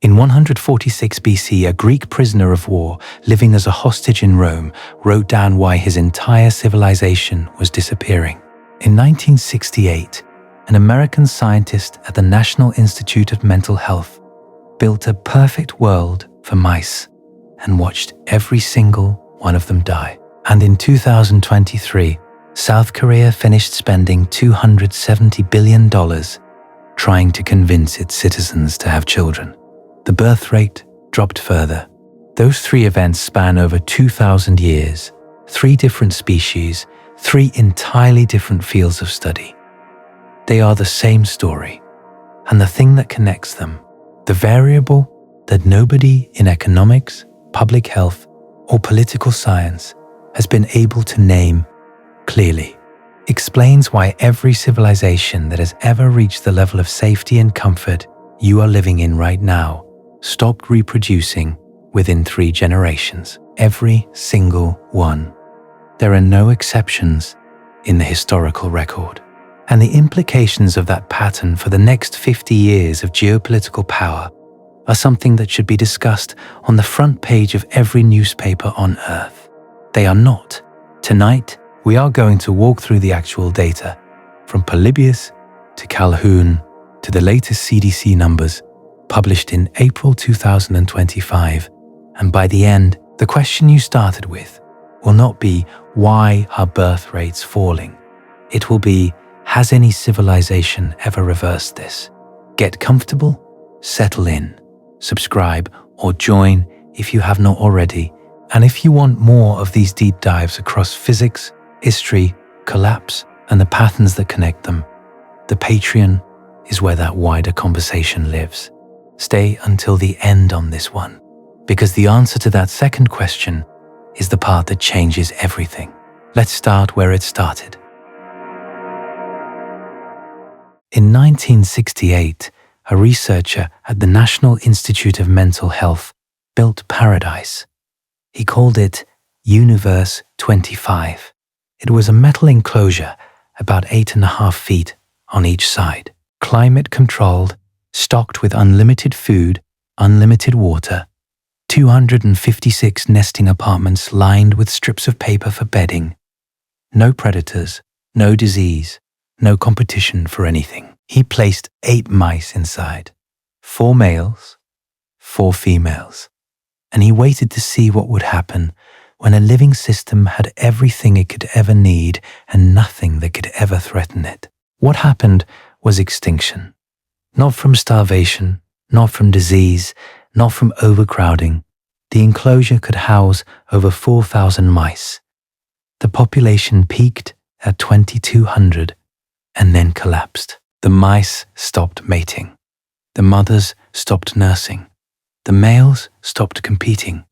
In 146 BC, a Greek prisoner of war living as a hostage in Rome wrote down why his entire civilization was disappearing. In 1968, an American scientist at the National Institute of Mental Health built a perfect world for mice and watched every single one of them die. And in 2023, South Korea finished spending $270 billion trying to convince its citizens to have children. The birth rate dropped further. Those three events span over 2,000 years, 3 different species, 3 entirely different fields of study. They are the same story, and the thing that connects them, the variable that nobody in economics, public health, or political science has been able to name clearly, explains why every civilization that has ever reached the level of safety and comfort you are living in right now stopped reproducing within 3 generations. Every single one. There are no exceptions in the historical record. And the implications of that pattern for the next 50 years of geopolitical power are something that should be discussed on the front page of every newspaper on Earth. They are not. Tonight, we are going to walk through the actual data, from Polybius to Calhoun to the latest CDC numbers published in April 2025. And by the end, the question you started with will not be, why are birth rates falling? It will be, has any civilization ever reversed this? Get comfortable, settle in, subscribe, or join if you have not already. And if you want more of these deep dives across physics, history, collapse, and the patterns that connect them, the Patreon is where that wider conversation lives. Stay until the end on this one, because the answer to that second question is the part that changes everything. Let's start where it started. In 1968, a researcher at the National Institute of Mental Health built paradise. He called it Universe 25. It was a metal enclosure about 8.5 feet on each side, climate-controlled, stocked with unlimited food, unlimited water, 256 nesting apartments lined with strips of paper for bedding. No predators, no disease, no competition for anything. He placed 8 mice inside, 4 males, 4 females, and he waited to see what would happen when a living system had everything it could ever need and nothing that could ever threaten it. What happened was extinction. Not from starvation, not from disease, not from overcrowding. The enclosure could house over 4,000 mice. The population peaked at 2,200 and then collapsed. The mice stopped mating. The mothers stopped nursing. The males stopped competing,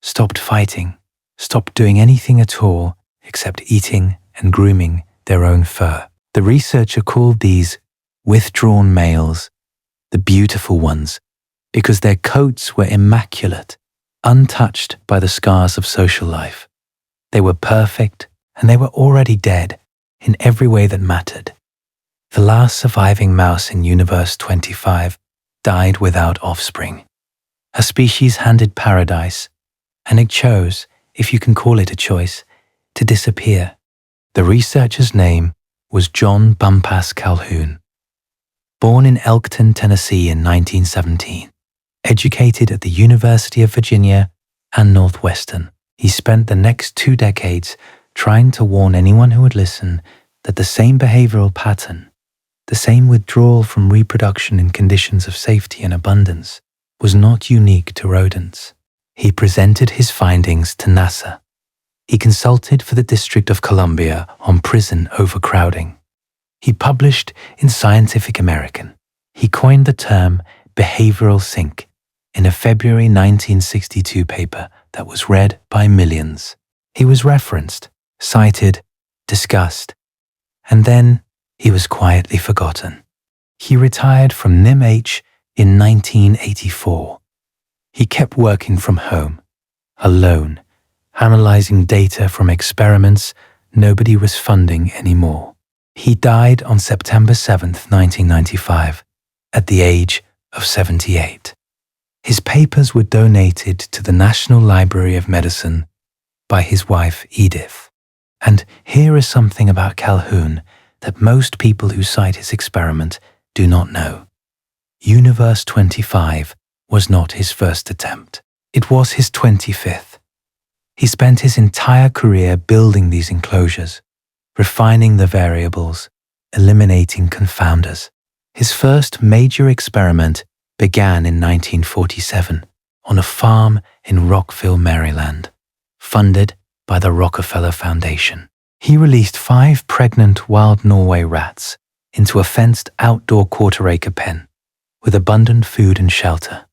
stopped fighting, stopped doing anything at all except eating and grooming their own fur. The researcher called these withdrawn males the beautiful ones because their coats were immaculate, untouched by the scars of social life. They were perfect and they were already dead in every way that mattered. The last surviving mouse in Universe 25 died without offspring. A species handed paradise, and it chose, if you can call it a choice, to disappear. The researcher's name was John Bumpass Calhoun. Born in Elkton, Tennessee in 1917, educated at the University of Virginia and Northwestern, he spent the next 2 decades trying to warn anyone who would listen that the same behavioral pattern, the same withdrawal from reproduction in conditions of safety and abundance, was not unique to rodents. He presented his findings to NASA. He consulted for the District of Columbia on prison overcrowding. He published in Scientific American. He coined the term behavioral sink in a February 1962 paper that was read by millions. He was referenced, cited, discussed, and then he was quietly forgotten. He retired from NIMH in 1984. He kept working from home, alone, analyzing data from experiments nobody was funding anymore. He died on September 7th, 1995, at the age of 78. His papers were donated to the National Library of Medicine by his wife Edith. And here is something about Calhoun that most people who cite his experiment do not know. Universe 25 was not his first attempt. It was his 25th. He spent his entire career building these enclosures, refining the variables, eliminating confounders. His first major experiment began in 1947 on a farm in Rockville, Maryland, funded by the Rockefeller Foundation. He released 5 pregnant wild Norway rats into a fenced outdoor quarter-acre pen with abundant food and shelter.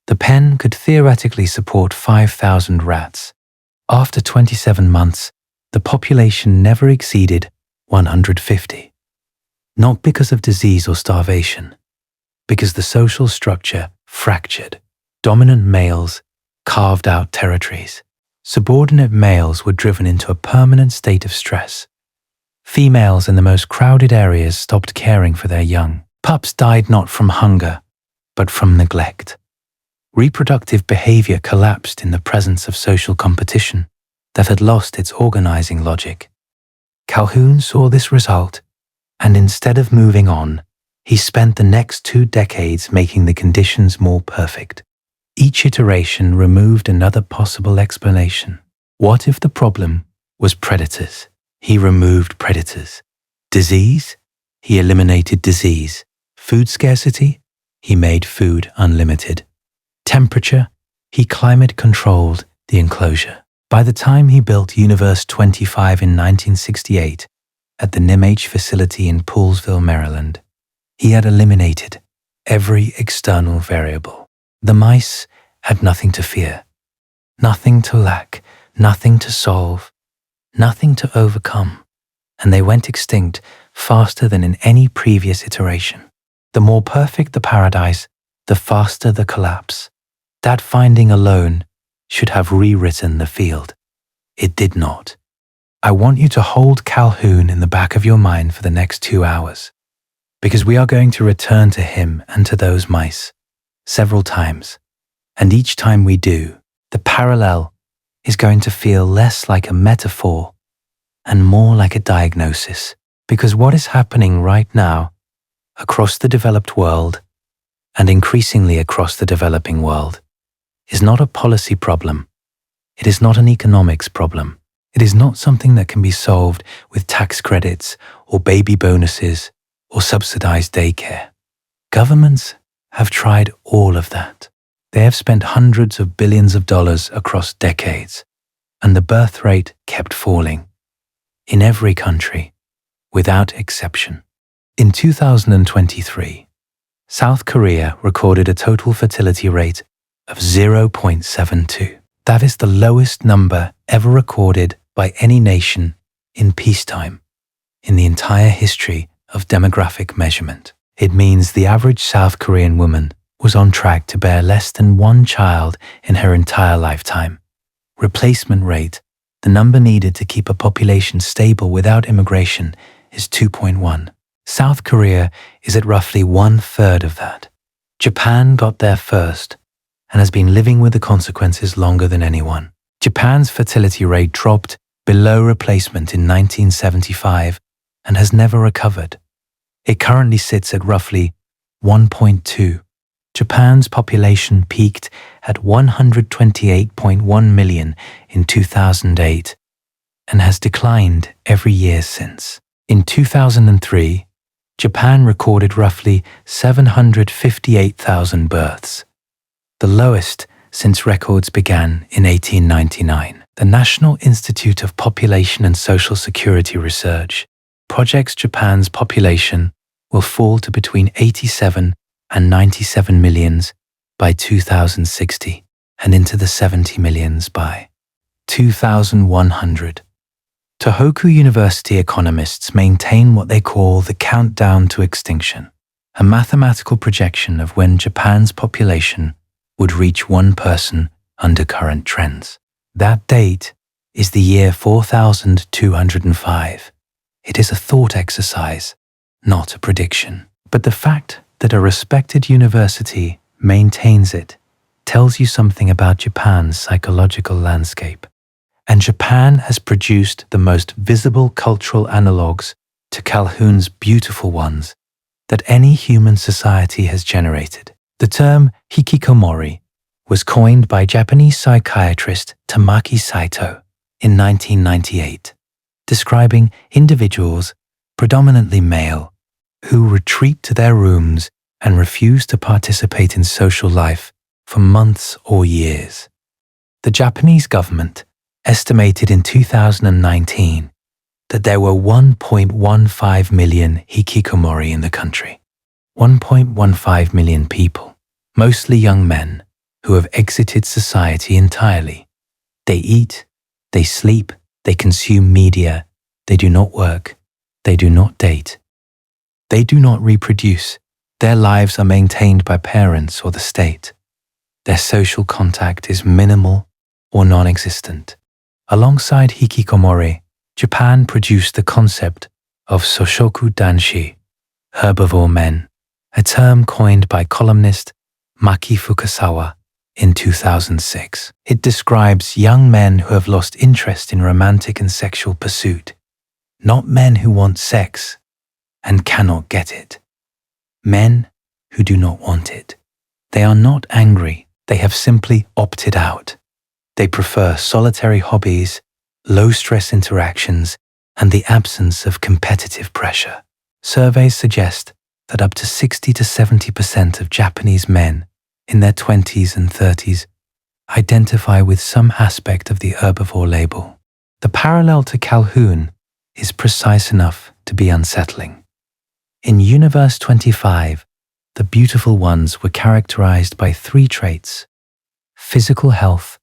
The pen could theoretically support 5,000 rats. After 27 months, the population never exceeded 150. Not because of disease or starvation, because the social structure fractured. Dominant males carved out territories. Subordinate males were driven into a permanent state of stress. Females in the most crowded areas stopped caring for their young. Pups died not from hunger, but from neglect. Reproductive behavior collapsed in the presence of social competition that had lost its organizing logic. Calhoun saw this result, and instead of moving on, he spent the next 2 decades making the conditions more perfect. Each iteration removed another possible explanation. What if the problem was predators? He removed predators. Disease? He eliminated disease. Food scarcity? He made food unlimited. Temperature? He climate-controlled the enclosure. By the time he built Universe 25 in 1968 at the NIMH facility in Poolesville, Maryland, he had eliminated every external variable. The mice had nothing to fear, nothing to lack, nothing to solve, nothing to overcome, and they went extinct faster than in any previous iteration. The more perfect the paradise, the faster the collapse. That finding alone should have rewritten the field. It did not. I want you to hold Calhoun in the back of your mind for the next 2 hours, because we are going to return to him and to those mice several times. And each time we do, the parallel is going to feel less like a metaphor and more like a diagnosis. Because what is happening right now across the developed world and increasingly across the developing world is not a policy problem. It is not an economics problem. It is not something that can be solved with tax credits or baby bonuses or subsidized daycare. Governments have tried all of that. They have spent hundreds of billions of dollars across decades, and the birth rate kept falling in every country, without exception. In 2023, South Korea recorded a total fertility rate of 0.72. That is the lowest number ever recorded by any nation in peacetime in the entire history of demographic measurement. It means the average South Korean woman was on track to bear less than 1 child in her entire lifetime. Replacement rate, the number needed to keep a population stable without immigration, is 2.1. South Korea is at roughly 1/3 of that. Japan got there first and has been living with the consequences longer than anyone. Japan's fertility rate dropped below replacement in 1975 and has never recovered. It currently sits at roughly 1.2. Japan's population peaked at 128.1 million in 2008 and has declined every year since. In 2003, Japan recorded roughly 758,000 births, the lowest since records began in 1899. The National Institute of Population and Social Security Research projects Japan's population will fall to between 87 and 97 millions by 2060 and into the 70 millions by 2100. Tohoku University economists maintain what they call the countdown to extinction, a mathematical projection of when Japan's population would reach 1 person under current trends. That date is the year 4205. It is a thought exercise, not a prediction. But the fact that a respected university maintains it tells you something about Japan's psychological landscape. And Japan has produced the most visible cultural analogues to Calhoun's beautiful ones that any human society has generated. The term hikikomori was coined by Japanese psychiatrist Tamaki Saito in 1998, describing individuals, predominantly male, who retreat to their rooms and refuse to participate in social life for months or years. The Japanese government estimated in 2019 that there were 1.15 million hikikomori in the country. 1.15 million people, mostly young men, who have exited society entirely. They eat, they sleep, they consume media, they do not work, they do not date. They do not reproduce. Their lives are maintained by parents or the state. Their social contact is minimal or non-existent. Alongside hikikomori, Japan produced the concept of soshoku danshi, herbivore men, a term coined by columnist Maki Fukasawa in 2006. It describes young men who have lost interest in romantic and sexual pursuit, not men who want sex and cannot get it. Men who do not want it. They are not angry, they have simply opted out. They prefer solitary hobbies, low-stress interactions, and the absence of competitive pressure. Surveys suggest that up to 60 to 70% of Japanese men in their 20s and 30s identify with some aspect of the herbivore label. The parallel to Calhoun is precise enough to be unsettling. In Universe 25, the beautiful ones were characterized by three traits: physical health,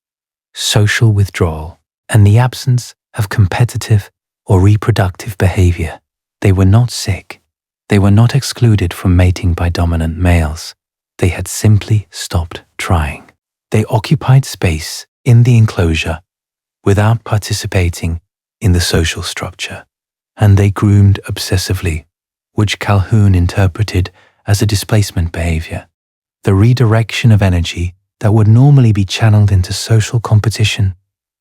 social withdrawal, and the absence of competitive or reproductive behavior. They were not sick. They were not excluded from mating by dominant males. They had simply stopped trying. They occupied space in the enclosure without participating in the social structure, and they groomed obsessively, which Calhoun interpreted as a displacement behavior, the redirection of energy that would normally be channeled into social competition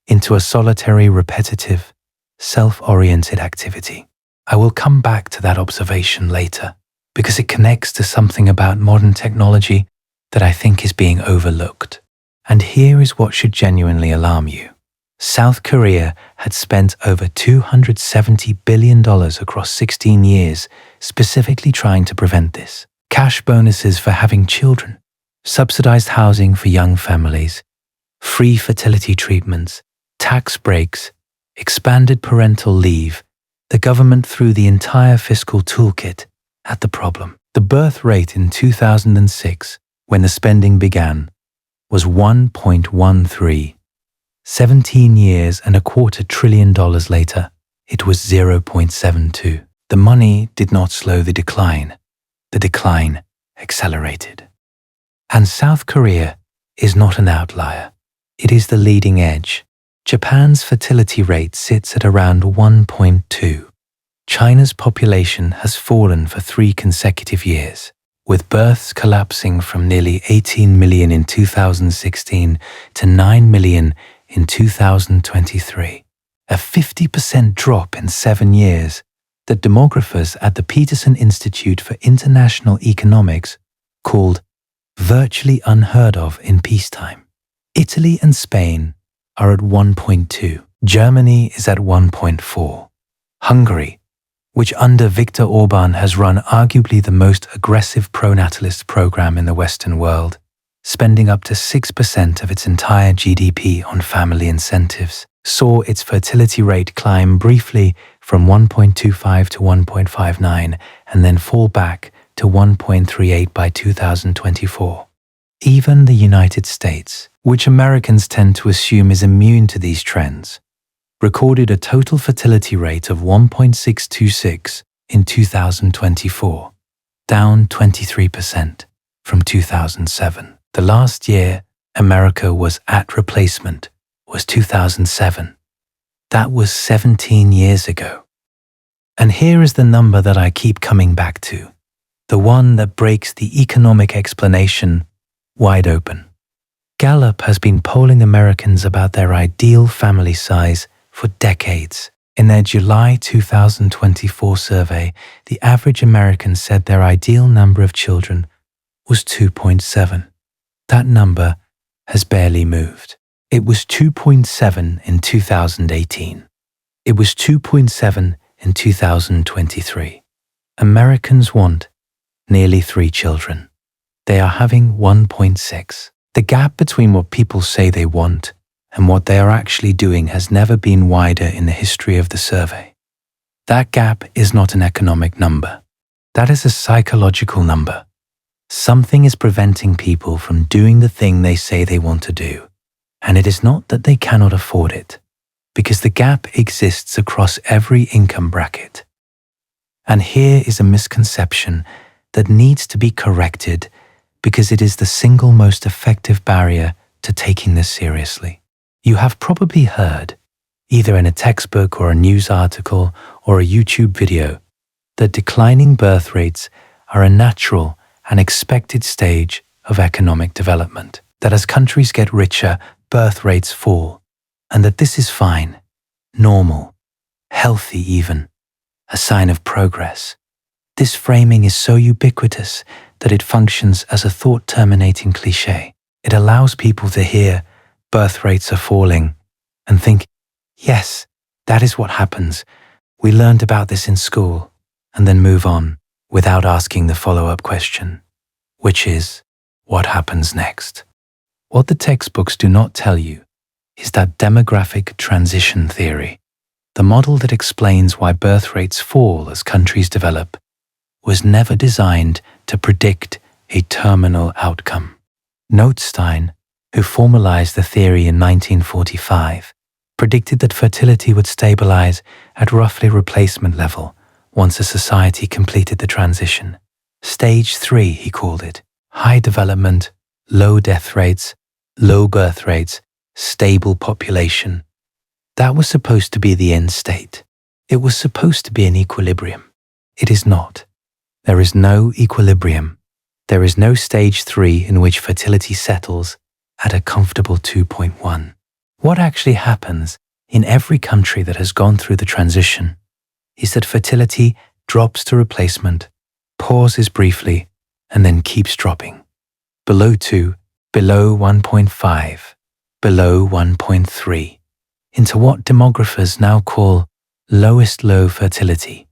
into a solitary, repetitive, self-oriented activity. I will come back to that observation later because it connects to something about modern technology that I think is being overlooked. And here is what should genuinely alarm you. South Korea had spent over $270 billion across 16 years specifically trying to prevent this. Cash bonuses for having children, subsidized housing for young families, free fertility treatments, tax breaks, expanded parental leave. The government threw the entire fiscal toolkit at the problem. The birth rate in 2006, when the spending began, was 1.13. 17 years and $250 billion later, it was 0.72. The money did not slow the decline. The decline accelerated. And South Korea is not an outlier. It is the leading edge. Japan's fertility rate sits at around 1.2. China's population has fallen for 3 consecutive years, with births collapsing from nearly 18 million in 2016 to 9 million in 2023. A 50% drop in 7 years that demographers at the Peterson Institute for International Economics called virtually unheard of in peacetime. Italy and Spain are at 1.2. Germany is at 1.4. Hungary, which under Viktor Orban has run arguably the most aggressive pronatalist program in the Western world, spending up to 6% of its entire GDP on family incentives, saw its fertility rate climb briefly from 1.25 to 1.59 and then fall back to 1.38 by 2024. Even the United States, which Americans tend to assume is immune to these trends, recorded a total fertility rate of 1.626 in 2024, down 23% from 2007. The last year America was at replacement was 2007. That was 17 years ago. And here is the number that I keep coming back to, the one that breaks the economic explanation wide open. Gallup has been polling Americans about their ideal family size for decades. In their July 2024 survey, the average American said their ideal number of children was 2.7. That number has barely moved. It was 2.7 in 2018. It was 2.7 in 2023. Americans want nearly 3 children. They are having 1.6. The gap between what people say they want and what they are actually doing has never been wider in the history of the survey. That gap is not an economic number. That is a psychological number. Something is preventing people from doing the thing they say they want to do. And it is not that they cannot afford it, because the gap exists across every income bracket. And here is a misconception that needs to be corrected because it is the single most effective barrier to taking this seriously. You have probably heard, either in a textbook or a news article or a YouTube video, that declining birth rates are a natural and expected stage of economic development, that as countries get richer, birth rates fall, and that this is fine, normal, healthy even, a sign of progress. This framing is so ubiquitous that it functions as a thought-terminating cliché. It allows people to hear birth rates are falling and think, yes, that is what happens. We learned about this in school, and then move on without asking the follow-up question, which is, what happens next? What the textbooks do not tell you is that demographic transition theory, the model that explains why birth rates fall as countries develop, was never designed to predict a terminal outcome. Notstein, who formalized the theory in 1945, predicted that fertility would stabilize at roughly replacement level once a society completed the transition. Stage 3, he called it. High development, low death rates, low birth rates, stable population. That was supposed to be the end state. It was supposed to be an equilibrium. It is not. There is no equilibrium. There is no stage 3 in which fertility settles at a comfortable 2.1. What actually happens in every country that has gone through the transition is that fertility drops to replacement, pauses briefly, and then keeps dropping. Below 2, below 1.5, below 1.3, into what demographers now call lowest low fertility,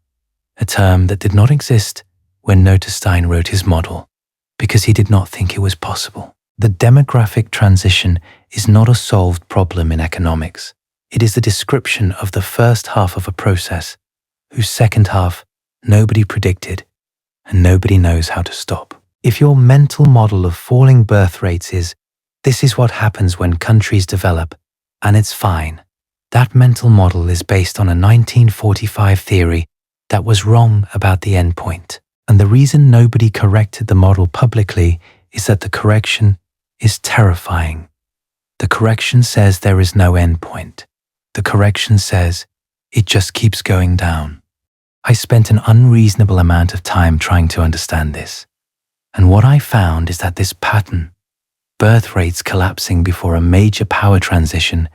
a term that did not exist when Notestein wrote his model, because he did not think it was possible. The demographic transition is not a solved problem in economics. It is the description of the first half of a process, whose second half nobody predicted and nobody knows how to stop. If your mental model of falling birth rates is, this is what happens when countries develop, and it's fine, that mental model is based on a 1945 theory that was wrong about the endpoint. And the reason nobody corrected the model publicly is that the correction is terrifying. The correction says there is no endpoint. The correction says it just keeps going down. I spent an unreasonable amount of time trying to understand this. And what I found is that this pattern, birth rates collapsing before a major power transition,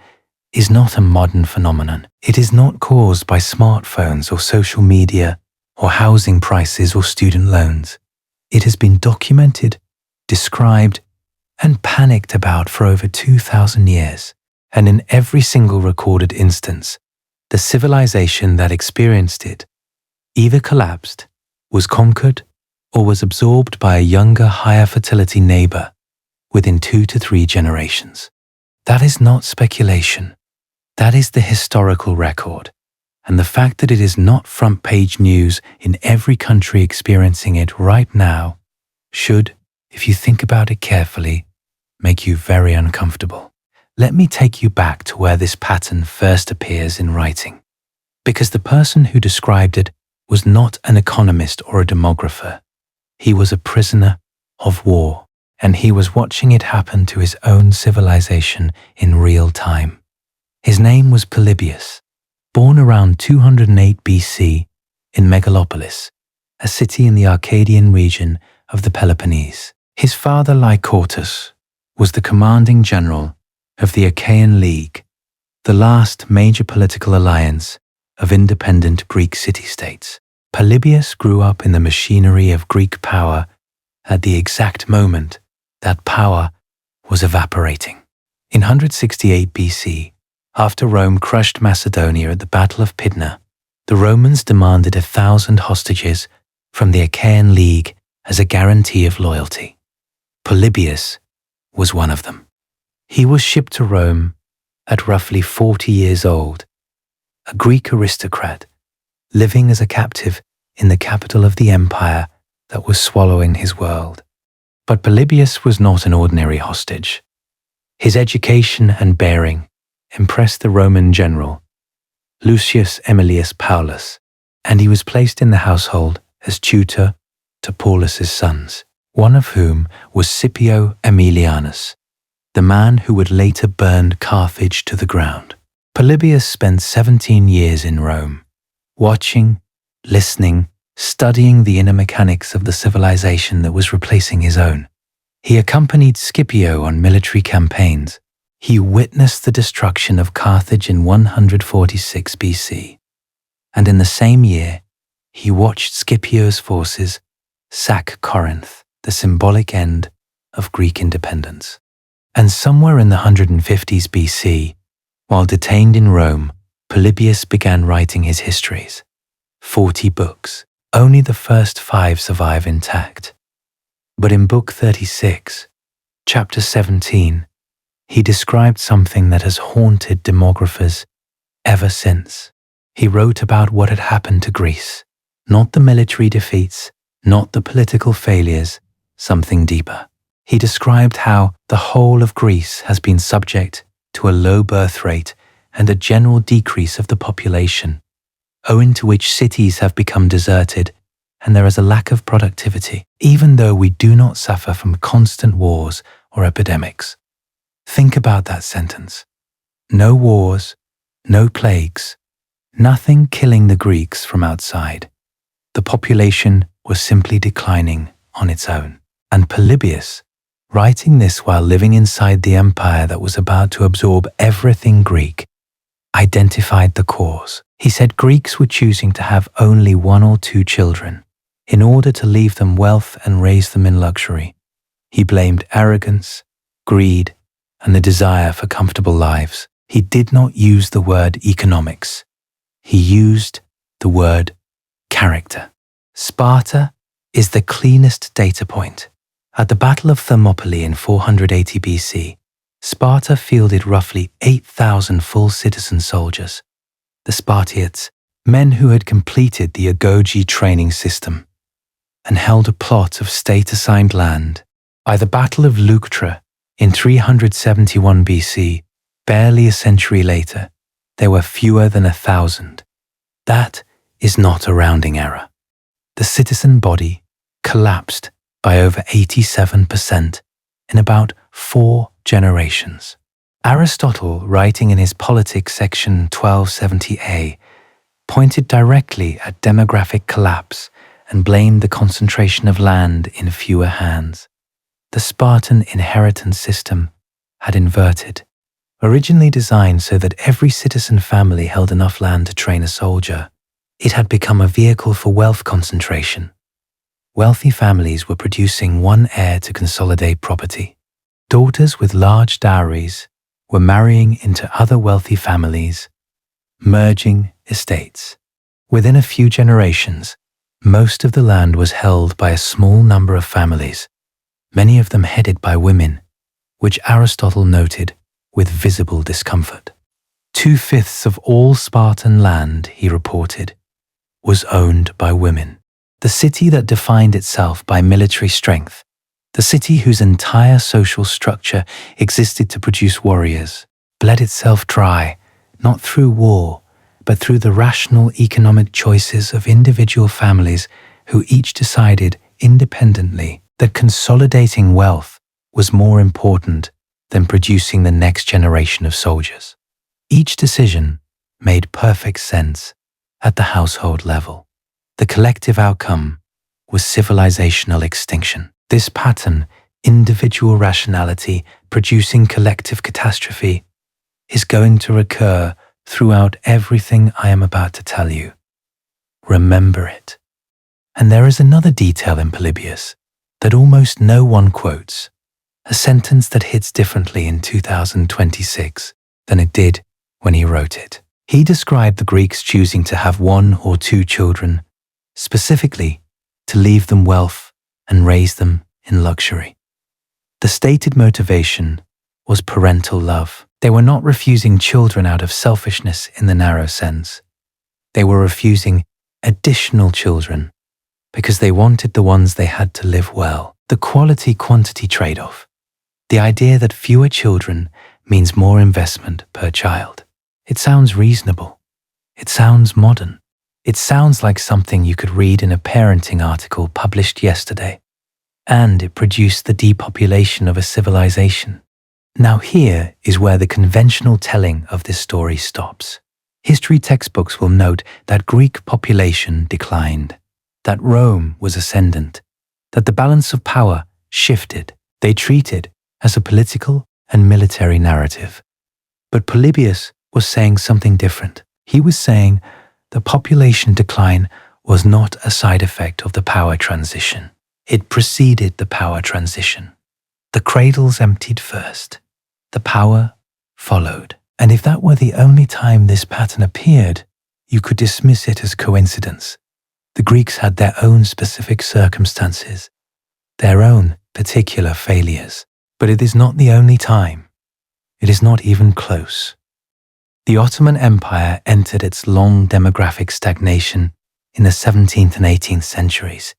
is not a modern phenomenon. It is not caused by smartphones or social media or housing prices or student loans. It has been documented, described, and panicked about for over 2,000 years. And in every single recorded instance, the civilization that experienced it either collapsed, was conquered, or was absorbed by a younger, higher fertility neighbor within 2 to 3 generations. That is not speculation. That is the historical record. And the fact that it is not front-page news in every country experiencing it right now should, if you think about it carefully, make you very uncomfortable. Let me take you back to where this pattern first appears in writing, because the person who described it was not an economist or a demographer. He was a prisoner of war, and he was watching it happen to his own civilization in real time. His name was Polybius, born around 208 BC in Megalopolis, a city in the Arcadian region of the Peloponnese. His father Lycurgus was the commanding general of the Achaean League, the last major political alliance of independent Greek city-states. Polybius grew up in the machinery of Greek power at the exact moment that power was evaporating. In 168 BC, after Rome crushed Macedonia at the Battle of Pydna, the Romans demanded 1,000 hostages from the Achaean League as a guarantee of loyalty. Polybius was one of them. He was shipped to Rome at roughly 40 years old, a Greek aristocrat living as a captive in the capital of the empire that was swallowing his world. But Polybius was not an ordinary hostage. His education and bearing impressed the Roman general, Lucius Aemilius Paulus, and he was placed in the household as tutor to Paulus's sons, one of whom was Scipio Aemilianus, the man who would later burn Carthage to the ground. Polybius spent 17 years in Rome, watching, listening, studying the inner mechanics of the civilization that was replacing his own. He accompanied Scipio on military campaigns. He witnessed the destruction of Carthage in 146 BC, and in the same year, he watched Scipio's forces sack Corinth, the symbolic end of Greek independence. And somewhere in the 150s BC, while detained in Rome, Polybius began writing his histories. 40 books. Only the first 5 survive intact. But in Book 36, Chapter 17, he described something that has haunted demographers ever since. He wrote about what had happened to Greece, not the military defeats, not the political failures, something deeper. He described how the whole of Greece has been subject to a low birth rate and a general decrease of the population, owing to which cities have become deserted and there is a lack of productivity, even though we do not suffer from constant wars or epidemics. Think about that sentence. No wars, no plagues, nothing killing the Greeks from outside. The population was simply declining on its own. And Polybius, writing this while living inside the empire that was about to absorb everything Greek, identified the cause. He said Greeks were choosing to have only 1 or 2 children in order to leave them wealth and raise them in luxury. He blamed arrogance, greed, and the desire for comfortable lives. He did not use the word economics. He used the word character. Sparta is the cleanest data point. At the Battle of Thermopylae in 480 BC, Sparta fielded roughly 8,000 full citizen soldiers. The Spartiates, men who had completed the agoge training system and held a plot of state-assigned land. By the Battle of Leuctra in 371 BC, barely a century later, there were fewer than 1,000. That is not a rounding error. The citizen body collapsed by over 87% in about 4 generations. Aristotle, writing in his Politics section 1270a, pointed directly at demographic collapse and blamed the concentration of land in fewer hands. The Spartan inheritance system had inverted. Originally designed so that every citizen family held enough land to train a soldier, it had become a vehicle for wealth concentration. Wealthy families were producing one heir to consolidate property. Daughters with large dowries were marrying into other wealthy families, merging estates. Within a few generations, most of the land was held by a small number of families, many of them headed by women, which Aristotle noted with visible discomfort. 2/5 of all Spartan land, he reported, was owned by women. The city that defined itself by military strength, the city whose entire social structure existed to produce warriors, bled itself dry, not through war, but through the rational economic choices of individual families who each decided independently that consolidating wealth was more important than producing the next generation of soldiers. Each decision made perfect sense at the household level. The collective outcome was civilizational extinction. This pattern individual rationality producing collective catastrophe, is going to recur throughout everything I am about to tell you. Remember it. And there is another detail in Polybius that almost no one quotes, a sentence that hits differently in 2026 than it did when he wrote it. He described the Greeks choosing to have 1 or 2 children, specifically to leave them wealth and raise them in luxury. The stated motivation was parental love. They were not refusing children out of selfishness in the narrow sense. They were refusing additional children because they wanted the ones they had to live well. The quality-quantity trade-off. The idea that fewer children means more investment per child. It sounds reasonable. It sounds modern. It sounds like something you could read in a parenting article published yesterday. And it produced the depopulation of a civilization. Now here is where the conventional telling of this story stops. History textbooks will note that Greek population declined, that Rome was ascendant, that the balance of power shifted. They treat it as a political and military narrative. But Polybius was saying something different. He was saying the population decline was not a side effect of the power transition. It preceded the power transition. The cradles emptied first. The power followed. And if that were the only time this pattern appeared, you could dismiss it as coincidence. The Greeks had their own specific circumstances, their own particular failures. But it is not the only time. It is not even close. The Ottoman Empire entered its long demographic stagnation in the 17th and 18th centuries,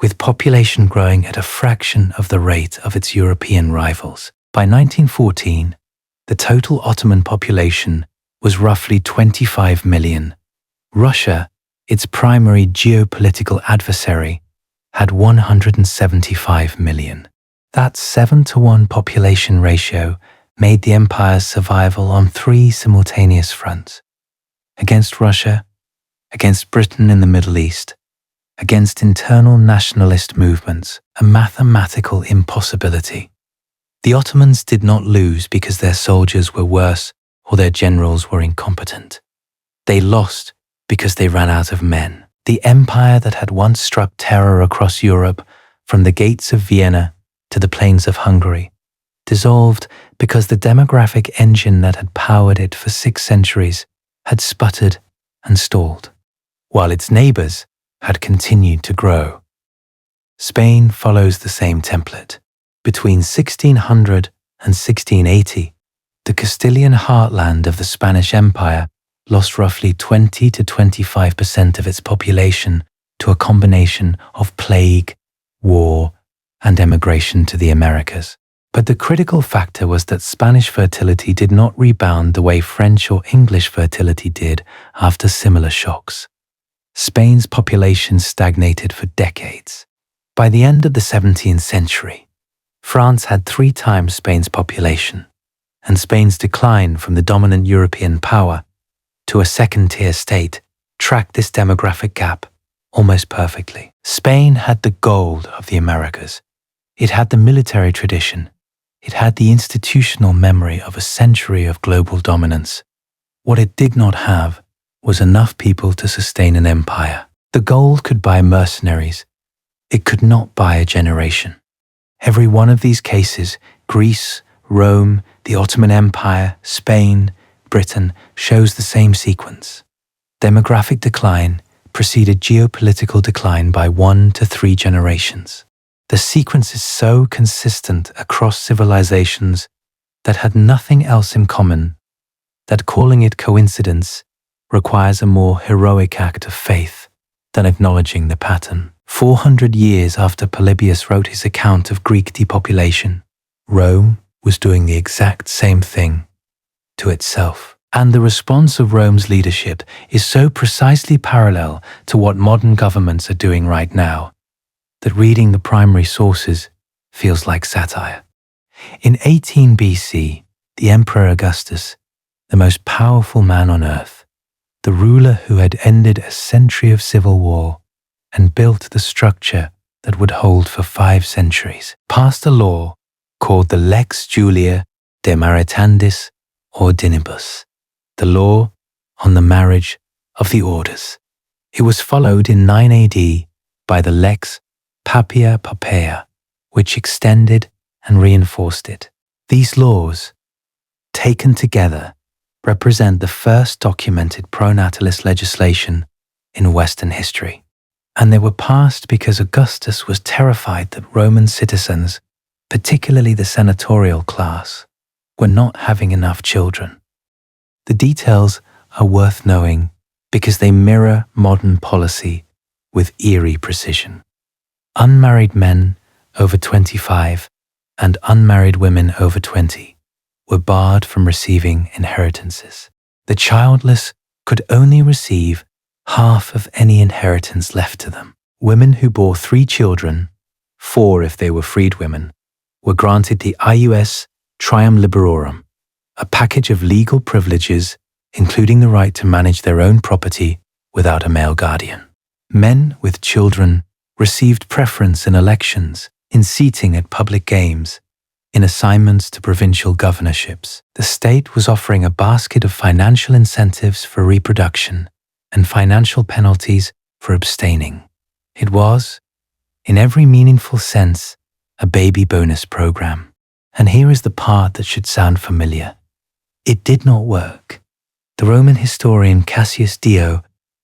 with population growing at a fraction of the rate of its European rivals. By 1914, the total Ottoman population was roughly 25 million. Russia, its primary geopolitical adversary, had 175 million. That 7-to-1 population ratio made the empire's survival on 3 simultaneous fronts: against Russia, against Britain in the Middle East, against internal nationalist movements, a mathematical impossibility. The Ottomans did not lose because their soldiers were worse or their generals were incompetent. They lost because they ran out of men. The empire that had once struck terror across Europe, from the gates of Vienna to the plains of Hungary, dissolved because the demographic engine that had powered it for 6 centuries had sputtered and stalled, while its neighbors had continued to grow. Spain follows the same template. Between 1600 and 1680, the Castilian heartland of the Spanish Empire lost roughly 20 to 25% of its population to a combination of plague, war, and emigration to the Americas. But the critical factor was that Spanish fertility did not rebound the way French or English fertility did after similar shocks. Spain's population stagnated for decades. By the end of the 17th century, France had 3 times Spain's population, and Spain's decline from the dominant European power to a second-tier state tracked this demographic gap almost perfectly. Spain had the gold of the Americas. It had the military tradition. It had the institutional memory of a century of global dominance. What it did not have was enough people to sustain an empire. The gold could buy mercenaries. It could not buy a generation. Every one of these cases, Greece, Rome, the Ottoman Empire, Spain, Britain, shows the same sequence. Demographic decline preceded geopolitical decline by 1 to 3 generations. The sequence is so consistent across civilizations that had nothing else in common that calling it coincidence requires a more heroic act of faith than acknowledging the pattern. 400 years after Polybius wrote his account of Greek depopulation, Rome was doing the exact same thing to itself. And the response of Rome's leadership is so precisely parallel to what modern governments are doing right now that reading the primary sources feels like satire. In 18 BC, the Emperor Augustus, the most powerful man on earth, the ruler who had ended a century of civil war and built the structure that would hold for 5 centuries, passed a law called the Lex Julia de Maritandis Ordinibus, the law on the marriage of the orders. It was followed in 9 AD by the Lex Papia Poppaea, which extended and reinforced it. These laws, taken together, represent the first documented pronatalist legislation in Western history. And they were passed because Augustus was terrified that Roman citizens, particularly the senatorial class, were not having enough children. The details are worth knowing because they mirror modern policy with eerie precision. Unmarried men over 25 and unmarried women over 20 were barred from receiving inheritances. The childless could only receive half of any inheritance left to them. Women who bore 3 children, 4 if they were freed women, were granted the ius trium liberorum, a package of legal privileges including the right to manage their own property without a male guardian. Men with children received preference in elections, in seating at public games, in assignments to provincial governorships. The state was offering a basket of financial incentives for reproduction and financial penalties for abstaining. It was, in every meaningful sense, a baby bonus program. And here is the part that should sound familiar. It did not work. The Roman historian Cassius Dio,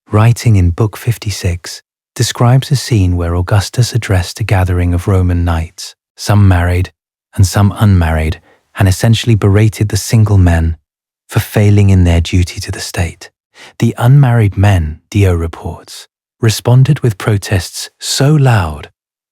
writing in Book 56, describes a scene where Augustus addressed a gathering of Roman knights, some married and some unmarried, and essentially berated the single men for failing in their duty to the state. The unmarried men, Dio reports, responded with protests so loud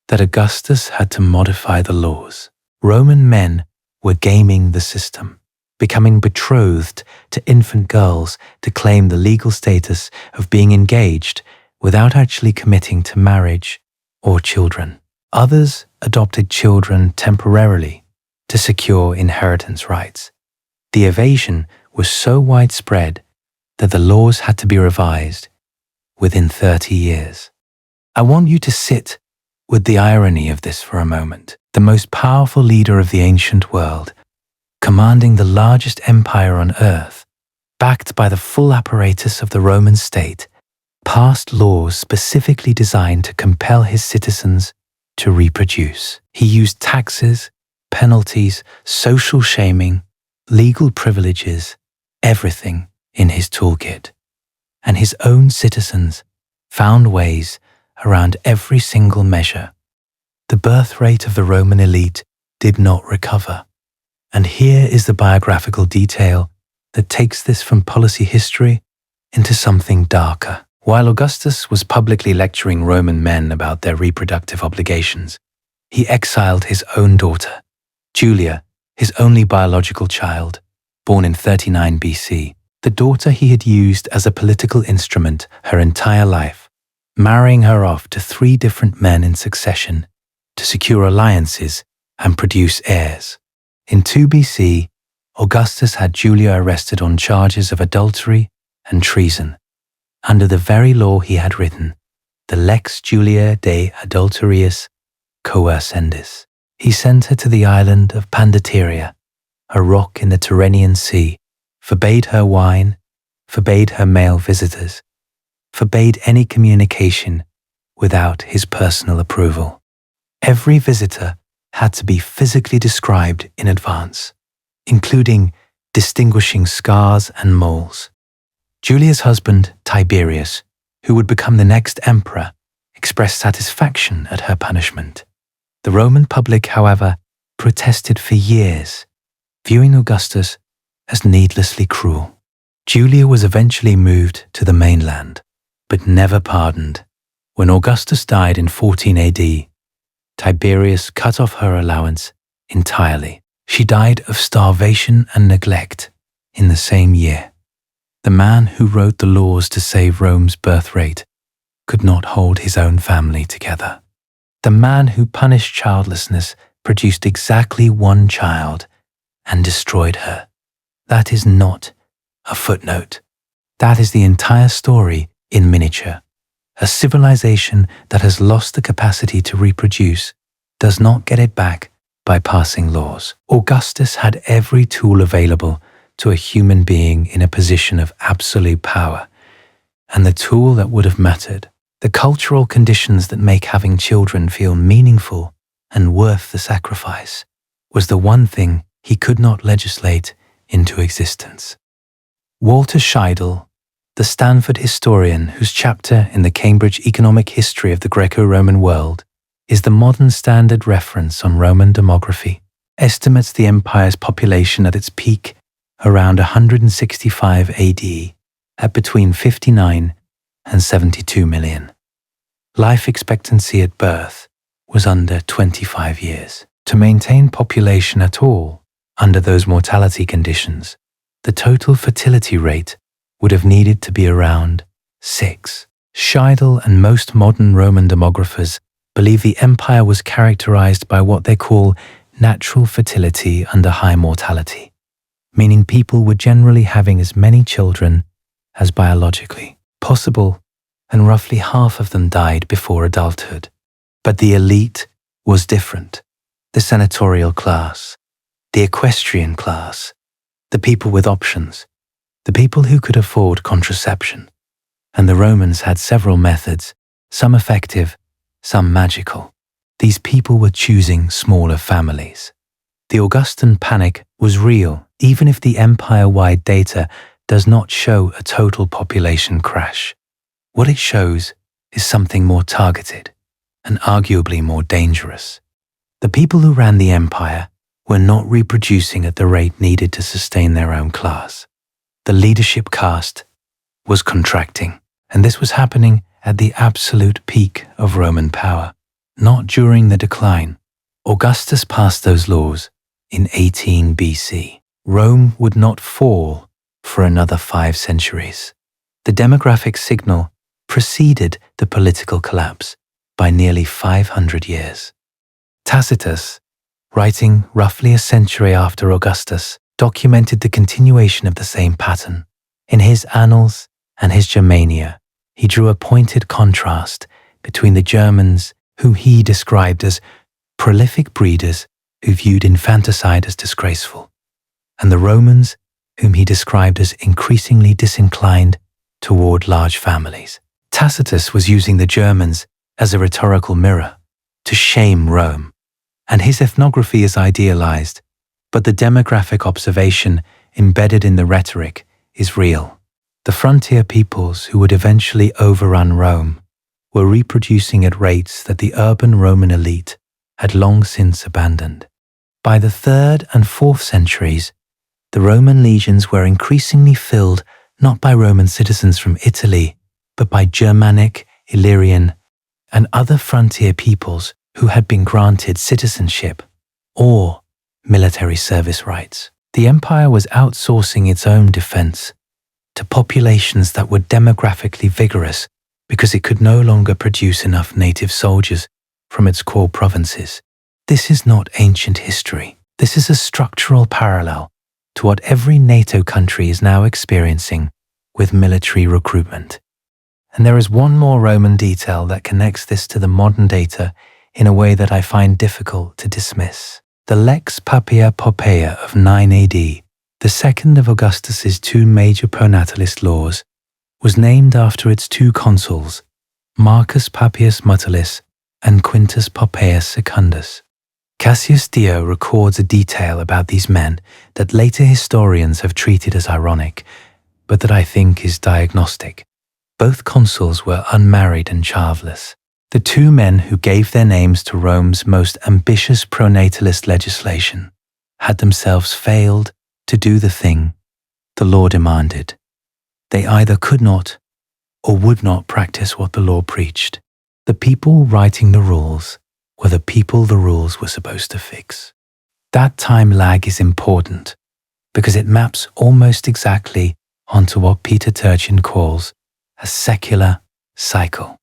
that Augustus had to modify the laws. Roman men were gaming the system, becoming betrothed to infant girls to claim the legal status of being engaged without actually committing to marriage or children. Others adopted children temporarily to secure inheritance rights. The evasion was so widespread that the laws had to be revised within 30 years. I want you to sit with the irony of this for a moment. The most powerful leader of the ancient world, commanding the largest empire on earth, backed by the full apparatus of the Roman state, passed laws specifically designed to compel his citizens to reproduce. He used taxes, penalties, social shaming, legal privileges, everything in his toolkit. And his own citizens found ways around every single measure. The birth rate of the Roman elite did not recover. And here is the biographical detail that takes this from policy history into something darker. While Augustus was publicly lecturing Roman men about their reproductive obligations, he exiled his own daughter, Julia, his only biological child, born in 39 BC, the daughter he had used as a political instrument her entire life, marrying her off to 3 different men in succession to secure alliances and produce heirs. In 2 BC, Augustus had Julia arrested on charges of adultery and treason, under the very law he had written, the Lex Julia de Adulteriis Coercendis. He sent her to the island of Pandateria, a rock in the Tyrrhenian Sea, forbade her wine, forbade her male visitors, forbade any communication without his personal approval. Every visitor had to be physically described in advance, including distinguishing scars and moles. Julia's husband, Tiberius, who would become the next emperor, expressed satisfaction at her punishment. The Roman public, however, protested for years, viewing Augustus as needlessly cruel. Julia was eventually moved to the mainland, but never pardoned. When Augustus died in 14 AD, Tiberius cut off her allowance entirely. She died of starvation and neglect in the same year. The man who wrote the laws to save Rome's birth rate could not hold his own family together. The man who punished childlessness produced exactly 1 child and destroyed her. That is not a footnote. That is the entire story in miniature. A civilization that has lost the capacity to reproduce does not get it back by passing laws. Augustus had every tool available to a human being in a position of absolute power, and the tool that would have mattered, the cultural conditions that make having children feel meaningful and worth the sacrifice, was the one thing he could not legislate into existence. Walter Scheidel, the Stanford historian whose chapter in the Cambridge Economic History of the Greco-Roman World is the modern standard reference on Roman demography, estimates the empire's population at its peak around 165 AD at between 59 and 72 million. Life expectancy at birth was under 25 years. To maintain population at all under those mortality conditions, the total fertility rate would have needed to be around 6. Scheidel and most modern Roman demographers believe the empire was characterized by what they call natural fertility under high mortality, meaning people were generally having as many children as biologically possible, and roughly half of them died before adulthood. But the elite was different. The senatorial class, the equestrian class, the people with options, the people who could afford contraception. And the Romans had several methods, some effective, some magical. These people were choosing smaller families. The Augustan panic was real, even if the empire-wide data does not show a total population crash. What it shows is something more targeted and arguably more dangerous. The people who ran the empire were not reproducing at the rate needed to sustain their own class. The leadership caste was contracting, and this was happening at the absolute peak of Roman power, not during the decline. Augustus passed those laws in 18 BC. Rome would not fall for another 5 centuries. The demographic signal preceded the political collapse by nearly 500 years. Tacitus, writing roughly a century after Augustus, documented the continuation of the same pattern. In his Annals and his Germania, he drew a pointed contrast between the Germans, whom he described as prolific breeders who viewed infanticide as disgraceful, and the Romans, whom he described as increasingly disinclined toward large families. Tacitus was using the Germans as a rhetorical mirror to shame Rome, and his ethnography is idealized, but the demographic observation embedded in the rhetoric is real. The frontier peoples who would eventually overrun Rome were reproducing at rates that the urban Roman elite had long since abandoned. By the 3rd and 4th centuries, the Roman legions were increasingly filled not by Roman citizens from Italy, but by Germanic, Illyrian, and other frontier peoples who had been granted citizenship or military service rights. The empire was outsourcing its own defense to populations that were demographically vigorous because it could no longer produce enough native soldiers from its core provinces. This is not ancient history. This is a structural parallel to what every NATO country is now experiencing with military recruitment. And there is one more Roman detail that connects this to the modern data in a way that I find difficult to dismiss. The Lex Papia Poppaea of 9 AD, the second of Augustus's 2 major pronatalist laws, was named after its 2 consuls, Marcus Papius Mutulis and Quintus Pompeius Secundus. Cassius Dio records a detail about these men that later historians have treated as ironic, but that I think is diagnostic. Both consuls were unmarried and childless. The 2 men who gave their names to Rome's most ambitious pronatalist legislation had themselves failed to do the thing the law demanded. They either could not or would not practice what the law preached. The people writing the rules were the people the rules were supposed to fix. That time lag is important because it maps almost exactly onto what Peter Turchin calls a secular cycle.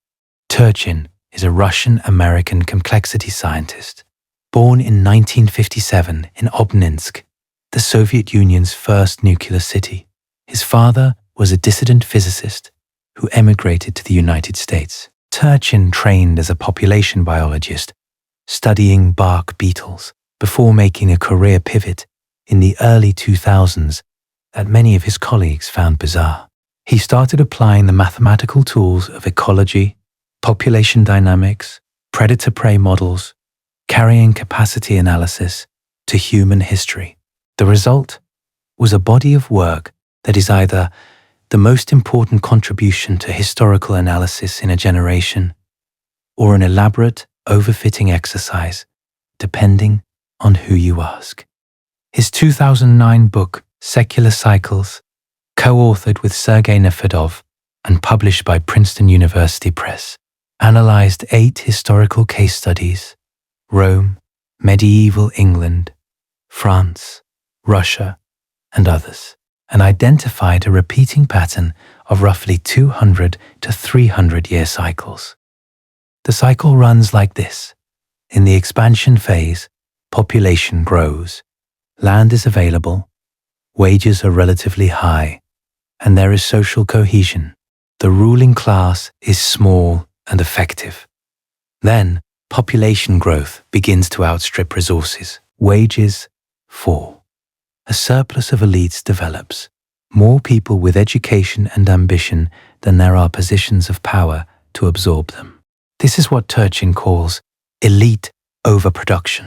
Turchin is a Russian-American complexity scientist, born in 1957 in Obninsk, the Soviet Union's first nuclear city. His father was a dissident physicist who emigrated to the United States. Turchin trained as a population biologist, studying bark beetles, before making a career pivot in the early 2000s that many of his colleagues found bizarre. He started applying the mathematical tools of ecology, population dynamics, predator-prey models, carrying capacity analysis to human history. The result was a body of work that is either the most important contribution to historical analysis in a generation or an elaborate, overfitting exercise, depending on who you ask. His 2009 book, Secular Cycles, co-authored with Sergei Nefedov and published by Princeton University Press, analyzed 8 historical case studies: Rome, medieval England, France, Russia, and others, and identified a repeating pattern of roughly 200 to 300-year cycles. The cycle runs like this. In the expansion phase, population grows, land is available, wages are relatively high, and there is social cohesion. The ruling class is small and effective. Then, population growth begins to outstrip resources. Wages fall. A surplus of elites develops, more people with education and ambition than there are positions of power to absorb them. This is what Turchin calls elite overproduction.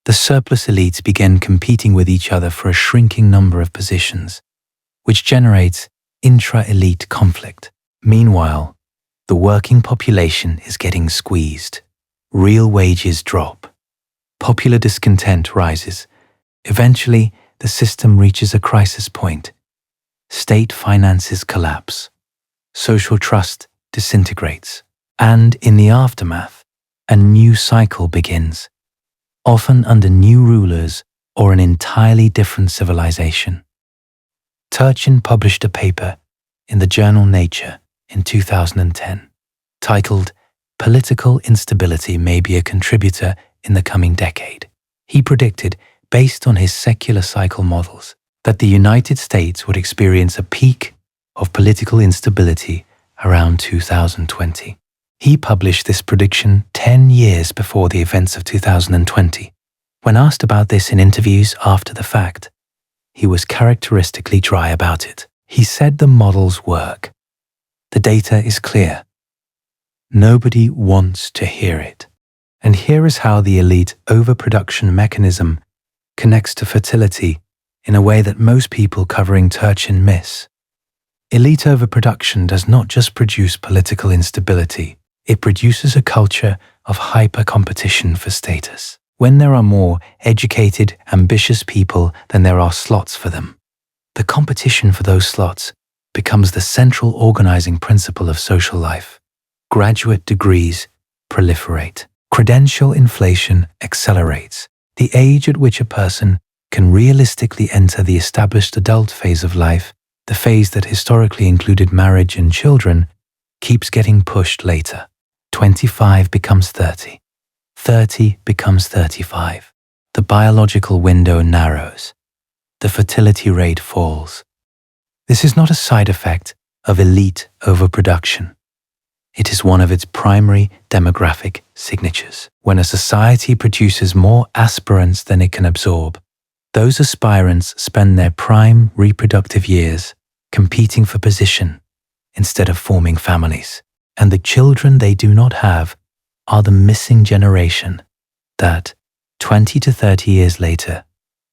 The surplus elites begin competing with each other for a shrinking number of positions, which generates intra-elite conflict. Meanwhile, the working population is getting squeezed. Real wages drop. Popular discontent rises. Eventually, the system reaches a crisis point. State finances collapse. Social trust disintegrates. And in the aftermath, a new cycle begins, often under new rulers or an entirely different civilization. Turchin published a paper in the journal Nature in 2010, titled "Political Instability May Be a Contributor in the Coming Decade." He predicted, based on his secular cycle models, that the United States would experience a peak of political instability around 2020. He published this prediction 10 years before the events of 2020. When asked about this in interviews after the fact, he was characteristically dry about it. He said the models work. The data is clear. Nobody wants to hear it. And here is how the elite overproduction mechanism connects to fertility in a way that most people covering Turchin miss. Elite overproduction does not just produce political instability, it produces a culture of hyper-competition for status. When there are more educated, ambitious people than there are slots for them, the competition for those slots becomes the central organizing principle of social life. Graduate degrees proliferate. Credential inflation accelerates. The age at which a person can realistically enter the established adult phase of life, the phase that historically included marriage and children, keeps getting pushed later. 25 becomes 30. 30 becomes 35. The biological window narrows. The fertility rate falls. This is not a side effect of elite overproduction. It is one of its primary demographic signatures. When a society produces more aspirants than it can absorb, those aspirants spend their prime reproductive years competing for position instead of forming families. And the children they do not have are the missing generation that, 20 to 30 years later,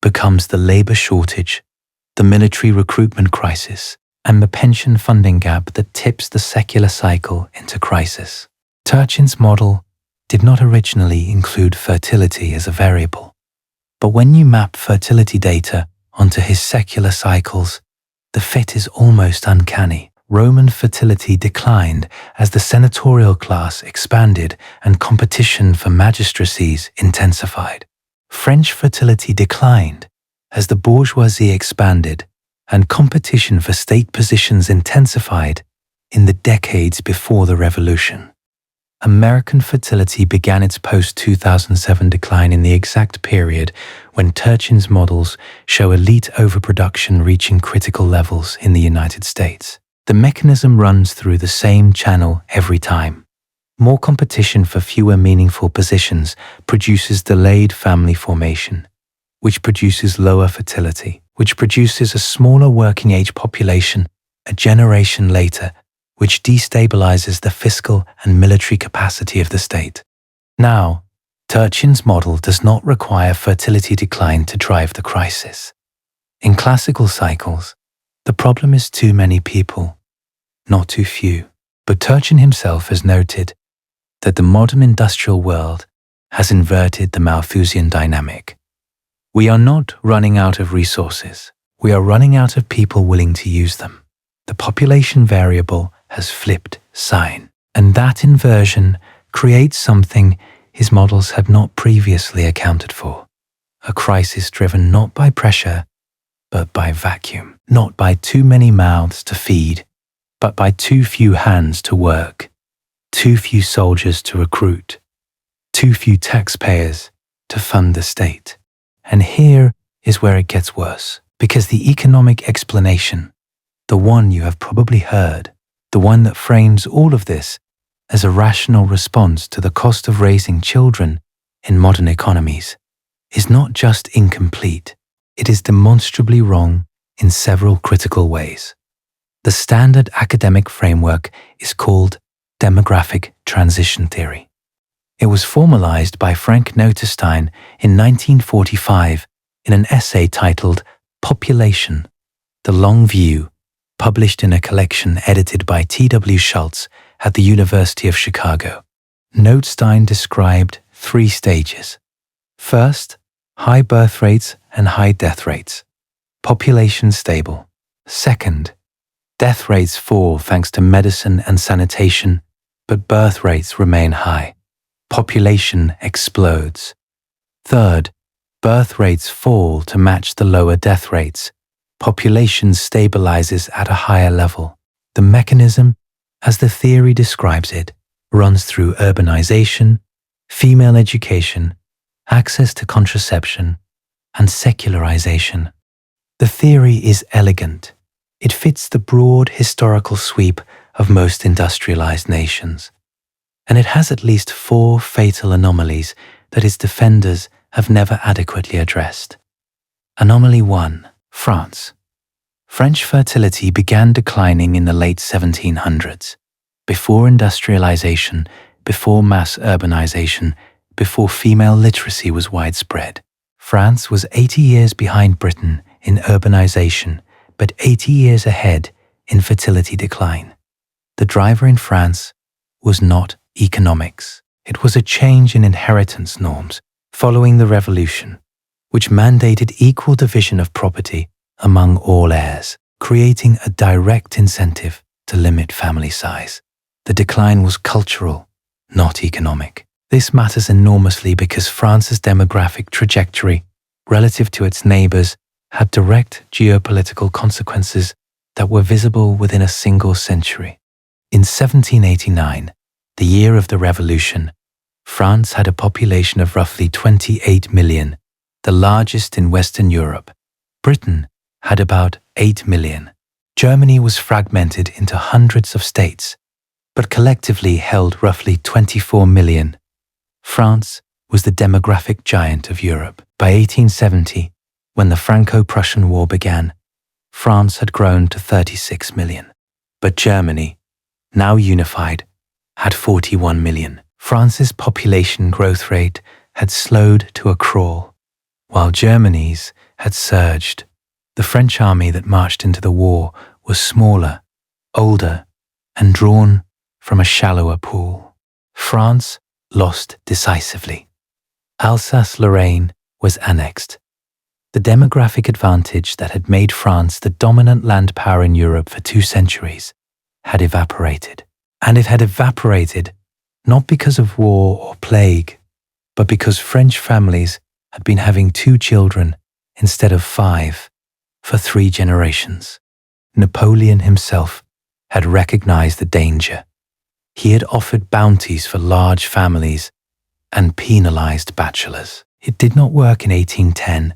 becomes the labor shortage, the military recruitment crisis, and the pension funding gap that tips the secular cycle into crisis. Turchin's model did not originally include fertility as a variable, but when you map fertility data onto his secular cycles, the fit is almost uncanny. Roman fertility declined as the senatorial class expanded and competition for magistracies intensified. French fertility declined as the bourgeoisie expanded and competition for state positions intensified in the decades before the Revolution. American fertility began its post-2007 decline in the exact period when Turchin's models show elite overproduction reaching critical levels in the United States. The mechanism runs through the same channel every time. More competition for fewer meaningful positions produces delayed family formation, which produces lower fertility, which produces a smaller working-age population a generation later, which destabilizes the fiscal and military capacity of the state. Now, Turchin's model does not require fertility decline to drive the crisis. In classical cycles, the problem is too many people, not too few. But Turchin himself has noted that the modern industrial world has inverted the Malthusian dynamic. We are not running out of resources. We are running out of people willing to use them. The population variable has flipped sign, and that inversion creates something his models had not previously accounted for. A crisis driven not by pressure, but by vacuum. Not by too many mouths to feed, but by too few hands to work, too few soldiers to recruit, too few taxpayers to fund the state. And here is where it gets worse, because the economic explanation, the one you have probably heard, the one that frames all of this as a rational response to the cost of raising children in modern economies, is not just incomplete, it is demonstrably wrong in several critical ways. The standard academic framework is called demographic transition theory. It was formalized by Frank Notenstein in 1945 in an essay titled Population, The Long View, published in a collection edited by T.W. Schultz at the University of Chicago. Notenstein described 3 stages. First, high birth rates and high death rates. Population stable. Second, death rates fall thanks to medicine and sanitation, but birth rates remain high. Population explodes. Third, birth rates fall to match the lower death rates. Population stabilizes at a higher level. The mechanism, as the theory describes it, runs through urbanization, female education, access to contraception, and secularization. The theory is elegant. It fits the broad historical sweep of most industrialized nations. And it has at least 4 fatal anomalies that its defenders have never adequately addressed. Anomaly 1. France. French fertility began declining in the late 1700s, before industrialization, before mass urbanization, before female literacy was widespread. France was 80 years behind Britain in urbanization, but 80 years ahead in fertility decline. The driver in France was not economics. It was a change in inheritance norms following the Revolution, which mandated equal division of property among all heirs, creating a direct incentive to limit family size. The decline was cultural, not economic. This matters enormously because France's demographic trajectory, relative to its neighbors, had direct geopolitical consequences that were visible within a single century. In 1789, the year of the Revolution, France had a population of roughly 28 million, the largest in Western Europe. Britain had about 8 million. Germany was fragmented into hundreds of states, but collectively held roughly 24 million. France was the demographic giant of Europe. By 1870, when the Franco-Prussian War began, France had grown to 36 million. But Germany, now unified, had 41 million. France's population growth rate had slowed to a crawl, while Germany's had surged. The French army that marched into the war was smaller, older, and drawn from a shallower pool. France lost decisively. Alsace-Lorraine was annexed. The demographic advantage that had made France the dominant land power in Europe for 2 centuries had evaporated. And it had evaporated not because of war or plague, but because French families had been having 2 children instead of 5 for 3 generations. Napoleon himself had recognized the danger. He had offered bounties for large families and penalized bachelors. It did not work in 1810,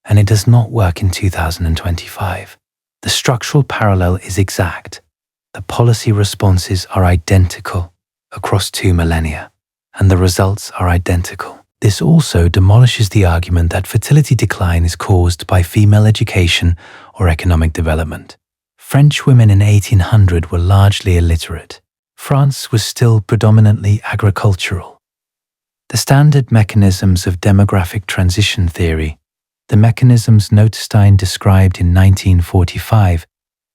and it does not work in 2025. The structural parallel is exact. The policy responses are identical across 2 millennia, and the results are identical. This also demolishes the argument that fertility decline is caused by female education or economic development. French women in 1800 were largely illiterate. France was still predominantly agricultural. The standard mechanisms of demographic transition theory, the mechanisms Notestein described in 1945,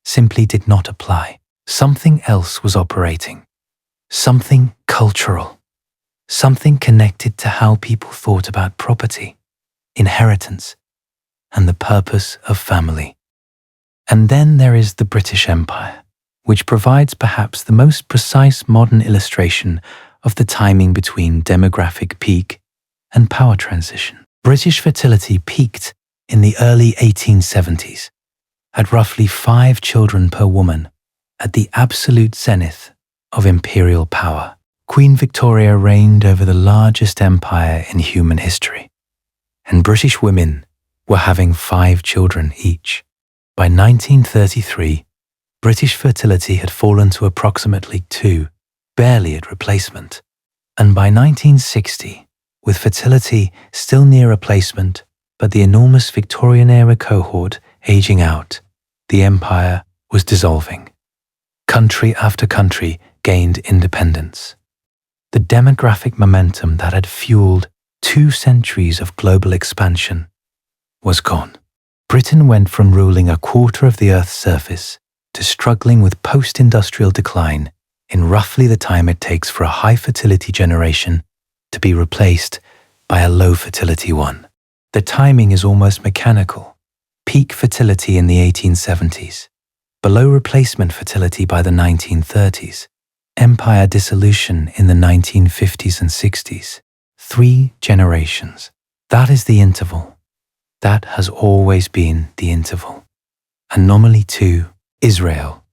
simply did not apply. Something else was operating. Something cultural. Something connected to how people thought about property, inheritance, and the purpose of family. And then there is the British Empire, which provides perhaps the most precise modern illustration of the timing between demographic peak and power transition. British fertility peaked in the early 1870s at roughly 5 children per woman, at the absolute zenith of imperial power. Queen Victoria reigned over the largest empire in human history, and British women were having 5 children each. By 1933, British fertility had fallen to approximately 2, barely at replacement, and by 1960, with fertility still near replacement, but the enormous Victorian-era cohort aging out, the empire was dissolving. Country after country gained independence. The demographic momentum that had fueled 2 centuries of global expansion was gone. Britain went from ruling a quarter of the Earth's surface to struggling with post-industrial decline in roughly the time it takes for a high-fertility generation to be replaced by a low-fertility one. The timing is almost mechanical. Peak fertility in the 1870s, below replacement fertility by the 1930s, empire dissolution in the 1950s and 60s. 3 generations. That is the interval. That has always been the interval. Anomaly 2, Israel.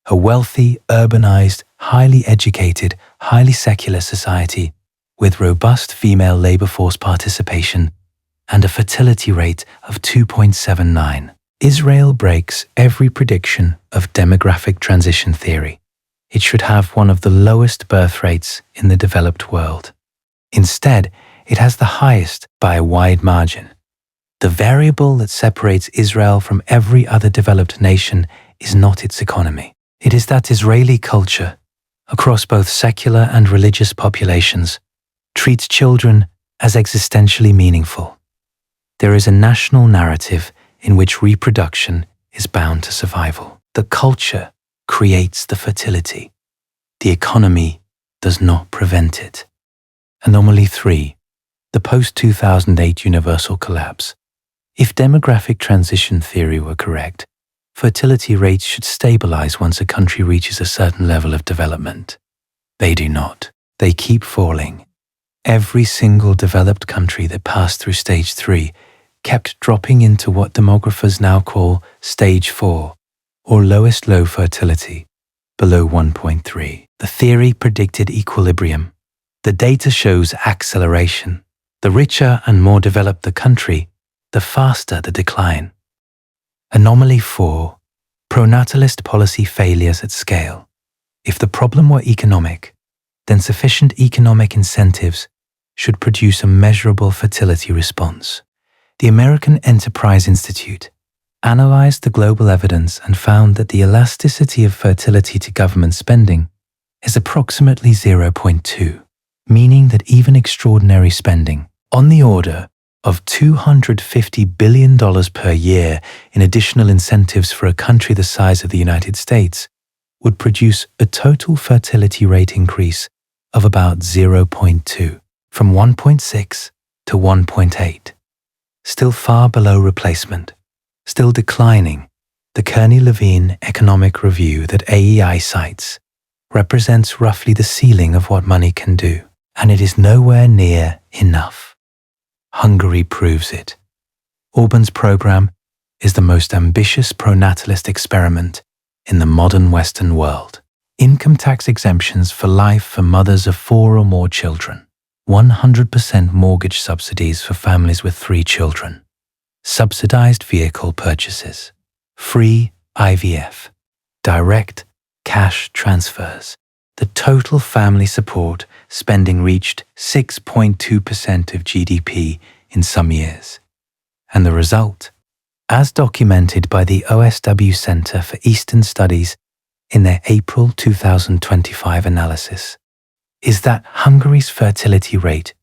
A wealthy, urbanized, highly educated, highly secular society with robust female labor force participation and a fertility rate of 2.79. Israel breaks every prediction of demographic transition theory. It should have one of the lowest birth rates in the developed world. Instead, it has the highest by a wide margin. The variable that separates Israel from every other developed nation is not its economy. It is that Israeli culture, across both secular and religious populations, treats children as existentially meaningful. There is a national narrative in which reproduction is bound to survival. The culture creates the fertility. The economy does not prevent it. Anomaly 3, the post-2008 universal collapse. If demographic transition theory were correct, fertility rates should stabilize once a country reaches a certain level of development. They do not. They keep falling. Every single developed country that passed through stage 3 kept dropping into what demographers now call stage 4, or lowest low fertility, below 1.3. The theory predicted equilibrium. The data shows acceleration. The richer and more developed the country, the faster the decline. Anomaly 4, pronatalist policy failures at scale. If the problem were economic, then sufficient economic incentives should produce a measurable fertility response. The American Enterprise Institute analyzed the global evidence and found that the elasticity of fertility to government spending is approximately 0.2, meaning that even extraordinary spending, on the order of $250 billion per year in additional incentives for a country the size of the United States, would produce a total fertility rate increase of about 0.2, from 1.6 to 1.8. Still far below replacement, still declining. The Kearney-Levine economic review that AEI cites represents roughly the ceiling of what money can do, and it is nowhere near enough. Hungary proves it. Orban's program is the most ambitious pronatalist experiment in the modern Western world. Income tax exemptions for life for mothers of 4 or more children. 100% mortgage subsidies for families with 3 children. Subsidized vehicle purchases. Free IVF. Direct cash transfers. The total family support spending reached 6.2% of GDP in some years. And the result, as documented by the OSW Center for Eastern Studies in their April 2025 analysis, is that Hungary's fertility rate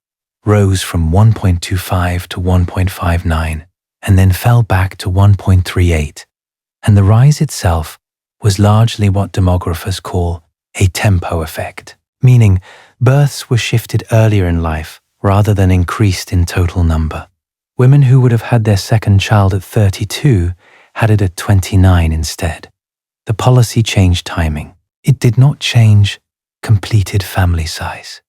rose from 1.25 to 1.59 and then fell back to 1.38, and the rise itself was largely what demographers call a tempo effect, meaning births were shifted earlier in life rather than increased in total number. Women who would have had their second child at 32 had it at 29 instead. The policy changed timing. It did not change completed family size.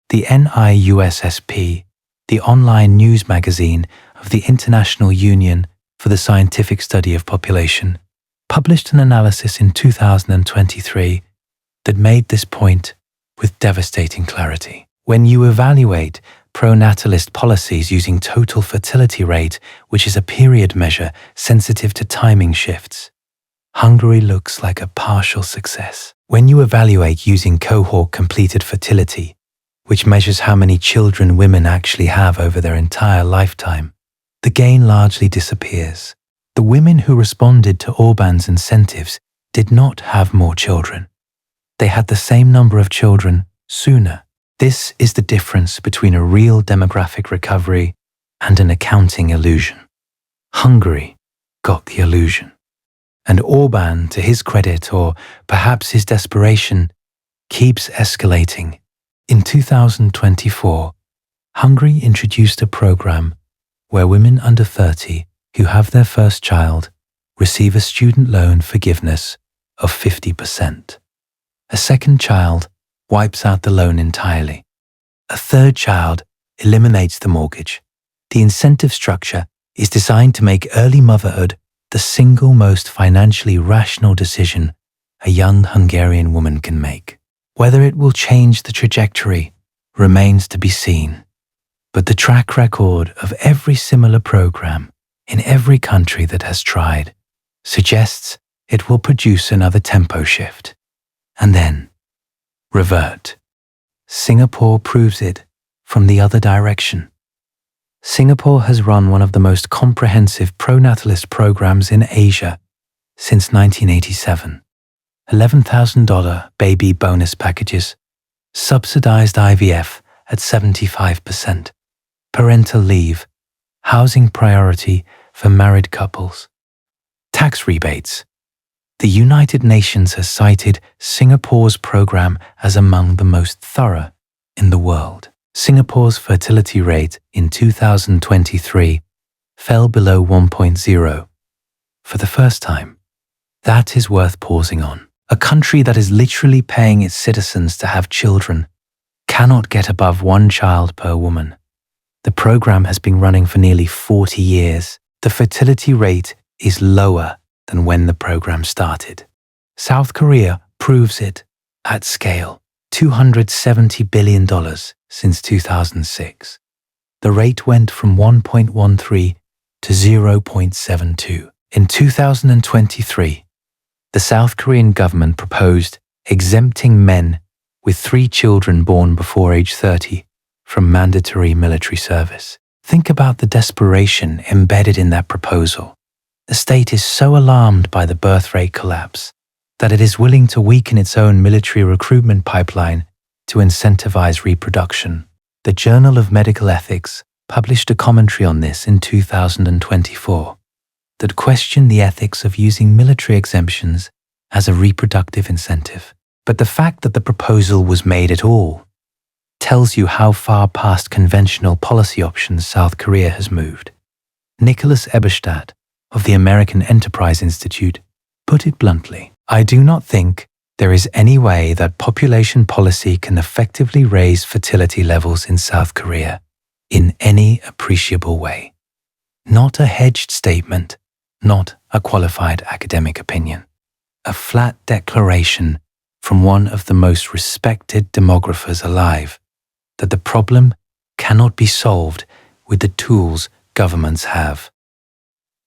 The NIUSSP, the online news magazine of the International Union for the Scientific Study of Population, published an analysis in 2023 that made this point with devastating clarity. When you evaluate pronatalist policies using total fertility rate, which is a period measure sensitive to timing shifts, Hungary looks like a partial success. When you evaluate using cohort-completed fertility, which measures how many children women actually have over their entire lifetime, the gain largely disappears. The women who responded to Orbán's incentives did not have more children. They had the same number of children sooner. This is the difference between a real demographic recovery and an accounting illusion. Hungary got the illusion. And Orbán, to his credit, or perhaps his desperation, keeps escalating. In 2024, Hungary introduced a program where women under 30 who have their first child receive a student loan forgiveness of 50%. A second child wipes out the loan entirely. A third child eliminates the mortgage. The incentive structure is designed to make early motherhood the single most financially rational decision a young Hungarian woman can make. Whether it will change the trajectory remains to be seen. But the track record of every similar program in every country that has tried suggests it will produce another tempo shift and then revert. Singapore proves it from the other direction. Singapore has run one of the most comprehensive pronatalist programs in Asia since 1987. $11,000 baby bonus packages, subsidized IVF at 75%, parental leave, housing priority for married couples, tax rebates. The United Nations has cited Singapore's program as among the most thorough in the world. Singapore's fertility rate in 2023 fell below 1.0 for the first time. That is worth pausing on. A country that is literally paying its citizens to have children cannot get above one child per woman. The program has been running for nearly 40 years. The fertility rate is lower than when the program started. South Korea proves it at scale. $270 billion since 2006. The rate went from 1.13 to 0.72. In 2023, the South Korean government proposed exempting men with 3 children born before age 30 from mandatory military service. Think about the desperation embedded in that proposal. The state is so alarmed by the birth rate collapse that it is willing to weaken its own military recruitment pipeline to incentivize reproduction. The Journal of Medical Ethics published a commentary on this in 2024 that questioned the ethics of using military exemptions as a reproductive incentive. But the fact that the proposal was made at all tells you how far past conventional policy options South Korea has moved. Nicholas Eberstadt of the American Enterprise Institute put it bluntly, "I do not think there is any way that population policy can effectively raise fertility levels in South Korea in any appreciable way. Not a hedged statement, not a qualified academic opinion. A flat declaration from one of the most respected demographers alive that the problem cannot be solved with the tools governments have.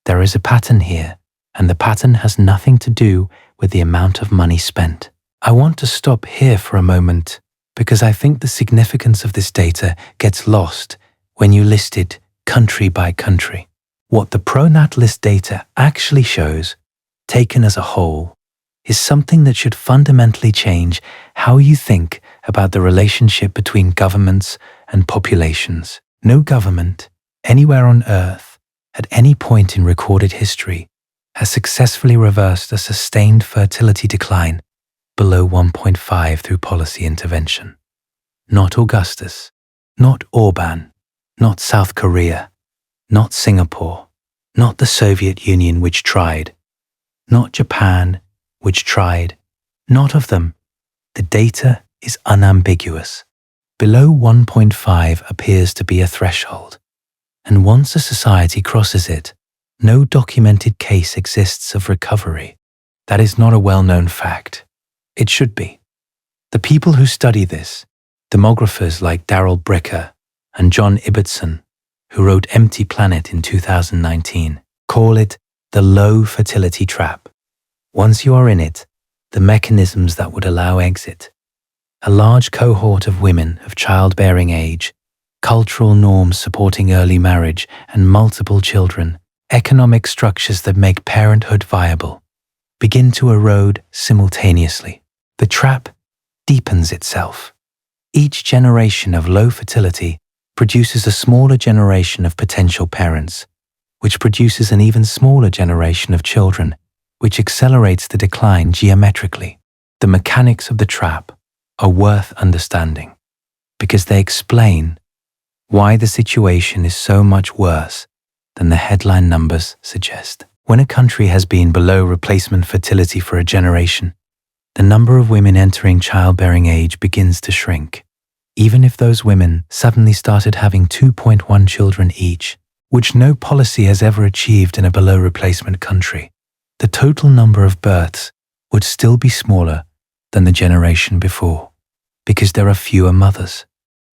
There is a pattern here, and the pattern has nothing to do with the amount of money spent. I want to stop here for a moment because I think the significance of this data gets lost when you list it country by country. What the pronatalist data actually shows, taken as a whole, is something that should fundamentally change how you think about the relationship between governments and populations. No government, anywhere on Earth, at any point in recorded history, has successfully reversed a sustained fertility decline below 1.5 through policy intervention. Not Augustus, not Orban, not South Korea, not Singapore, not the Soviet Union, which tried, not Japan, which tried. Not of them. The data is unambiguous. Below 1.5 appears to be a threshold, and once a society crosses it, no documented case exists of recovery. That is not a well-known fact. It should be. The people who study this, demographers like Darrell Bricker and John Ibbotson, who wrote Empty Planet in 2019, call it the low fertility trap. Once you are in it, the mechanisms that would allow exit, a large cohort of women of childbearing age, cultural norms supporting early marriage and multiple children, economic structures that make parenthood viable, begin to erode simultaneously. The trap deepens itself. Each generation of low fertility produces a smaller generation of potential parents, which produces an even smaller generation of children, which accelerates the decline geometrically. The mechanics of the trap are worth understanding because they explain why the situation is so much worse than the headline numbers suggest. When a country has been below replacement fertility for a generation, the number of women entering childbearing age begins to shrink. Even if those women suddenly started having 2.1 children each, which no policy has ever achieved in a below replacement country, the total number of births would still be smaller than the generation before, because there are fewer mothers.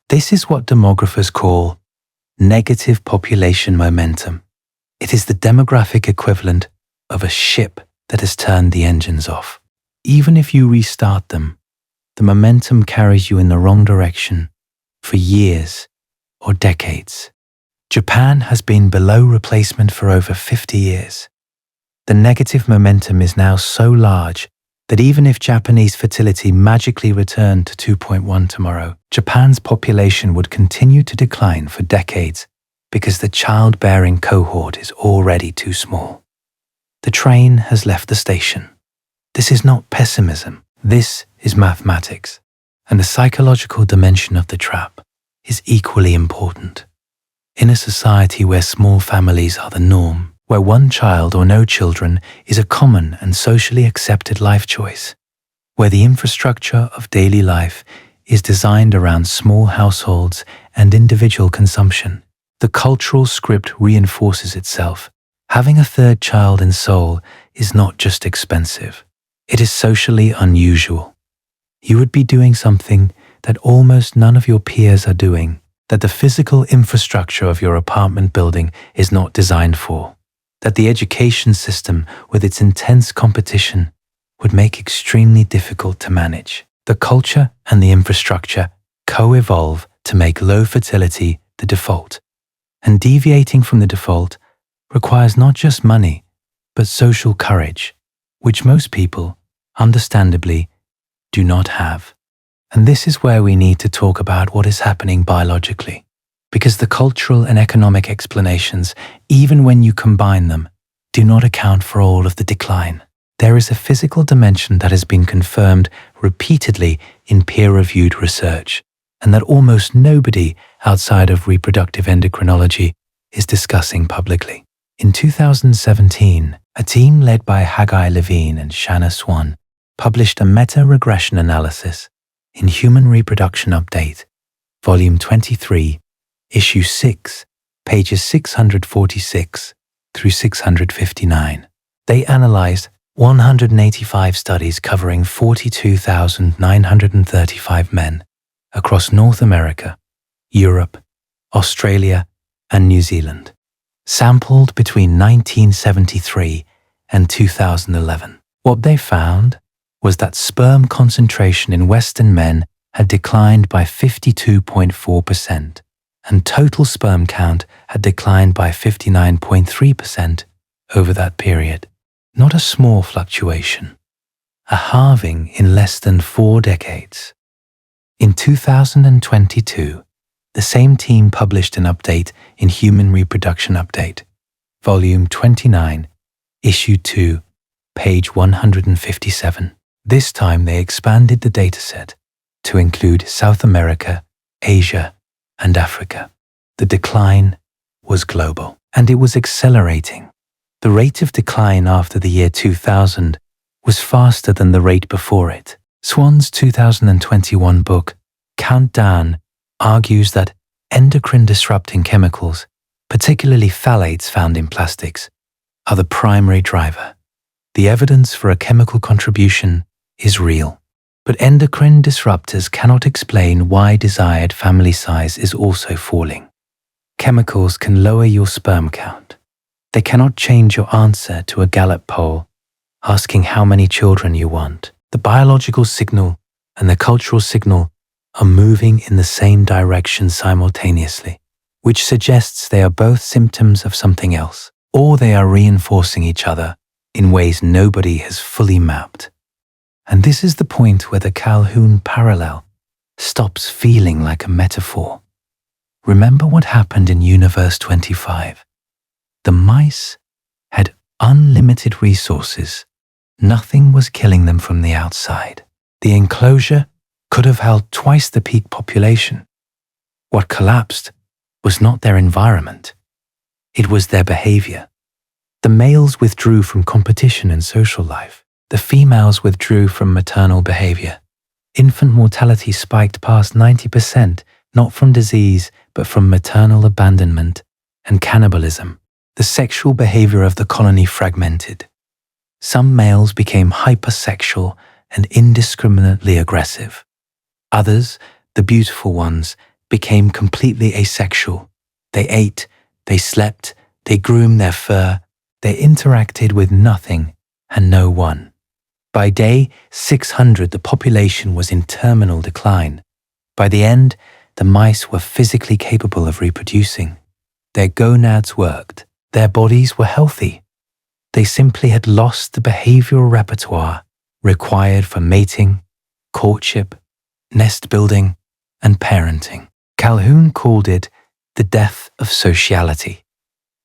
This is what demographers call negative population momentum. It is the demographic equivalent of a ship that has turned the engines off. Even if you restart them, the momentum carries you in the wrong direction for years or decades. Japan has been below replacement for over 50 years. The negative momentum is now so large that even if Japanese fertility magically returned to 2.1 tomorrow, Japan's population would continue to decline for decades because the childbearing cohort is already too small. The train has left the station. This is not pessimism. This is mathematics. And the psychological dimension of the trap is equally important. In a society where small families are the norm, where one child or no children is a common and socially accepted life choice, where the infrastructure of daily life is designed around small households and individual consumption, the cultural script reinforces itself. Having a third child in Seoul is not just expensive. It is socially unusual. You would be doing something that almost none of your peers are doing, that the physical infrastructure of your apartment building is not designed for, that the education system with its intense competition would make extremely difficult to manage. The culture and the infrastructure co-evolve to make low fertility the default. And deviating from the default requires not just money, but social courage, which most people, understandably, do not have. And this is where we need to talk about what is happening biologically, because the cultural and economic explanations, even when you combine them, do not account for all of the decline. There is a physical dimension that has been confirmed repeatedly in peer-reviewed research, and that almost nobody outside of reproductive endocrinology is discussing publicly. In 2017, a team led by Levine and Swan published a meta-regression analysis in Human Reproduction Update, Volume 23, Issue 6, pages 646 through 659. They analyzed 185 studies covering 42,935 men across North America, Europe, Australia, and New Zealand, sampled between 1973 and 2011. What they found was that sperm concentration in Western men had declined by 52.4%, and total sperm count had declined by 59.3% over that period. Not a small fluctuation, a halving in less than 4 decades. In 2022, the same team published an update in Human Reproduction Update, Volume 29, Issue 2, page 157. This time they expanded the dataset to include South America, Asia, and Africa. The decline was global, and it was accelerating. The rate of decline after the year 2000 was faster than the rate before it. Swan's 2021 book, Countdown, argues that endocrine-disrupting chemicals, particularly phthalates found in plastics, are the primary driver. The evidence for a chemical contribution is real, but endocrine disruptors cannot explain why desired family size is also falling. Chemicals can lower your sperm count. They cannot change your answer to a Gallup poll asking how many children you want. The biological signal and the cultural signal are moving in the same direction simultaneously, which suggests they are both symptoms of something else, or they are reinforcing each other in ways nobody has fully mapped. And this is the point where the Calhoun parallel stops feeling like a metaphor. Remember what happened in Universe 25. The mice had unlimited resources. Nothing was killing them from the outside. The enclosure could have held twice the peak population. What collapsed was not their environment. It was their behavior. The males withdrew from competition and social life. The females withdrew from maternal behavior. Infant mortality spiked past 90%, not from disease, but from maternal abandonment and cannibalism. The sexual behavior of the colony fragmented. Some males became hypersexual and indiscriminately aggressive. Others, the beautiful ones, became completely asexual. They ate, they slept, they groomed their fur, they interacted with nothing and no one. By day 600, the population was in terminal decline. By the end, the mice were physically capable of reproducing. Their gonads worked. Their bodies were healthy. They simply had lost the behavioral repertoire required for mating, courtship, nest building, and parenting. Calhoun called it the death of sociality.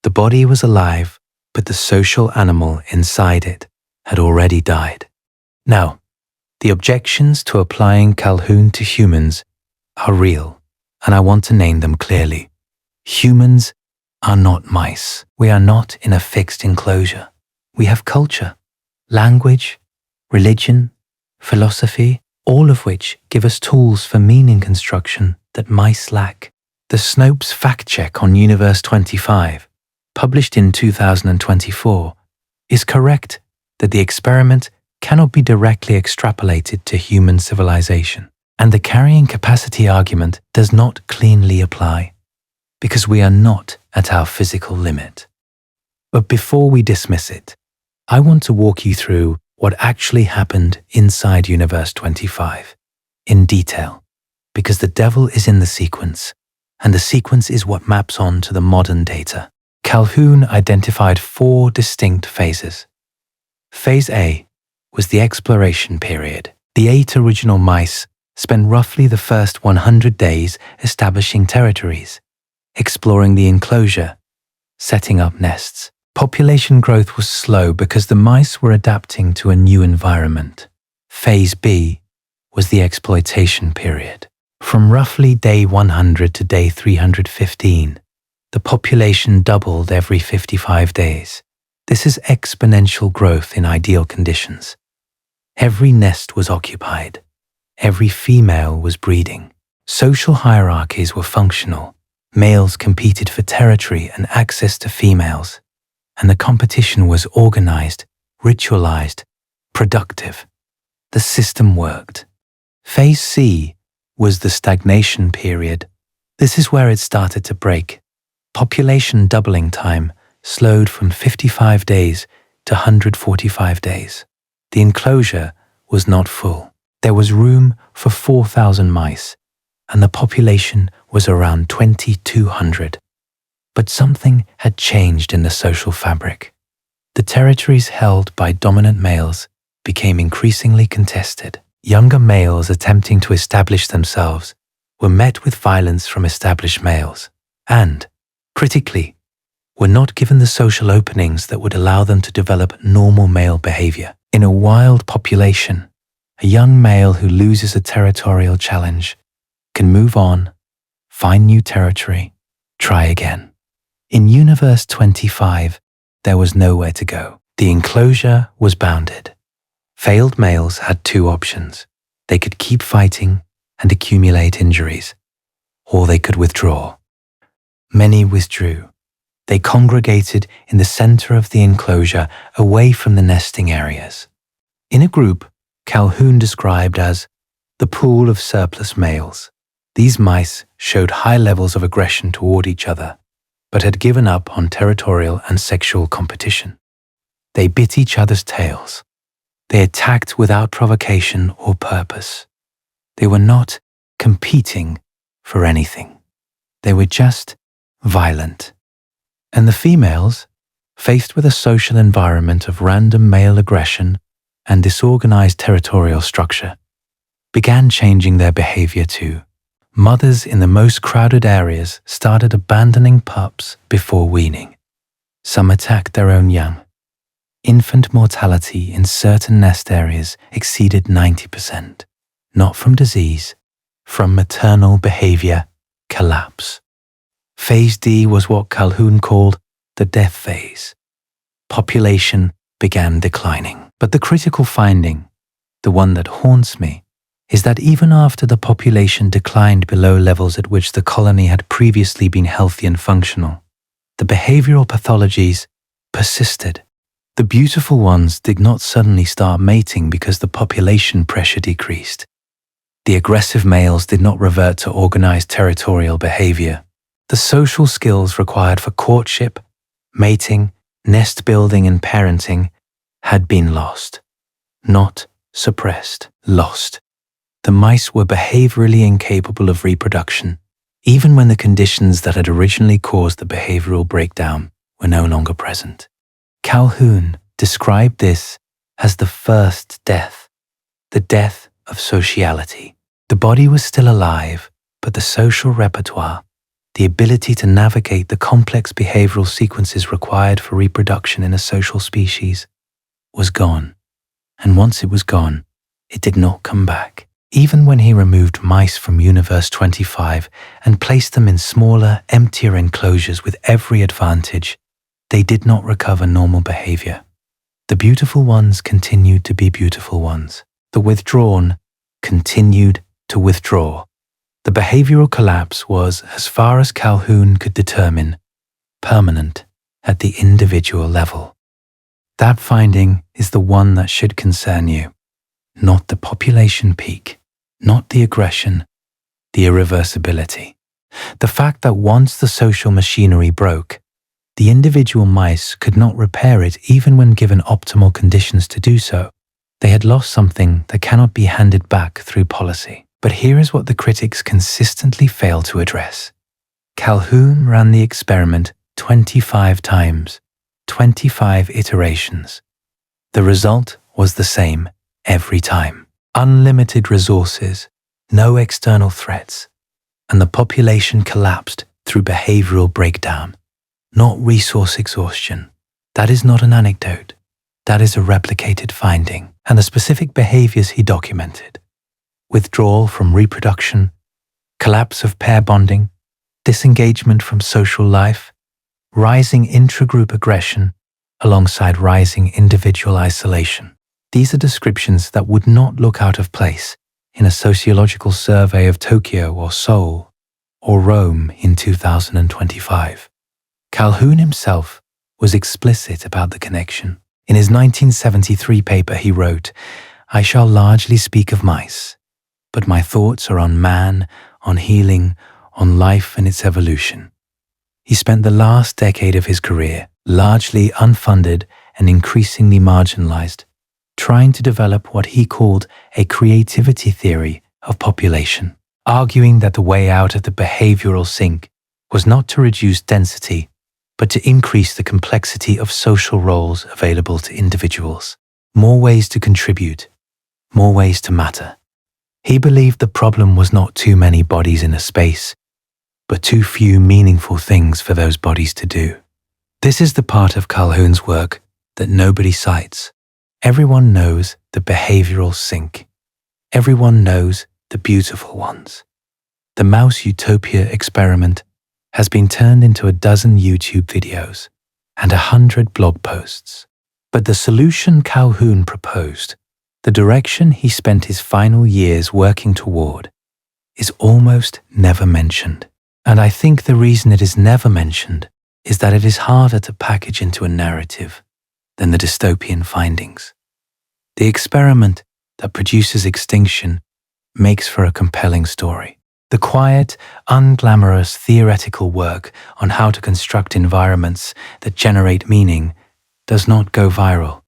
The body was alive, but the social animal inside it had already died. Now, the objections to applying Calhoun to humans are real, and I want to name them clearly. Humans are not mice. We are not in a fixed enclosure. We have culture, language, religion, philosophy, all of which give us tools for meaning construction that mice lack. The Snopes fact check on Universe 25, published in 2024, is correct that the experiment cannot be directly extrapolated to human civilization, and the carrying capacity argument does not cleanly apply, because we are not at our physical limit. But before we dismiss it, I want to walk you through what actually happened inside Universe 25 in detail, because the devil is in the sequence, and the sequence is what maps on to the modern data. Calhoun identified 4 distinct phases. Phase A was the exploration period. The 8 original mice spent roughly the first 100 days establishing territories, exploring the enclosure, setting up nests. Population growth was slow because the mice were adapting to a new environment. Phase B was the exploitation period. From roughly day 100 to day 315, the population doubled every 55 days. This is exponential growth in ideal conditions. Every nest was occupied. Every female was breeding. Social hierarchies were functional. Males competed for territory and access to females, and the competition was organized, ritualized, productive. The system worked. Phase C was the stagnation period. This is where it started to break. Population doubling time slowed from 55 days to 145 days. The enclosure was not full. There was room for 4,000 mice, and the population was around 2,200. But something had changed in the social fabric. The territories held by dominant males became increasingly contested. Younger males attempting to establish themselves were met with violence from established males and, critically, were not given the social openings that would allow them to develop normal male behavior. In a wild population, a young male who loses a territorial challenge can move on, find new territory, try again. In Universe 25, there was nowhere to go. The enclosure was bounded. Failed males had two options. They could keep fighting and accumulate injuries, or they could withdraw. Many withdrew. They congregated in the center of the enclosure, away from the nesting areas. In a group Calhoun described as the pool of surplus males, these mice showed high levels of aggression toward each other, but had given up on territorial and sexual competition. They bit each other's tails. They attacked without provocation or purpose. They were not competing for anything. They were just violent. And the females, faced with a social environment of random male aggression and disorganized territorial structure, began changing their behavior too. Mothers in the most crowded areas started abandoning pups before weaning. Some attacked their own young. Infant mortality in certain nest areas exceeded 90%, not from disease, from maternal behavior collapse. Phase D was what Calhoun called the death phase. Population began declining. But the critical finding, the one that haunts me, is that even after the population declined below levels at which the colony had previously been healthy and functional, the behavioral pathologies persisted. The beautiful ones did not suddenly start mating because the population pressure decreased. The aggressive males did not revert to organized territorial behavior. The social skills required for courtship, mating, nest building, and parenting had been lost. Not suppressed, lost. The mice were behaviorally incapable of reproduction, even when the conditions that had originally caused the behavioral breakdown were no longer present. Calhoun described this as the first death, the death of sociality. The body was still alive, but the social repertoire, the ability to navigate the complex behavioral sequences required for reproduction in a social species, was gone. And once it was gone, it did not come back. Even when he removed mice from Universe 25 and placed them in smaller, emptier enclosures with every advantage, they did not recover normal behavior. The beautiful ones continued to be beautiful ones. The withdrawn continued to withdraw. The behavioral collapse was, as far as Calhoun could determine, permanent at the individual level. That finding is the one that should concern you, not the population peak, not the aggression, the irreversibility. The fact that once the social machinery broke, the individual mice could not repair it even when given optimal conditions to do so. They had lost something that cannot be handed back through policy. But here is what the critics consistently fail to address. Calhoun ran the experiment 25 times, 25 iterations. The result was the same every time. Unlimited resources, no external threats, and the population collapsed through behavioral breakdown, not resource exhaustion. That is not an anecdote. That is a replicated finding, and the specific behaviors he documented: withdrawal from reproduction, collapse of pair bonding, disengagement from social life, rising intragroup aggression, alongside rising individual isolation. These are descriptions that would not look out of place in a sociological survey of Tokyo or Seoul or Rome in 2025. Calhoun himself was explicit about the connection. In his 1973 paper he wrote, "I shall largely speak of mice, but my thoughts are on man, on healing, on life and its evolution." He spent the last decade of his career, largely unfunded and increasingly marginalized, trying to develop what he called a creativity theory of population, arguing that the way out of the behavioral sink was not to reduce density, but to increase the complexity of social roles available to individuals. More ways to contribute, more ways to matter. He believed the problem was not too many bodies in a space, but too few meaningful things for those bodies to do. This is the part of Calhoun's work that nobody cites. Everyone knows the behavioral sink. Everyone knows the beautiful ones. The mouse utopia experiment has been turned into a dozen YouTube videos and 100 blog posts. But the solution Calhoun proposed, the direction he spent his final years working toward, is almost never mentioned. And I think the reason it is never mentioned is that it is harder to package into a narrative than the dystopian findings. The experiment that produces extinction makes for a compelling story. The quiet, unglamorous theoretical work on how to construct environments that generate meaning does not go viral.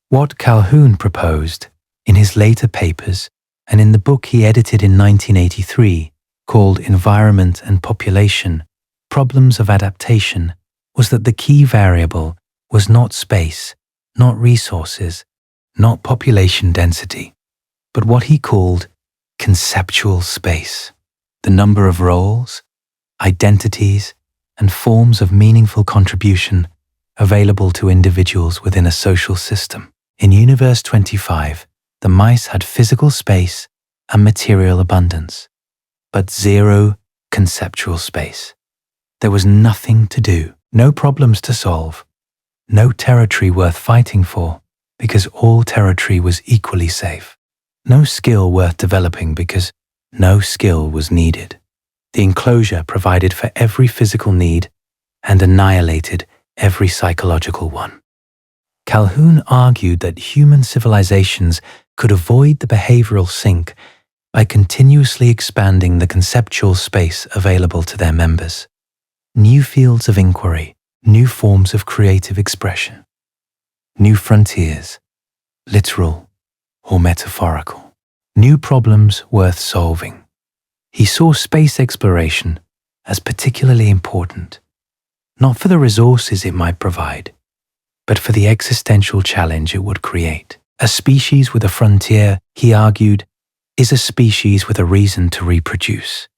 What Calhoun proposed in his later papers and in the book he edited in 1983 called Environment and Population, Problems of Adaptation, was that the key variable was not space, not resources, not population density, but what he called conceptual space, the number of roles, identities, and forms of meaningful contribution available to individuals within a social system. In Universe 25, the mice had physical space and material abundance, but zero conceptual space. There was nothing to do, no problems to solve, no territory worth fighting for because all territory was equally safe, no skill worth developing because no skill was needed. The enclosure provided for every physical need and annihilated every psychological one. Calhoun argued that human civilizations could avoid the behavioral sink by continuously expanding the conceptual space available to their members. New fields of inquiry, new forms of creative expression, new frontiers, literal or metaphorical, new problems worth solving. He saw space exploration as particularly important, not for the resources it might provide, but for the existential challenge it would create. A species with a frontier, he argued, is a species with a reason to reproduce.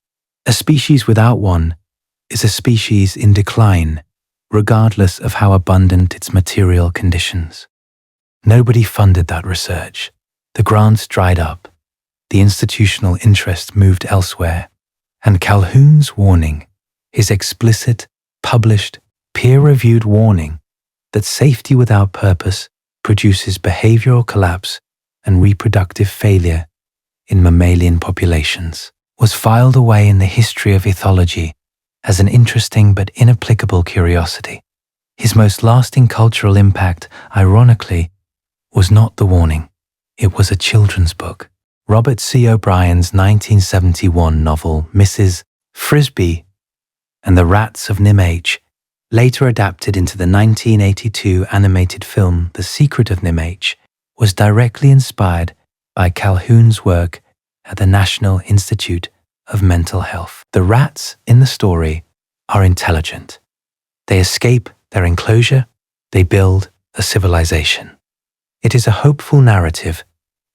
A species without one is a species in decline, regardless of how abundant its material conditions. Nobody funded that research. The grants dried up, the institutional interest moved elsewhere, and Calhoun's warning, his explicit, published, peer-reviewed warning that safety without purpose produces behavioral collapse and reproductive failure in mammalian populations, was filed away in the history of ethology as an interesting but inapplicable curiosity. His most lasting cultural impact, ironically, was not the warning. It was a children's book. Robert C. O'Brien's 1971 novel Mrs. Frisbee and the Rats of Nimh, later adapted into the 1982 animated film The Secret of Nimh, was directly inspired by Calhoun's work at the National Institute of Mental Health. The rats in the story are intelligent. They escape their enclosure, they build a civilization. It is a hopeful narrative,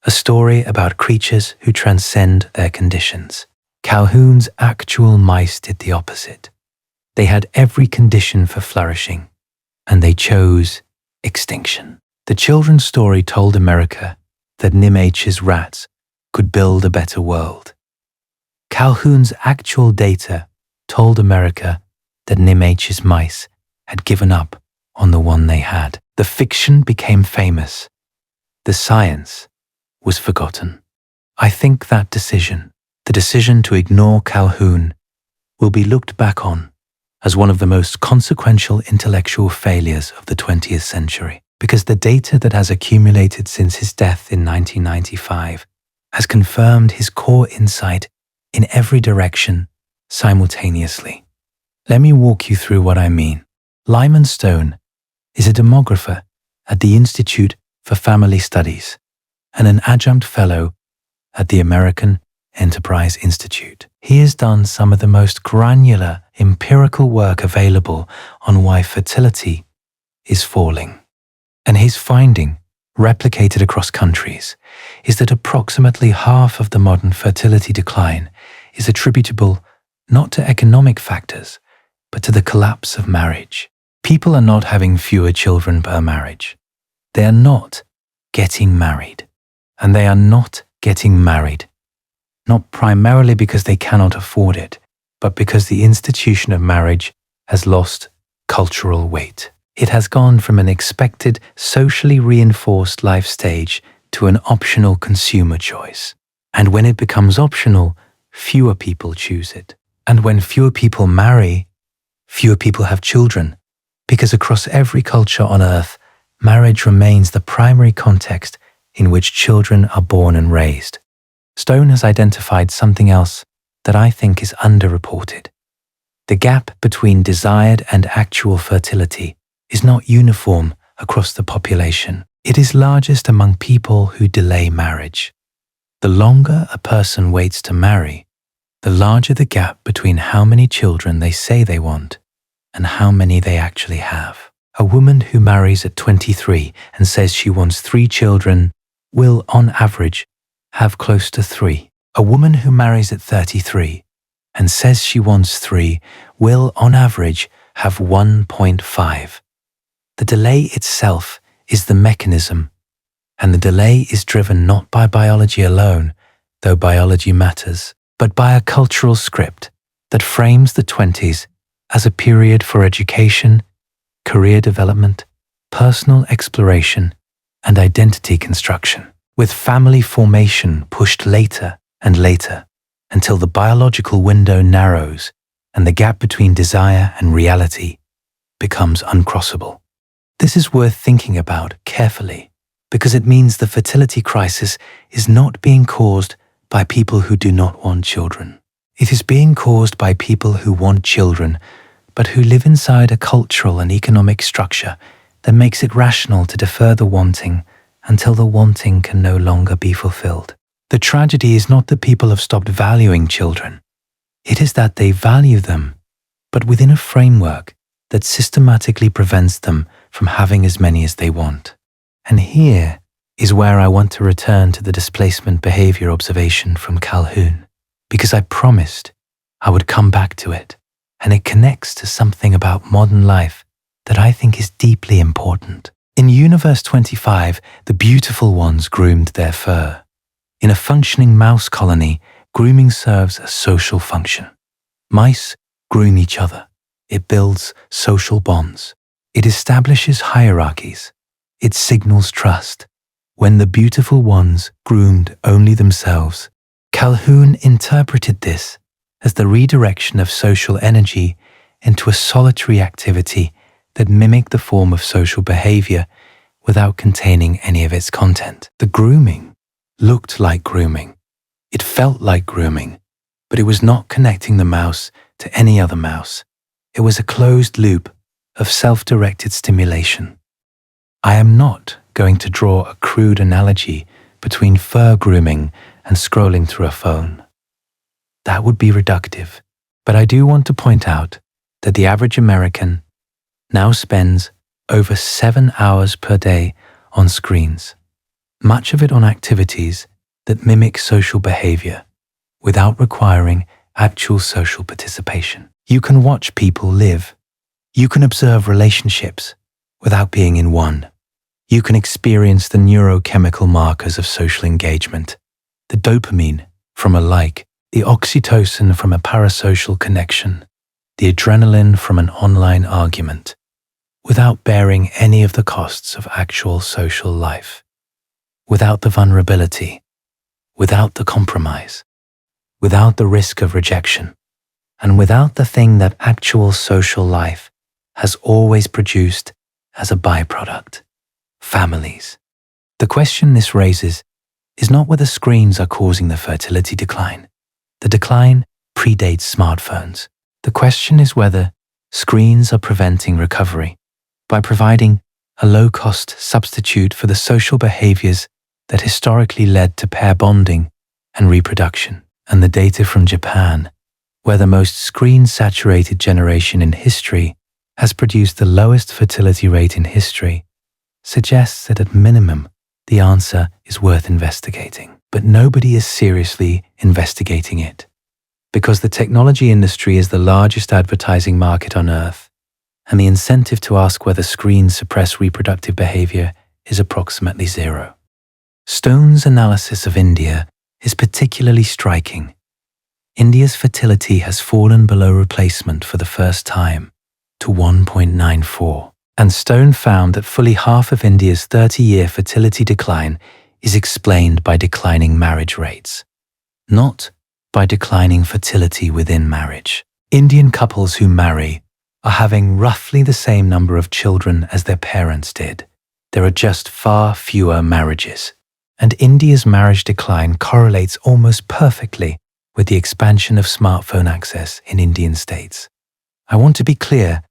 a story about creatures who transcend their conditions. Calhoun's actual mice did the opposite. They had every condition for flourishing, and they chose extinction. The children's story told America that Nimh's rats could build a better world. Calhoun's actual data told America that Nimh's mice had given up on the one they had. The fiction became famous. The science was forgotten. I think that decision, the decision to ignore Calhoun, will be looked back on as one of the most consequential intellectual failures of the 20th century, because the data that has accumulated since his death in 1995 has confirmed his core insight in every direction simultaneously. Let me walk you through what I mean. Lyman Stone is a demographer at the Institute for family studies and an adjunct fellow at the American Enterprise Institute. He has done some of the most granular empirical work available on why fertility is falling. And his finding, replicated across countries, is that approximately half of the modern fertility decline is attributable not to economic factors, but to the collapse of marriage. People are not having fewer children per marriage. They are not getting married. And they are not getting married, not primarily because they cannot afford it, but because the institution of marriage has lost cultural weight. It has gone from an expected, socially reinforced life stage to an optional consumer choice. And when it becomes optional, fewer people choose it. And when fewer people marry, fewer people have children, because across every culture on earth, marriage remains the primary context in which children are born and raised. Stone has identified something else that I think is underreported. The gap between desired and actual fertility is not uniform across the population. It is largest among people who delay marriage. The longer a person waits to marry, the larger the gap between how many children they say they want and how many they actually have. A woman who marries at 23 and says she wants 3 children will, on average, have close to 3. A woman who marries at 33 and says she wants 3 will, on average, have 1.5. The delay itself is the mechanism, and the delay is driven not by biology alone, though biology matters, but by a cultural script that frames the 20s as a period for education, career development, personal exploration, and identity construction, with family formation pushed later and later until the biological window narrows and the gap between desire and reality becomes uncrossable. This is worth thinking about carefully because it means the fertility crisis is not being caused by people who do not want children. It is being caused by people who want children but who live inside a cultural and economic structure that makes it rational to defer the wanting until the wanting can no longer be fulfilled. The tragedy is not that people have stopped valuing children. It is that they value them, but within a framework that systematically prevents them from having as many as they want. And here is where I want to return to the displacement behavior observation from Calhoun, because I promised I would come back to it, and it connects to something about modern life that I think is deeply important. In Universe 25, the beautiful ones groomed their fur. In a functioning mouse colony, grooming serves a social function. Mice groom each other. It builds social bonds. It establishes hierarchies. It signals trust. When the beautiful ones groomed only themselves, Calhoun interpreted this as the redirection of social energy into a solitary activity that mimicked the form of social behavior without containing any of its content. The grooming looked like grooming. It felt like grooming, but it was not connecting the mouse to any other mouse. It was a closed loop of self-directed stimulation. I am not going to draw a crude analogy between fur grooming and scrolling through a phone. That would be reductive, but I do want to point out that the average American now spends over 7 hours per day on screens, much of it on activities that mimic social behavior without requiring actual social participation. You can watch people live. You can observe relationships without being in one. You can experience the neurochemical markers of social engagement, the dopamine from a like, the oxytocin from a parasocial connection, the adrenaline from an online argument, without bearing any of the costs of actual social life, without the vulnerability, without the compromise, without the risk of rejection, and without the thing that actual social life has always produced as a byproduct: families. The question this raises is not whether screens are causing the fertility decline. The decline predates smartphones. The question is whether screens are preventing recovery by providing a low-cost substitute for the social behaviors that historically led to pair bonding and reproduction. And the data from Japan, where the most screen-saturated generation in history has produced the lowest fertility rate in history, suggests that at minimum, the answer is worth investigating. But nobody is seriously investigating it, because the technology industry is the largest advertising market on Earth, and the incentive to ask whether screens suppress reproductive behavior is approximately zero. Stone's analysis of India is particularly striking. India's fertility has fallen below replacement for the first time to 1.94, and Stone found that fully half of India's 30-year fertility decline is explained by declining marriage rates, not by declining fertility within marriage. Indian couples who marry are having roughly the same number of children as their parents did. There are just far fewer marriages, and India's marriage decline correlates almost perfectly with the expansion of smartphone access in Indian states. I want to be clear,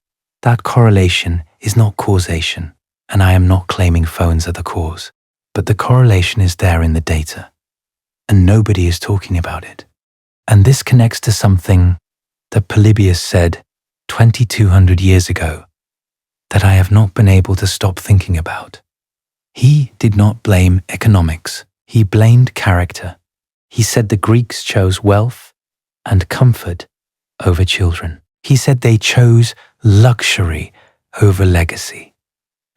that correlation is not causation, and I am not claiming phones are the cause, but the correlation is there in the data, and nobody is talking about it. And this connects to something that Polybius said 2,200 years ago that I have not been able to stop thinking about. He did not blame economics. He blamed character. He said the Greeks chose wealth and comfort over children. He said they chose luxury over legacy.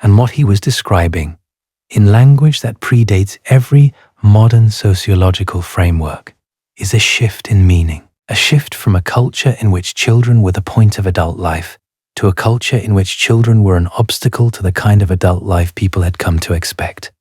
And what he was describing, in language that predates every modern sociological framework, is a shift in meaning. A shift from a culture in which children were the point of adult life to a culture in which children were an obstacle to the kind of adult life people had come to expect.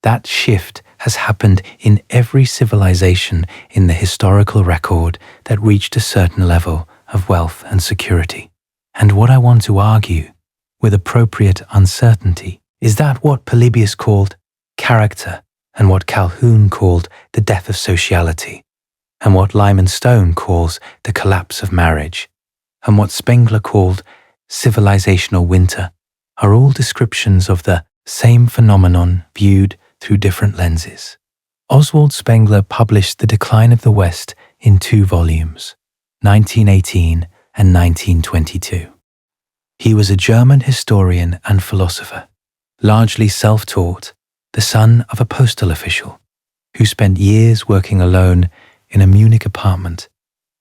That shift has happened in every civilization in the historical record that reached a certain level of wealth and security. And what I want to argue, with appropriate uncertainty, is that what Polybius called character and what Calhoun called the death of sociality, and what Levine and Swan calls the collapse of marriage, and what Spengler called civilizational winter, are all descriptions of the same phenomenon viewed through different lenses. Oswald Spengler published The Decline of the West in 2 volumes, 1918 and 1922. He was a German historian and philosopher, largely self-taught, the son of a postal official, who spent years working alone in a Munich apartment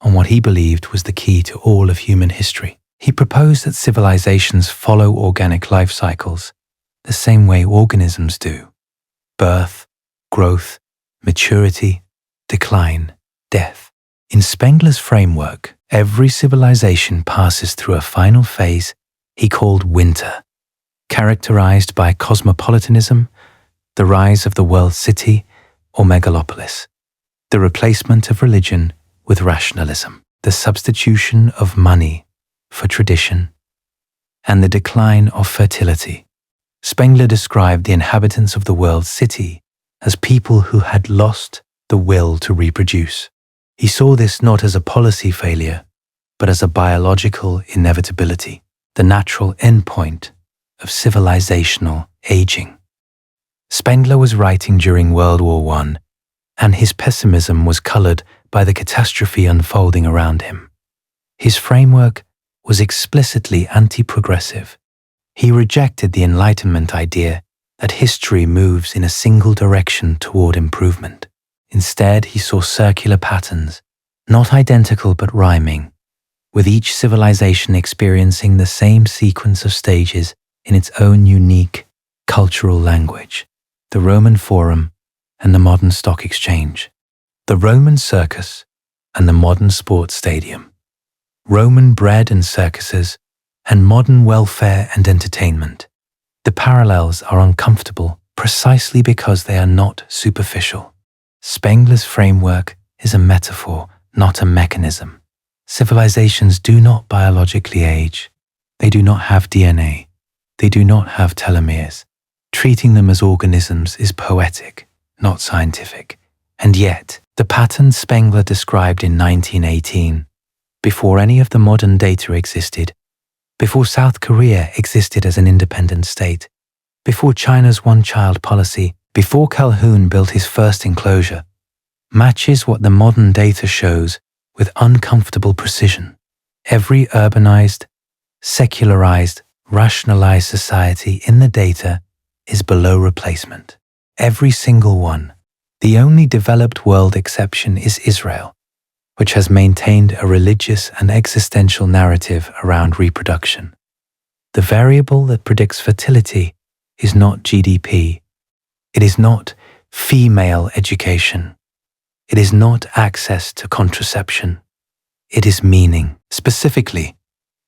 on what he believed was the key to all of human history. He proposed that civilizations follow organic life cycles the same way organisms do: birth, growth, maturity, decline, death. In Spengler's framework, every civilization passes through a final phase he called winter, characterized by cosmopolitanism, the rise of the world city or megalopolis, the replacement of religion with rationalism, the substitution of money for tradition, and the decline of fertility. Spengler described the inhabitants of the world city as people who had lost the will to reproduce. He saw this not as a policy failure, but as a biological inevitability, the natural endpoint of civilizational aging. Spengler was writing during World War I, and his pessimism was colored by the catastrophe unfolding around him. His framework was explicitly anti-progressive. He rejected the Enlightenment idea that history moves in a single direction toward improvement. Instead, he saw circular patterns, not identical but rhyming, with each civilization experiencing the same sequence of stages in its own unique cultural language: the Roman Forum and the modern stock exchange, the Roman circus and the modern sports stadium, Roman bread and circuses and modern welfare and entertainment. The parallels are uncomfortable precisely because they are not superficial. Spengler's framework is a metaphor, not a mechanism. Civilizations do not biologically age. They do not have DNA. They do not have telomeres. Treating them as organisms is poetic, not scientific. And yet, the pattern Spengler described in 1918, before any of the modern data existed, before South Korea existed as an independent state, before China's one-child policy, before Calhoun built his first enclosure, matches what the modern data shows with uncomfortable precision. Every urbanized, secularized, rationalized society in the data is below replacement. Every single one. The only developed world exception is Israel, which has maintained a religious and existential narrative around reproduction. The variable that predicts fertility is not GDP. It is not female education. It is not access to contraception. It is meaning. Specifically,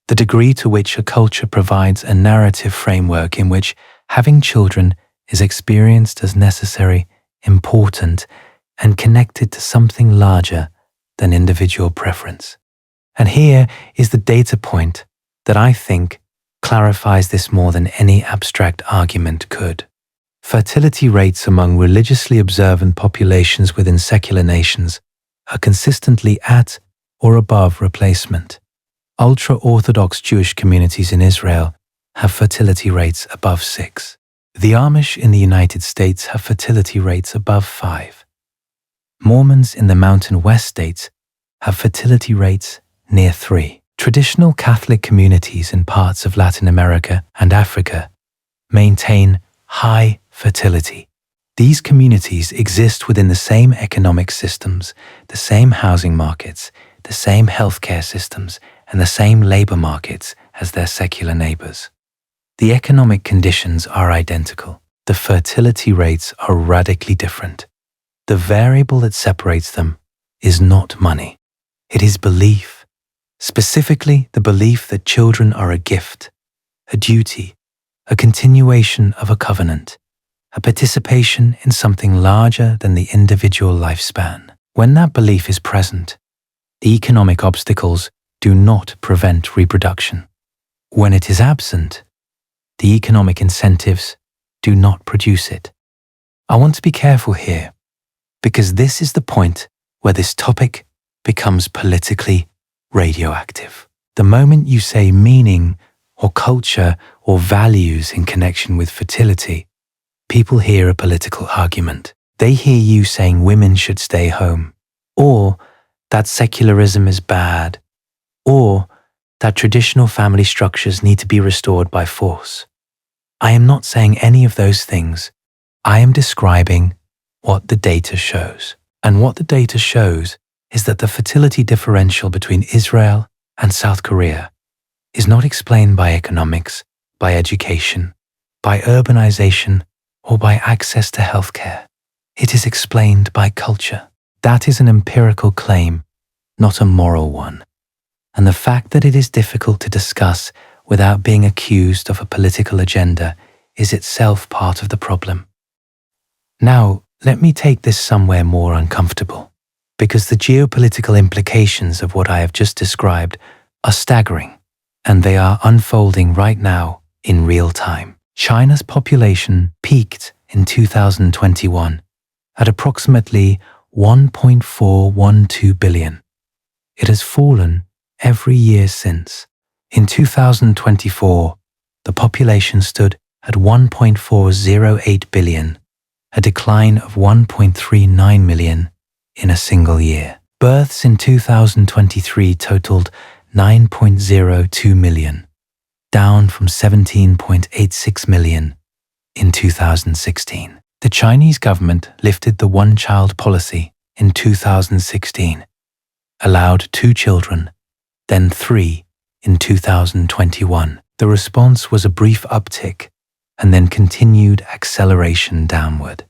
the degree to which a culture provides a narrative framework in which having children is experienced as necessary, important, and connected to something larger than individual preference. And here is the data point that I think clarifies this more than any abstract argument could. Fertility rates among religiously observant populations within secular nations are consistently at or above replacement. Ultra-Orthodox Jewish communities in Israel have fertility rates above 6. The Amish in the United States have fertility rates above 5. Mormons in the Mountain West states have fertility rates near 3. Traditional Catholic communities in parts of Latin America and Africa maintain high fertility. These communities exist within the same economic systems, the same housing markets, the same healthcare systems, and the same labor markets as their secular neighbors. The economic conditions are identical. The fertility rates are radically different. The variable that separates them is not money. It is belief. Specifically, the belief that children are a gift, a duty, a continuation of a covenant, a participation in something larger than the individual lifespan. When that belief is present, the economic obstacles do not prevent reproduction. When it is absent, the economic incentives do not produce it. I want to be careful here, because this is the point where this topic becomes politically radioactive. The moment you say meaning or culture or values in connection with fertility, people hear a political argument. They hear you saying women should stay home, or that secularism is bad, or that traditional family structures need to be restored by force. I am not saying any of those things. I am describing what the data shows. And what the data shows is that the fertility differential between Israel and South Korea is not explained by economics, by education, by urbanization, or by access to healthcare. It is explained by culture. That is an empirical claim, not a moral one. And the fact that it is difficult to discuss without being accused of a political agenda is itself part of the problem. Now, let me take this somewhere more uncomfortable, because the geopolitical implications of what I have just described are staggering, and they are unfolding right now in real time. China's population peaked in 2021 at approximately 1.412 billion. It has fallen every year since. In 2024, the population stood at 1.408 billion, a decline of 1.39 million in a single year. Births in 2023 totaled 9.02 million, down from 17.86 million in 2016. The Chinese government lifted the one-child policy in 2016, allowed 2 children, then 3 in 2021. The response was a brief uptick and then continued acceleration downward.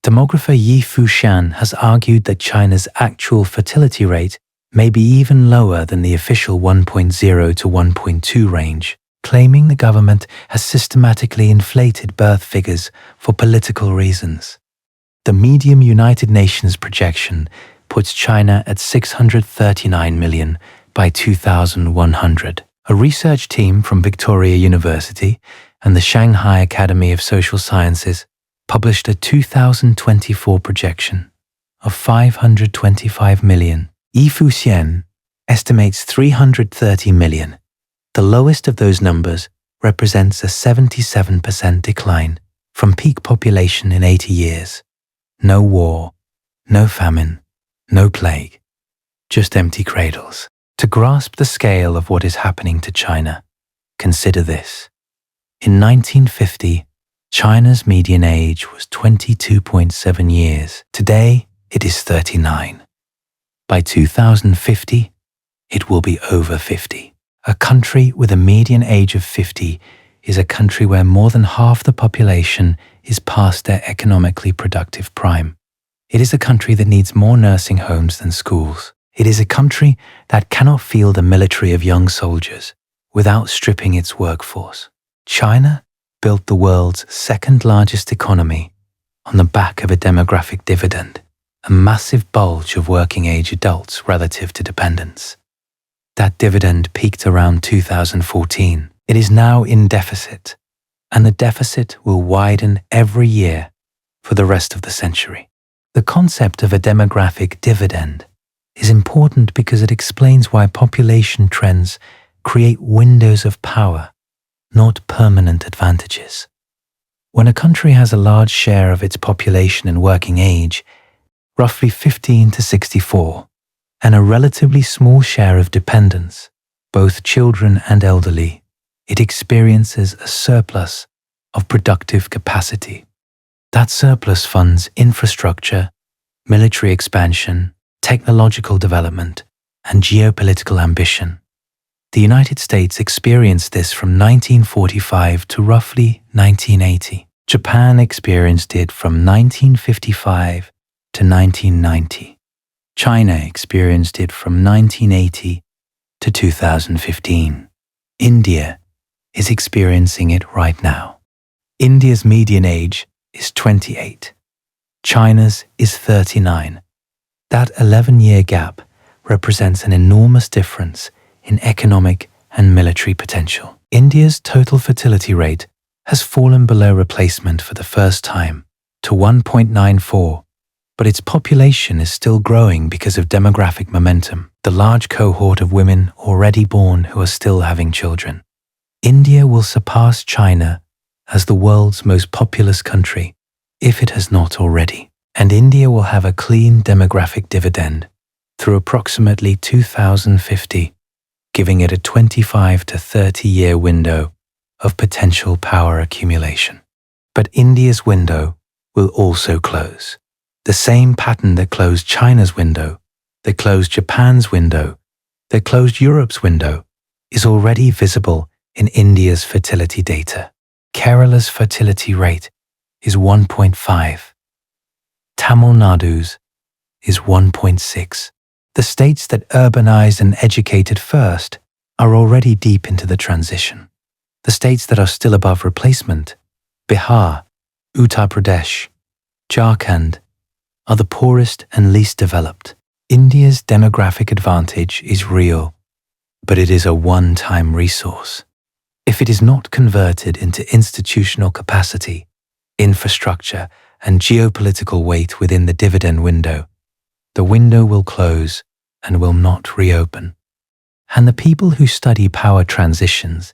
Demographer Yi Fushan has argued that China's actual fertility rate may be even lower than the official 1.0 to 1.2 range, claiming the government has systematically inflated birth figures for political reasons. The medium United Nations projection puts China at 639 million by 2100. A research team from Victoria University and the Shanghai Academy of Social Sciences published a 2024 projection of 525 million. Yi Fushan estimates 330 million. The lowest of those numbers represents a 77% decline from peak population in 80 years. No war, no famine, no plague, just empty cradles. To grasp the scale of what is happening to China, consider this. In 1950, China's median age was 22.7 years. Today, it is 39. By 2050, it will be over 50. A country with a median age of 50 is a country where more than half the population is past their economically productive prime. It is a country that needs more nursing homes than schools. It is a country that cannot field a military of young soldiers without stripping its workforce. China built the world's second largest economy on the back of a demographic dividend, a massive bulge of working-age adults relative to dependents. That dividend peaked around 2014. It is now in deficit, and the deficit will widen every year for the rest of the century. The concept of a demographic dividend is important because it explains why population trends create windows of power, not permanent advantages. When a country has a large share of its population in working age, roughly 15 to 64, and a relatively small share of dependents, both children and elderly, it experiences a surplus of productive capacity. That surplus funds infrastructure, military expansion, technological development, and geopolitical ambition. The United States experienced this from 1945 to roughly 1980. Japan experienced it from 1955 to 1990. China experienced it from 1980 to 2015. India is experiencing it right now. India's median age is 28. China's is 39. That 11-year gap represents an enormous difference in economic and military potential. India's total fertility rate has fallen below replacement for the first time to 1.94, but its population is still growing because of demographic momentum, the large cohort of women already born who are still having children. India will surpass China as the world's most populous country, if it has not already. And India will have a clean demographic dividend through approximately 2050, giving it a 25 to 30-year window of potential power accumulation. But India's window will also close. The same pattern that closed China's window, that closed Japan's window, that closed Europe's window, is already visible in India's fertility data. Kerala's fertility rate is 1.5. Tamil Nadu's is 1.6. The states that urbanized and educated first are already deep into the transition. The states that are still above replacement, Bihar, Uttar Pradesh, Jharkhand, are the poorest and least developed. India's demographic advantage is real, but it is a one-time resource. If it is not converted into institutional capacity, infrastructure, and geopolitical weight within the dividend window, the window will close and will not reopen. And the people who study power transitions,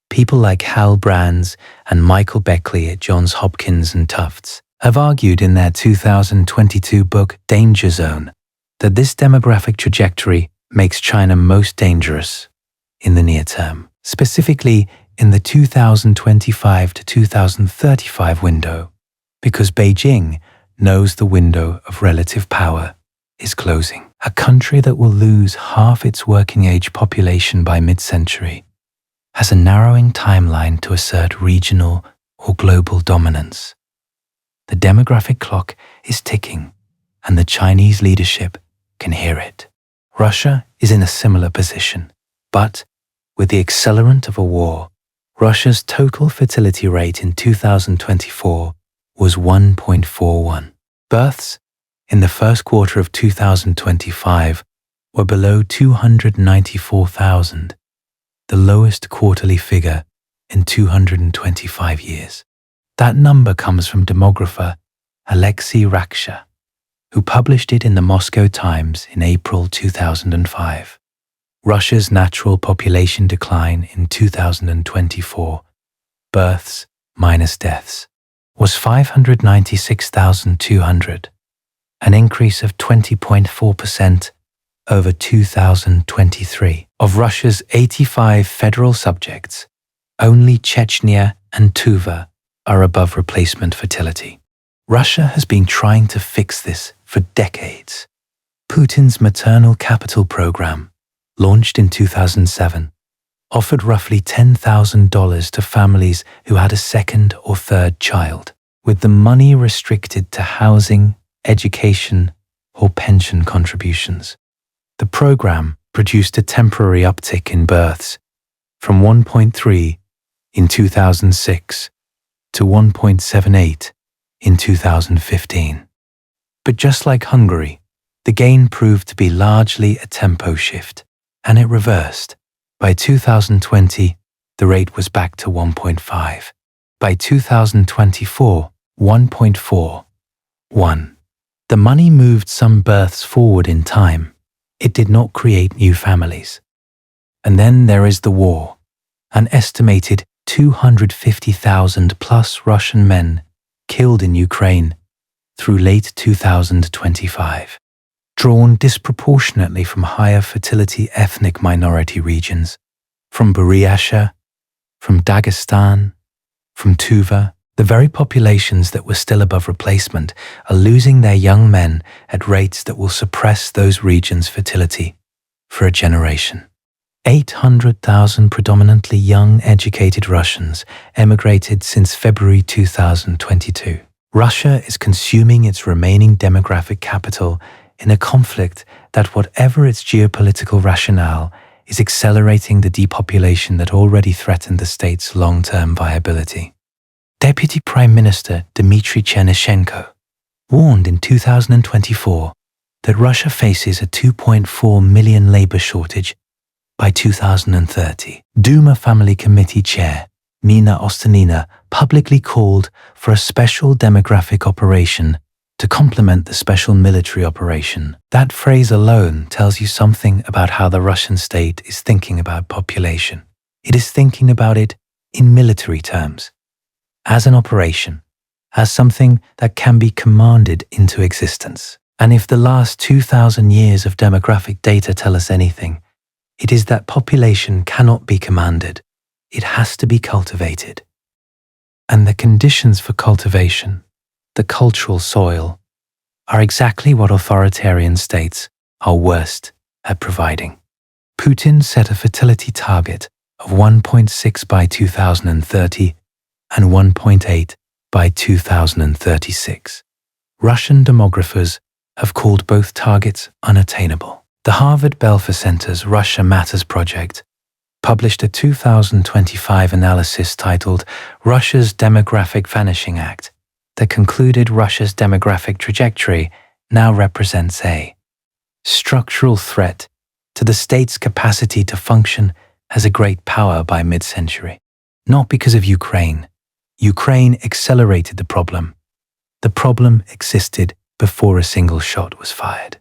people like Hal Brands and Michael Beckley at Johns Hopkins and Tufts, have argued in their 2022 book Danger Zone that this demographic trajectory makes China most dangerous in the near term, specifically in the 2025 to 2035 window, because Beijing knows the window of relative power is closing. A country that will lose half its working-age population by mid-century has a narrowing timeline to assert regional or global dominance. The demographic clock is ticking, and the Chinese leadership can hear it. Russia is in a similar position, but with the accelerant of a war, Russia's total fertility rate in 2024 was 1.41. Births in the first quarter of 2025 were below 294,000, the lowest quarterly figure in 225 years. That number comes from demographer Alexei Raksha, who published it in the Moscow Times in April 2005. Russia's natural population decline in 2024 births minus deaths, was 596,200, an increase of 20.4% over 2023. Of Russia's 85 federal subjects, only Chechnya and Tuva are above replacement fertility. Russia has been trying to fix this for decades. Putin's maternal capital program, launched in 2007, offered roughly $10,000 to families who had a second or third child, with the money restricted to housing, education, or pension contributions. The program produced a temporary uptick in births from 1.3 in 2006 to 1.78 in 2015. But just like Hungary, the gain proved to be largely a tempo shift, and it reversed. By 2020, the rate was back to 1.5. By 2024, 1.41. The money moved some births forward in time. It did not create new families. And then there is the war. An estimated 250,000 plus Russian men killed in Ukraine through late 2025, drawn disproportionately from higher fertility ethnic minority regions, from Buryatia, from Dagestan, from Tuva. The very populations that were still above replacement are losing their young men at rates that will suppress those regions' fertility for a generation. 800,000 predominantly young, educated Russians emigrated since February 2022. Russia is consuming its remaining demographic capital in a conflict that, whatever its geopolitical rationale, is accelerating the depopulation that already threatened the state's long-term viability. Deputy Prime Minister Dmitry Chernyshenko warned in 2024 that Russia faces a 2.4 million labor shortage by 2030. Duma Family Committee Chair Nina Ostanina publicly called for a special demographic operation to complement the special military operation. That phrase alone tells you something about how the Russian state is thinking about population. It is thinking about it in military terms, as an operation, as something that can be commanded into existence. And if the last 2,000 years of demographic data tell us anything, it is that population cannot be commanded. It has to be cultivated. And the conditions for cultivation, the cultural soil, are exactly what authoritarian states are worst at providing. Putin set a fertility target of 1.6 by 2030 and 1.8 by 2036. Russian demographers have called both targets unattainable. The Harvard Belfer Center's Russia Matters project published a 2025 analysis titled Russia's Demographic Vanishing Act that concluded Russia's demographic trajectory now represents a structural threat to the state's capacity to function as a great power by mid-century. Not because of Ukraine. Ukraine accelerated the problem. The problem existed before a single shot was fired.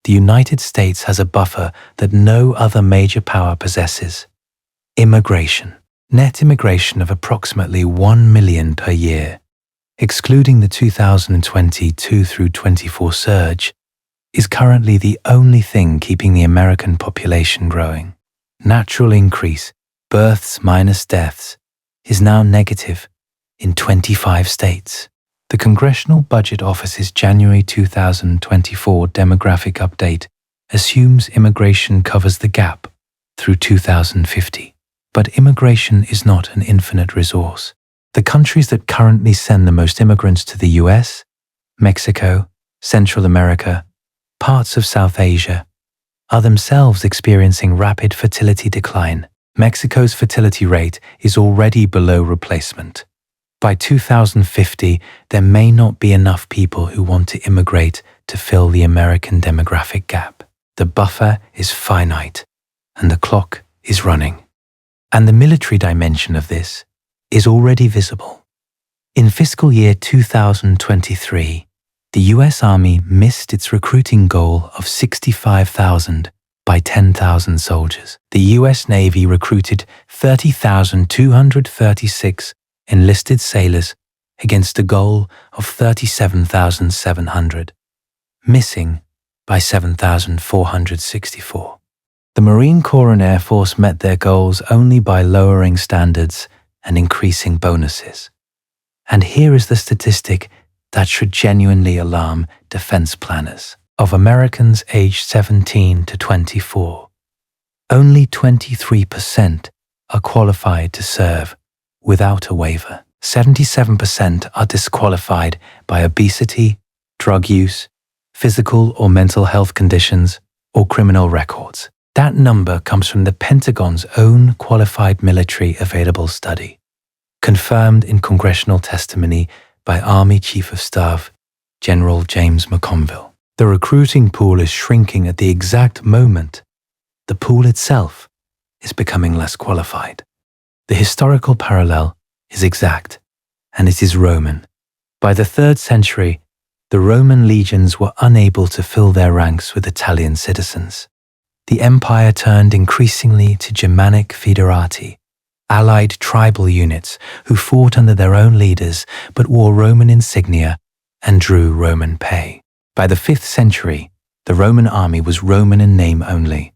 The United States has a buffer that no other major power possesses. Immigration. Net immigration of approximately 1 million per year, excluding the 2022 through 24 surge, is currently the only thing keeping the American population growing. Natural increase, births minus deaths, is now negative in 25 states. The Congressional Budget Office's January 2024 demographic update assumes immigration covers the gap through 2050. But immigration is not an infinite resource. The countries that currently send the most immigrants to the US, Mexico, Central America, parts of South Asia, are themselves experiencing rapid fertility decline. Mexico's fertility rate is already below replacement. By 2050, there may not be enough people who want to immigrate to fill the American demographic gap. The buffer is finite, and the clock is running. And the military dimension of this is already visible. In fiscal year 2023, the US Army missed its recruiting goal of 65,000 by 10,000 soldiers. The US Navy recruited 30,236 enlisted sailors against a goal of 37,700, missing by 7,464. The Marine Corps and Air Force met their goals only by lowering standards and increasing bonuses. And here is the statistic that should genuinely alarm defense planners. Of Americans aged 17 to 24, only 23% are qualified to serve without a waiver. 77% are disqualified by obesity, drug use, physical or mental health conditions, or criminal records. That number comes from the Pentagon's own qualified military available study, confirmed in congressional testimony by Army Chief of Staff General James McConville. The recruiting pool is shrinking at the exact moment the pool itself is becoming less qualified. The historical parallel is exact, and it is Roman. By the 3rd century, the Roman legions were unable to fill their ranks with Italian citizens. The empire turned increasingly to Germanic foederati, allied tribal units who fought under their own leaders but wore Roman insignia and drew Roman pay. By the 5th century, the Roman army was Roman in name only.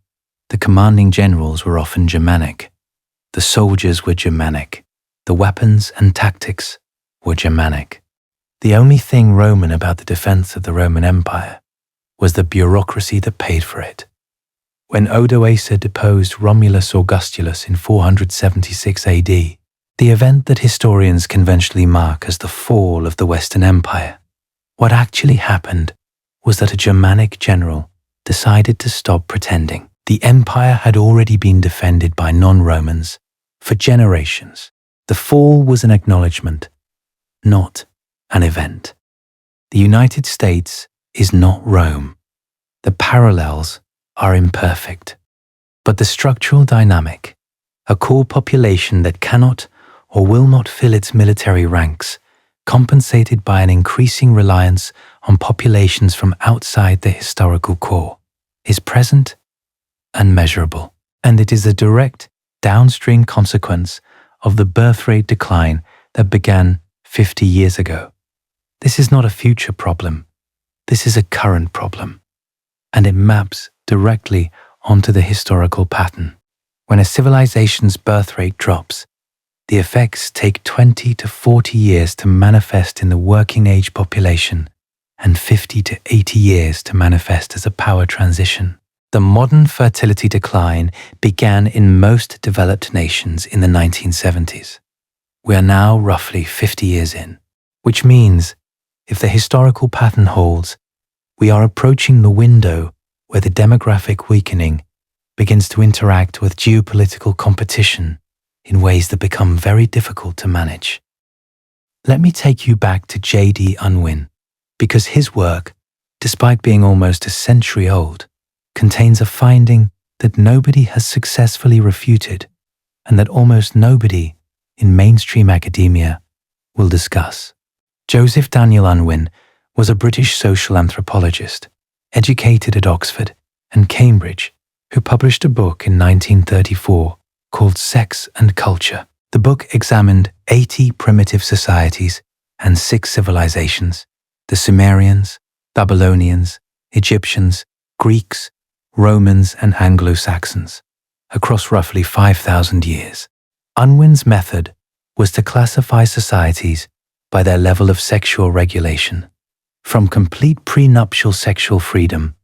The commanding generals were often Germanic. The soldiers were Germanic. The weapons and tactics were Germanic. The only thing Roman about the defense of the Roman Empire was the bureaucracy that paid for it. When Odoacer deposed Romulus Augustulus in 476 AD, the event that historians conventionally mark as the fall of the Western Empire, what actually happened was that a Germanic general decided to stop pretending. The empire had already been defended by non-Romans for generations. The fall was an acknowledgement, not an event. The United States is not Rome. The parallels are imperfect. But the structural dynamic, a core population that cannot or will not fill its military ranks, compensated by an increasing reliance on populations from outside the historical core, is present and measurable. And it is a direct downstream consequence of the birth rate decline that began 50 years ago. This is not a future problem. This is a current problem. And it maps directly onto the historical pattern. When a civilization's birth rate drops, the effects take 20 to 40 years to manifest in the working age population and 50 to 80 years to manifest as a power transition. The modern fertility decline began in most developed nations in the 1970s. We are now roughly 50 years in, which means if the historical pattern holds, we are approaching the window where the demographic weakening begins to interact with geopolitical competition in ways that become very difficult to manage. Let me take you back to J.D. Unwin, because his work, despite being almost a century old, contains a finding that nobody has successfully refuted and that almost nobody in mainstream academia will discuss. Joseph Daniel Unwin was a British social anthropologist, educated at Oxford and Cambridge, who published a book in 1934 called Sex and Culture. The book examined 80 primitive societies and 6 civilizations: the Sumerians, Babylonians, Egyptians, Greeks, Romans, and Anglo-Saxons, across roughly 5,000 years. Unwin's method was to classify societies by their level of sexual regulation, from complete prenuptial sexual freedom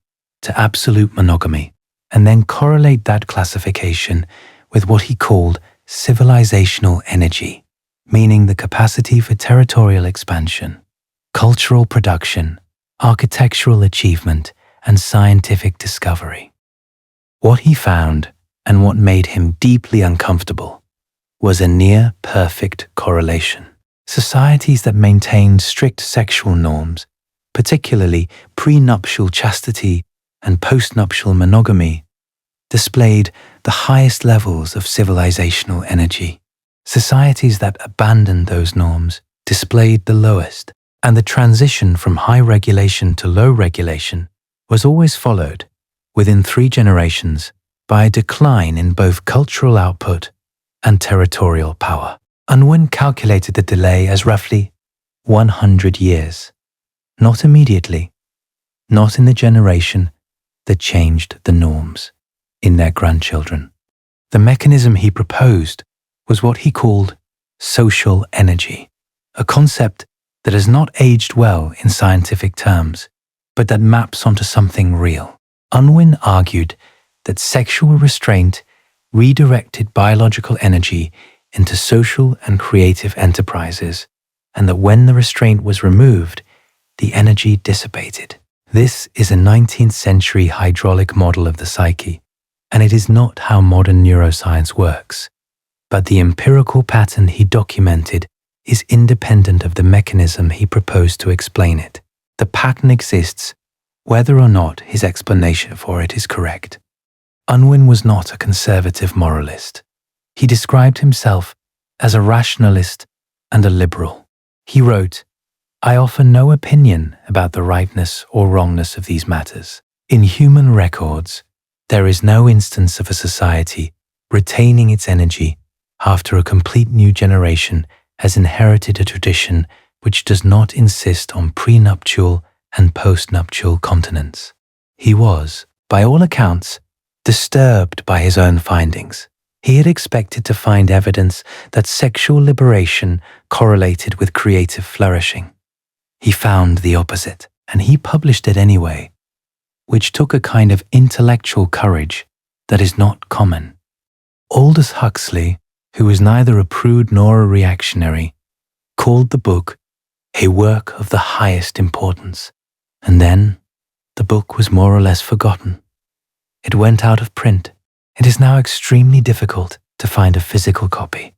to absolute monogamy, and then correlate that classification with what he called civilizational energy, meaning the capacity for territorial expansion, cultural production, architectural achievement, and scientific discovery. What he found, and what made him deeply uncomfortable, was a near-perfect correlation. Societies that maintained strict sexual norms, particularly prenuptial chastity and postnuptial monogamy, displayed the highest levels of civilizational energy. Societies that abandoned those norms displayed the lowest, and the transition from high regulation to low regulation was always followed within 3 generations by a decline in both cultural output and territorial power. Unwin calculated the delay as roughly 100 years, not immediately, not in the generation that changed the norms, in their grandchildren. The mechanism he proposed was what he called social energy, a concept that has not aged well in scientific terms, but that maps onto something real. Unwin argued that sexual restraint redirected biological energy into social and creative enterprises, and that when the restraint was removed, the energy dissipated. This is a 19th century hydraulic model of the psyche, and it is not how modern neuroscience works. But the empirical pattern he documented is independent of the mechanism he proposed to explain it. The pattern exists whether or not his explanation for it is correct. Unwin was not a conservative moralist. He described himself as a rationalist and a liberal. He wrote, "I offer no opinion about the rightness or wrongness of these matters. In human records, there is no instance of a society retaining its energy after a complete new generation has inherited a tradition which does not insist on prenuptial and postnuptial continence." He was, by all accounts, disturbed by his own findings. He had expected to find evidence that sexual liberation correlated with creative flourishing. He found the opposite, and he published it anyway, which took a kind of intellectual courage that is not common. Aldous Huxley, who was neither a prude nor a reactionary, called the book a work of the highest importance, and then the book was more or less forgotten. It went out of print. It is now extremely difficult to find a physical copy.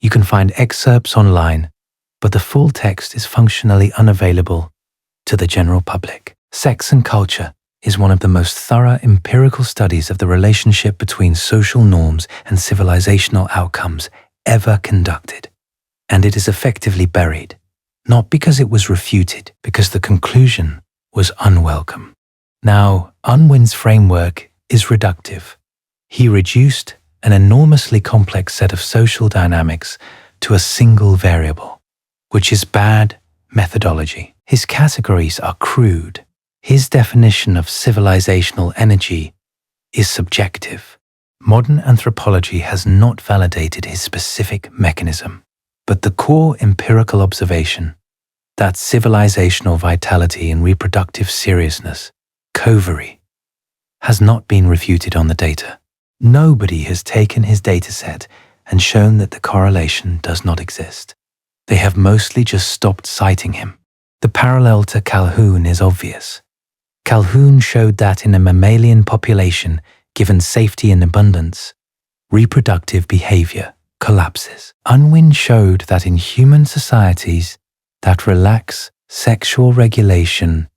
You can find excerpts online, but the full text is functionally unavailable to the general public. Sex and Culture is one of the most thorough empirical studies of the relationship between social norms and civilizational outcomes ever conducted. And it is effectively buried, not because it was refuted, because the conclusion was unwelcome. Now, Unwin's framework is reductive. He reduced an enormously complex set of social dynamics to a single variable, which is bad methodology. His categories are crude. His definition of civilizational energy is subjective. Modern anthropology has not validated his specific mechanism, but the core empirical observation, that civilizational vitality and reproductive seriousness, covary, has not been refuted on the data. Nobody has taken his dataset and shown that the correlation does not exist. They have mostly just stopped citing him. The parallel to Calhoun is obvious. Calhoun showed that in a mammalian population, given safety and abundance, reproductive behavior collapses. Unwin showed that in human societies that relax sexual regulation,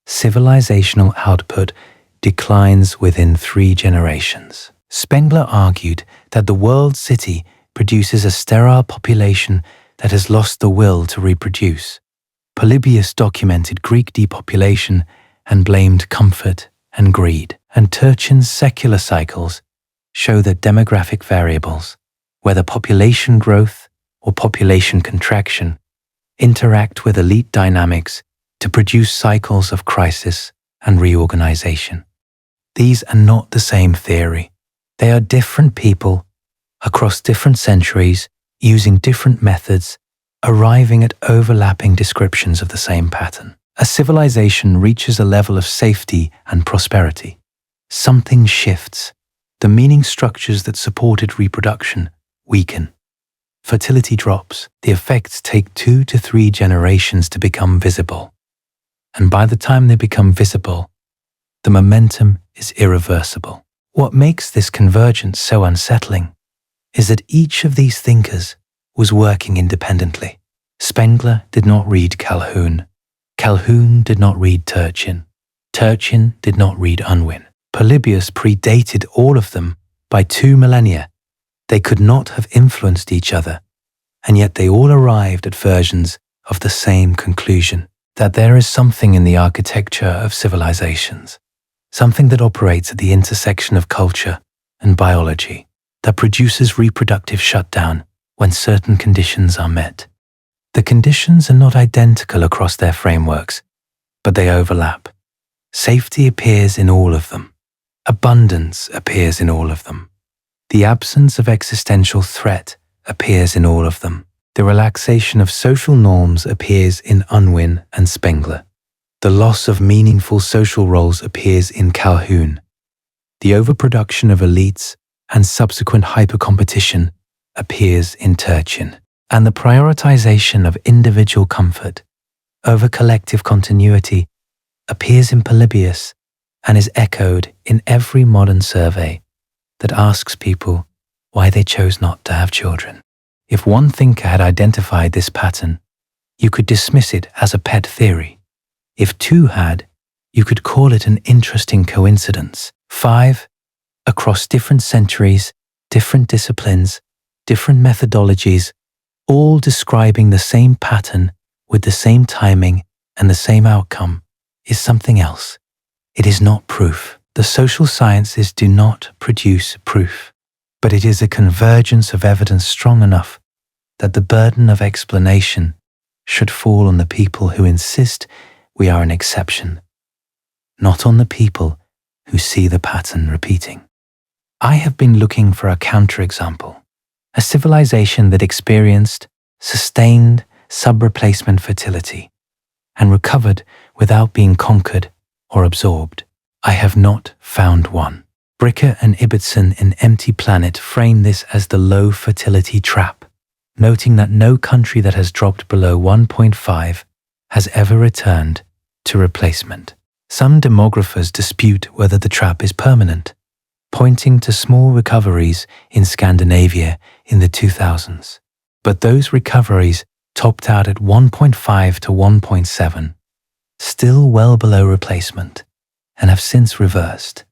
civilizational output declines within 3 generations. Spengler argued that the world city produces a sterile population that has lost the will to reproduce. Polybius documented Greek depopulation and blamed comfort and greed. And Turchin's secular cycles show that demographic variables, whether population growth or population contraction, interact with elite dynamics to produce cycles of crisis and reorganization. These are not the same theory. They are different people across different centuries using different methods, arriving at overlapping descriptions of the same pattern. A civilization reaches a level of safety and prosperity. Something shifts. The meaning structures that supported reproduction weaken. Fertility drops. The effects take 2 to 3 generations to become visible. And by the time they become visible, the momentum is irreversible. What makes this convergence so unsettling is that each of these thinkers was working independently. Spengler did not read Calhoun. Calhoun did not read Turchin. Turchin did not read Unwin. Polybius predated all of them by 2 millennia. They could not have influenced each other, and yet they all arrived at versions of the same conclusion, that there is something in the architecture of civilizations something that operates at the intersection of culture and biology, that produces reproductive shutdown when certain conditions are met. The conditions are not identical across their frameworks, but they overlap. Safety appears in all of them. Abundance appears in all of them. The absence of existential threat appears in all of them. The relaxation of social norms appears in Unwin and Spengler. The loss of meaningful social roles appears in Calhoun. The overproduction of elites and subsequent hypercompetition appears in Turchin. And the prioritization of individual comfort over collective continuity appears in Polybius and is echoed in every modern survey that asks people why they chose not to have children. If one thinker had identified this pattern, you could dismiss it as a pet theory. If two had, you could call it an interesting coincidence. 5. Across different centuries, different disciplines, different methodologies, all describing the same pattern with the same timing and the same outcome, is something else. It is not proof. The social sciences do not produce proof, but it is a convergence of evidence strong enough that the burden of explanation should fall on the people who insist we are an exception, not on the people who see the pattern repeating. I have been looking for a counterexample. A civilization that experienced sustained sub-replacement fertility and recovered without being conquered or absorbed. I have not found one. Bricker and Ibbotson in Empty Planet frame this as the low fertility trap, noting that no country that has dropped below 1.5 has ever returned to replacement. Some demographers dispute whether the trap is permanent, pointing to small recoveries in Scandinavia in the 2000s. But those recoveries topped out at 1.5 to 1.7, still well below replacement, and have since reversed.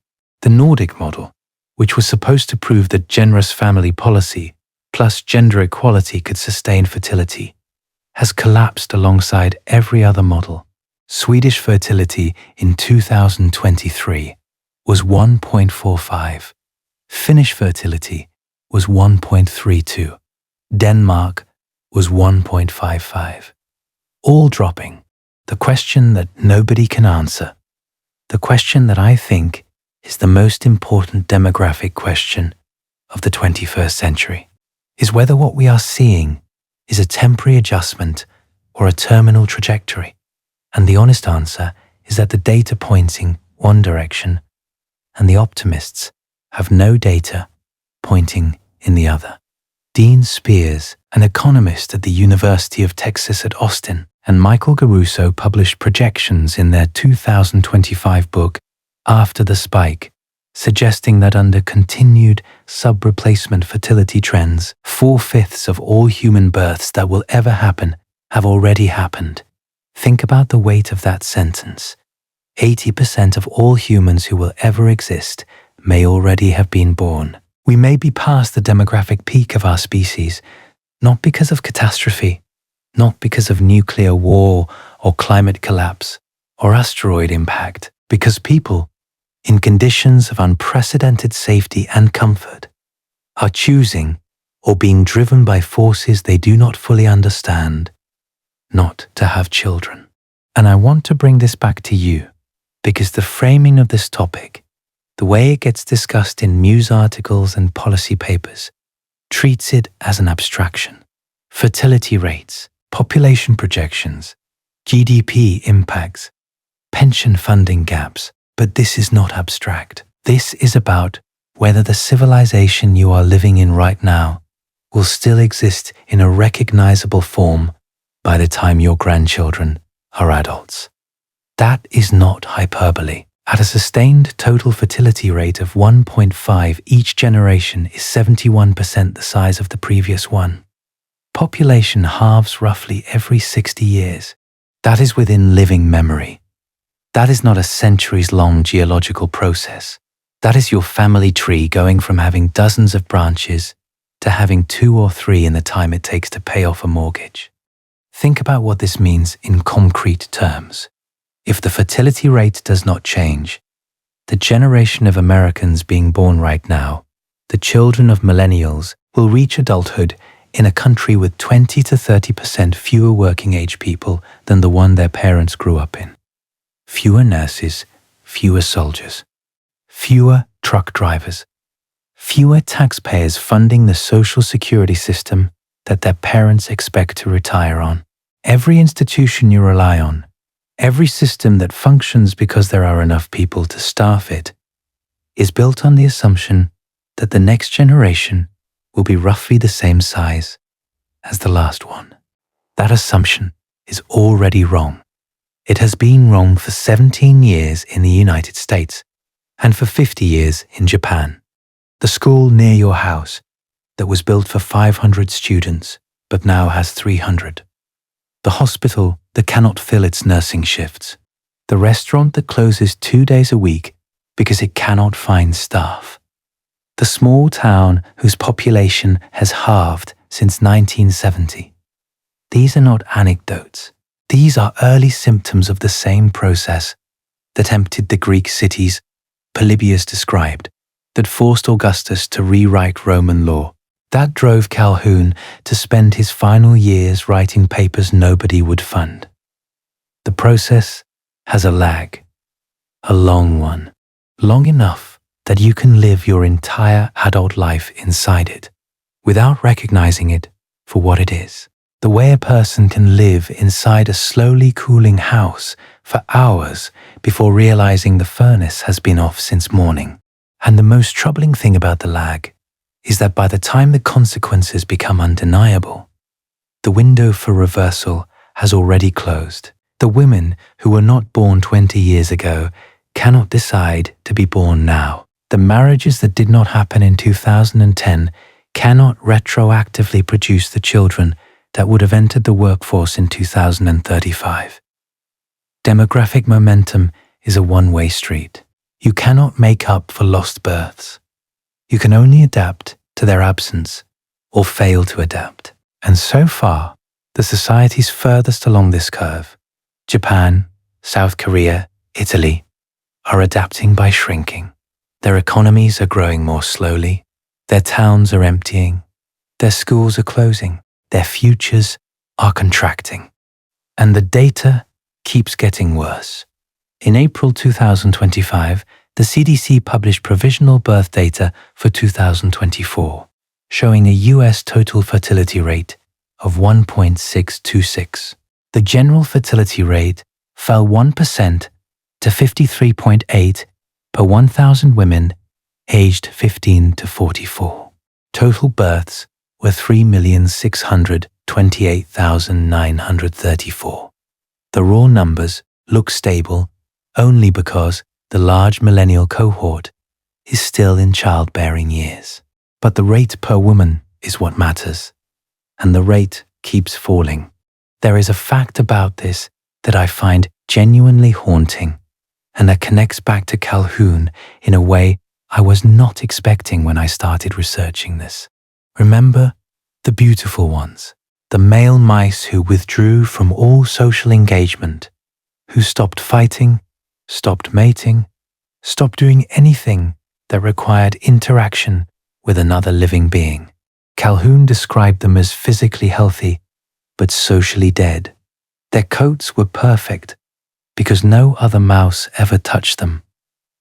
The Nordic model, which was supposed to prove that generous family policy plus gender equality could sustain fertility, has collapsed alongside every other model. Swedish fertility in 2023 was 1.45. Finnish fertility was 1.32. Denmark was 1.55. All dropping. The question that nobody can answer. The question that I think is the most important demographic question of the 21st century is whether what we are seeing is a temporary adjustment or a terminal trajectory. And the honest answer is that the data pointing one direction and the optimists have no data pointing in the other. Dean Spears, an economist at the University of Texas at Austin, and Michael Garuso published projections in their 2025 book, After the Spike, suggesting that under continued sub-replacement fertility trends, 4/5 of all human births that will ever happen have already happened. Think about the weight of that sentence. 80% of all humans who will ever exist may already have been born. We may be past the demographic peak of our species, not because of catastrophe, not because of nuclear war or climate collapse or asteroid impact, because people, in conditions of unprecedented safety and comfort, are choosing or being driven by forces they do not fully understand, not to have children. And I want to bring this back to you, because the framing of this topic, the way it gets discussed in news articles and policy papers, treats it as an abstraction. Fertility rates, population projections, GDP impacts, pension funding gaps. But this is not abstract. This is about whether the civilization you are living in right now will still exist in a recognizable form by the time your grandchildren are adults. That is not hyperbole. At a sustained total fertility rate of 1.5, each generation is 71% the size of the previous one. Population halves roughly every 60 years. That is within living memory. That is not a centuries-long geological process. That is your family tree going from having dozens of branches to having 2 or 3 in the time it takes to pay off a mortgage. Think about what this means in concrete terms. If the fertility rate does not change, the generation of Americans being born right now, the children of millennials, will reach adulthood in a country with 20 to 30% fewer working-age people than the one their parents grew up in. Fewer nurses, fewer soldiers, fewer truck drivers, fewer taxpayers funding the social security system that their parents expect to retire on. Every institution you rely on, every system that functions because there are enough people to staff it, is built on the assumption that the next generation will be roughly the same size as the last one. That assumption is already wrong. It has been wrong for 17 years in the United States and for 50 years in Japan. The school near your house that was built for 500 students but now has 300. The hospital that cannot fill its nursing shifts. The restaurant that closes 2 days a week because it cannot find staff. The small town whose population has halved since 1970. These are not anecdotes. These are early symptoms of the same process that emptied the Greek cities Polybius described, that forced Augustus to rewrite Roman law, that drove Calhoun to spend his final years writing papers nobody would fund. The process has a lag, a long one, long enough that you can live your entire adult life inside it, without recognizing it for what it is. The way a person can live inside a slowly cooling house for hours before realizing the furnace has been off since morning. And the most troubling thing about the lag is that by the time the consequences become undeniable, the window for reversal has already closed. The women who were not born 20 years ago cannot decide to be born now. The marriages that did not happen in 2010 cannot retroactively produce the children that would have entered the workforce in 2035. Demographic momentum is a one-way street. You cannot make up for lost births. You can only adapt to their absence or fail to adapt. And so far, the societies furthest along this curve, Japan, South Korea, Italy, are adapting by shrinking. Their economies are growing more slowly. Their towns are emptying. Their schools are closing. Their futures are contracting. And the data keeps getting worse. In April 2025, the CDC published provisional birth data for 2024, showing a US total fertility rate of 1.626. The general fertility rate fell 1% to 53.8 per 1,000 women aged 15 to 44. Total births were 3,628,934. The raw numbers look stable only because the large millennial cohort is still in childbearing years. But the rate per woman is what matters, and the rate keeps falling. There is a fact about this that I find genuinely haunting, and that connects back to Calhoun in a way I was not expecting when I started researching this. Remember the beautiful ones, the male mice who withdrew from all social engagement, who stopped fighting, stopped mating, stopped doing anything that required interaction with another living being. Calhoun described them as physically healthy, but socially dead. Their coats were perfect because no other mouse ever touched them.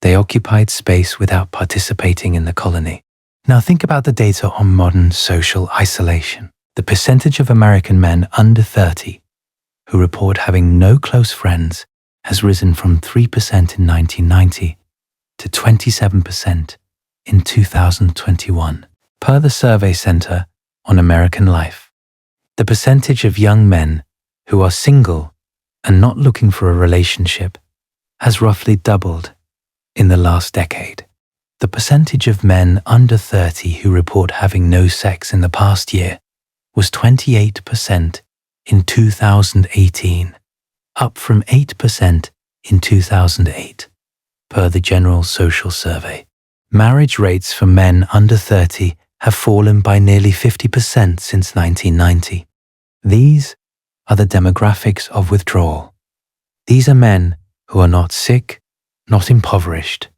They occupied space without participating in the colony. Now think about the data on modern social isolation. The percentage of American men under 30 who report having no close friends has risen from 3% in 1990 to 27% in 2021, per the Survey Center on American Life. The percentage of young men who are single and not looking for a relationship has roughly doubled in the last decade. The percentage of men under 30 who report having no sex in the past year was 28% in 2018, up from 8% in 2008, per the General Social Survey. Marriage rates for men under 30 have fallen by nearly 50% since 1990. These are the demographics of withdrawal. These are men who are not sick, not impoverished,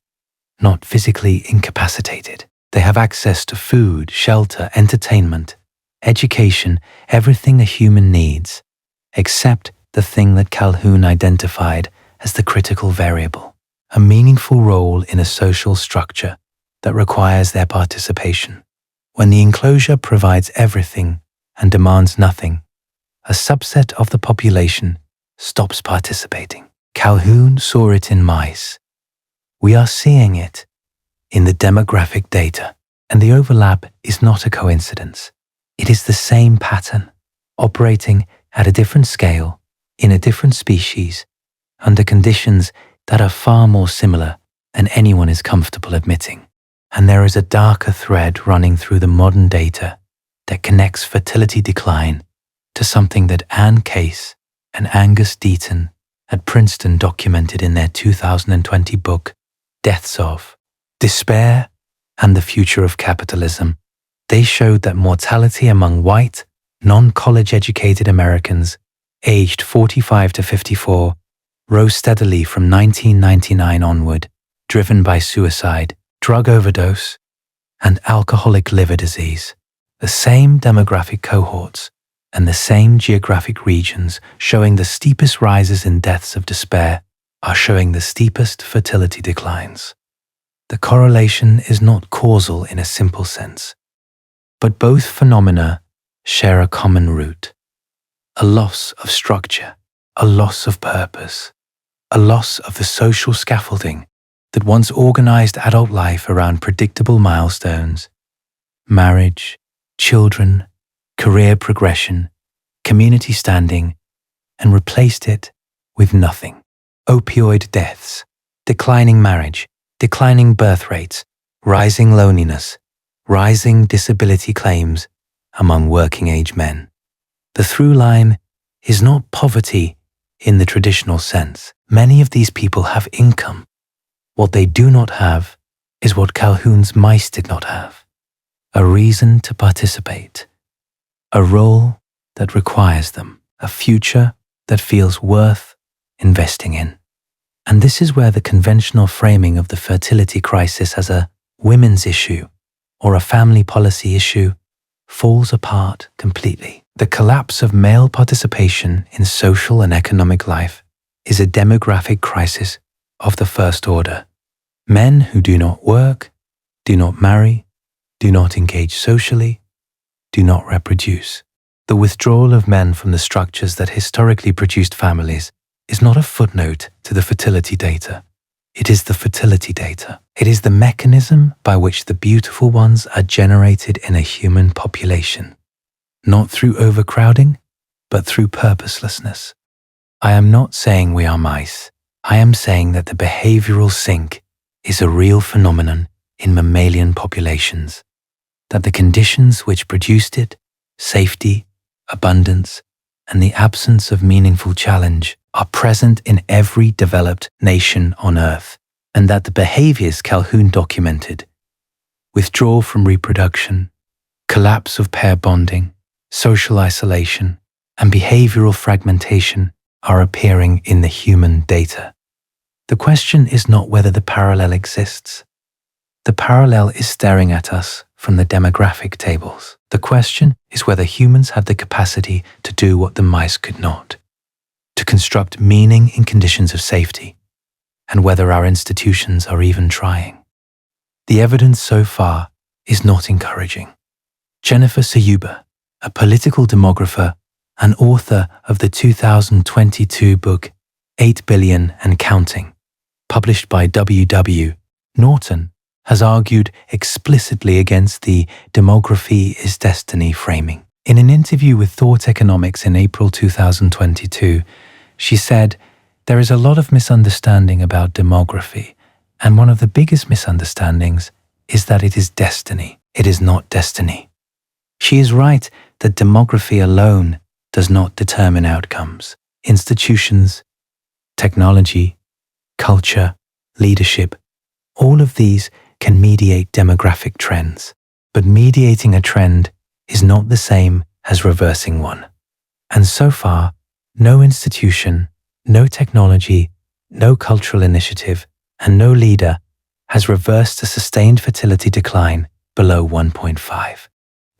not physically incapacitated. They have access to food, shelter, entertainment, education, everything a human needs, except the thing that Calhoun identified as the critical variable, a meaningful role in a social structure that requires their participation. When the enclosure provides everything and demands nothing, a subset of the population stops participating. Calhoun saw it in mice. We are seeing it in the demographic data, and the overlap is not a coincidence. It is the same pattern, operating at a different scale, in a different species, under conditions that are far more similar than anyone is comfortable admitting. And there is a darker thread running through the modern data that connects fertility decline to something that Anne Case and Angus Deaton at Princeton documented in their 2020 book, Deaths of Despair and the Future of Capitalism. They showed that mortality among white, non-college educated Americans aged 45 to 54 rose steadily from 1999 onward, driven by suicide, drug overdose, and alcoholic liver disease. The same demographic cohorts and the same geographic regions showing the steepest rises in deaths of despair are showing the steepest fertility declines. The correlation is not causal in a simple sense, but both phenomena share a common root: a loss of structure, a loss of purpose, a loss of the social scaffolding that once organized adult life around predictable milestones, marriage, children, career progression, community standing, and replaced it with nothing. Opioid deaths, declining marriage, declining birth rates, rising loneliness, rising disability claims among working-age men. The through line is not poverty in the traditional sense. Many of these people have income. What they do not have is what Calhoun's mice did not have: a reason to participate, a role that requires them, a future that feels worth investing in. And this is where the conventional framing of the fertility crisis as a women's issue or a family policy issue falls apart completely. The collapse of male participation in social and economic life is a demographic crisis of the first order. Men who do not work, do not marry, do not engage socially, do not reproduce. The withdrawal of men from the structures that historically produced families is not a footnote to the fertility data. It is the fertility data. It is the mechanism by which the beautiful ones are generated in a human population, not through overcrowding, but through purposelessness. I am not saying we are mice. I am saying that the behavioral sink is a real phenomenon in mammalian populations, that the conditions which produced it, safety, abundance, and the absence of meaningful challenge, are present in every developed nation on Earth, and that the behaviors Calhoun documented, withdrawal from reproduction, collapse of pair bonding, social isolation, and behavioral fragmentation, are appearing in the human data. The question is not whether the parallel exists. The parallel is staring at us from the demographic tables. The question is whether humans have the capacity to do what the mice could not, to construct meaning in conditions of safety, and whether our institutions are even trying. The evidence so far is not encouraging. Jennifer Sayuba, a political demographer and author of the 2022 book 8 Billion and Counting, published by W.W. Norton, has argued explicitly against the demography is destiny framing. In an interview with Thought Economics in April 2022, she said, "There is a lot of misunderstanding about demography, and one of the biggest misunderstandings is that it is destiny. It is not destiny." She is right that demography alone does not determine outcomes. Institutions, technology, culture, leadership, all of these can mediate demographic trends, but mediating a trend is not the same as reversing one. And so far, no institution, no technology, no cultural initiative, and no leader has reversed a sustained fertility decline below 1.5.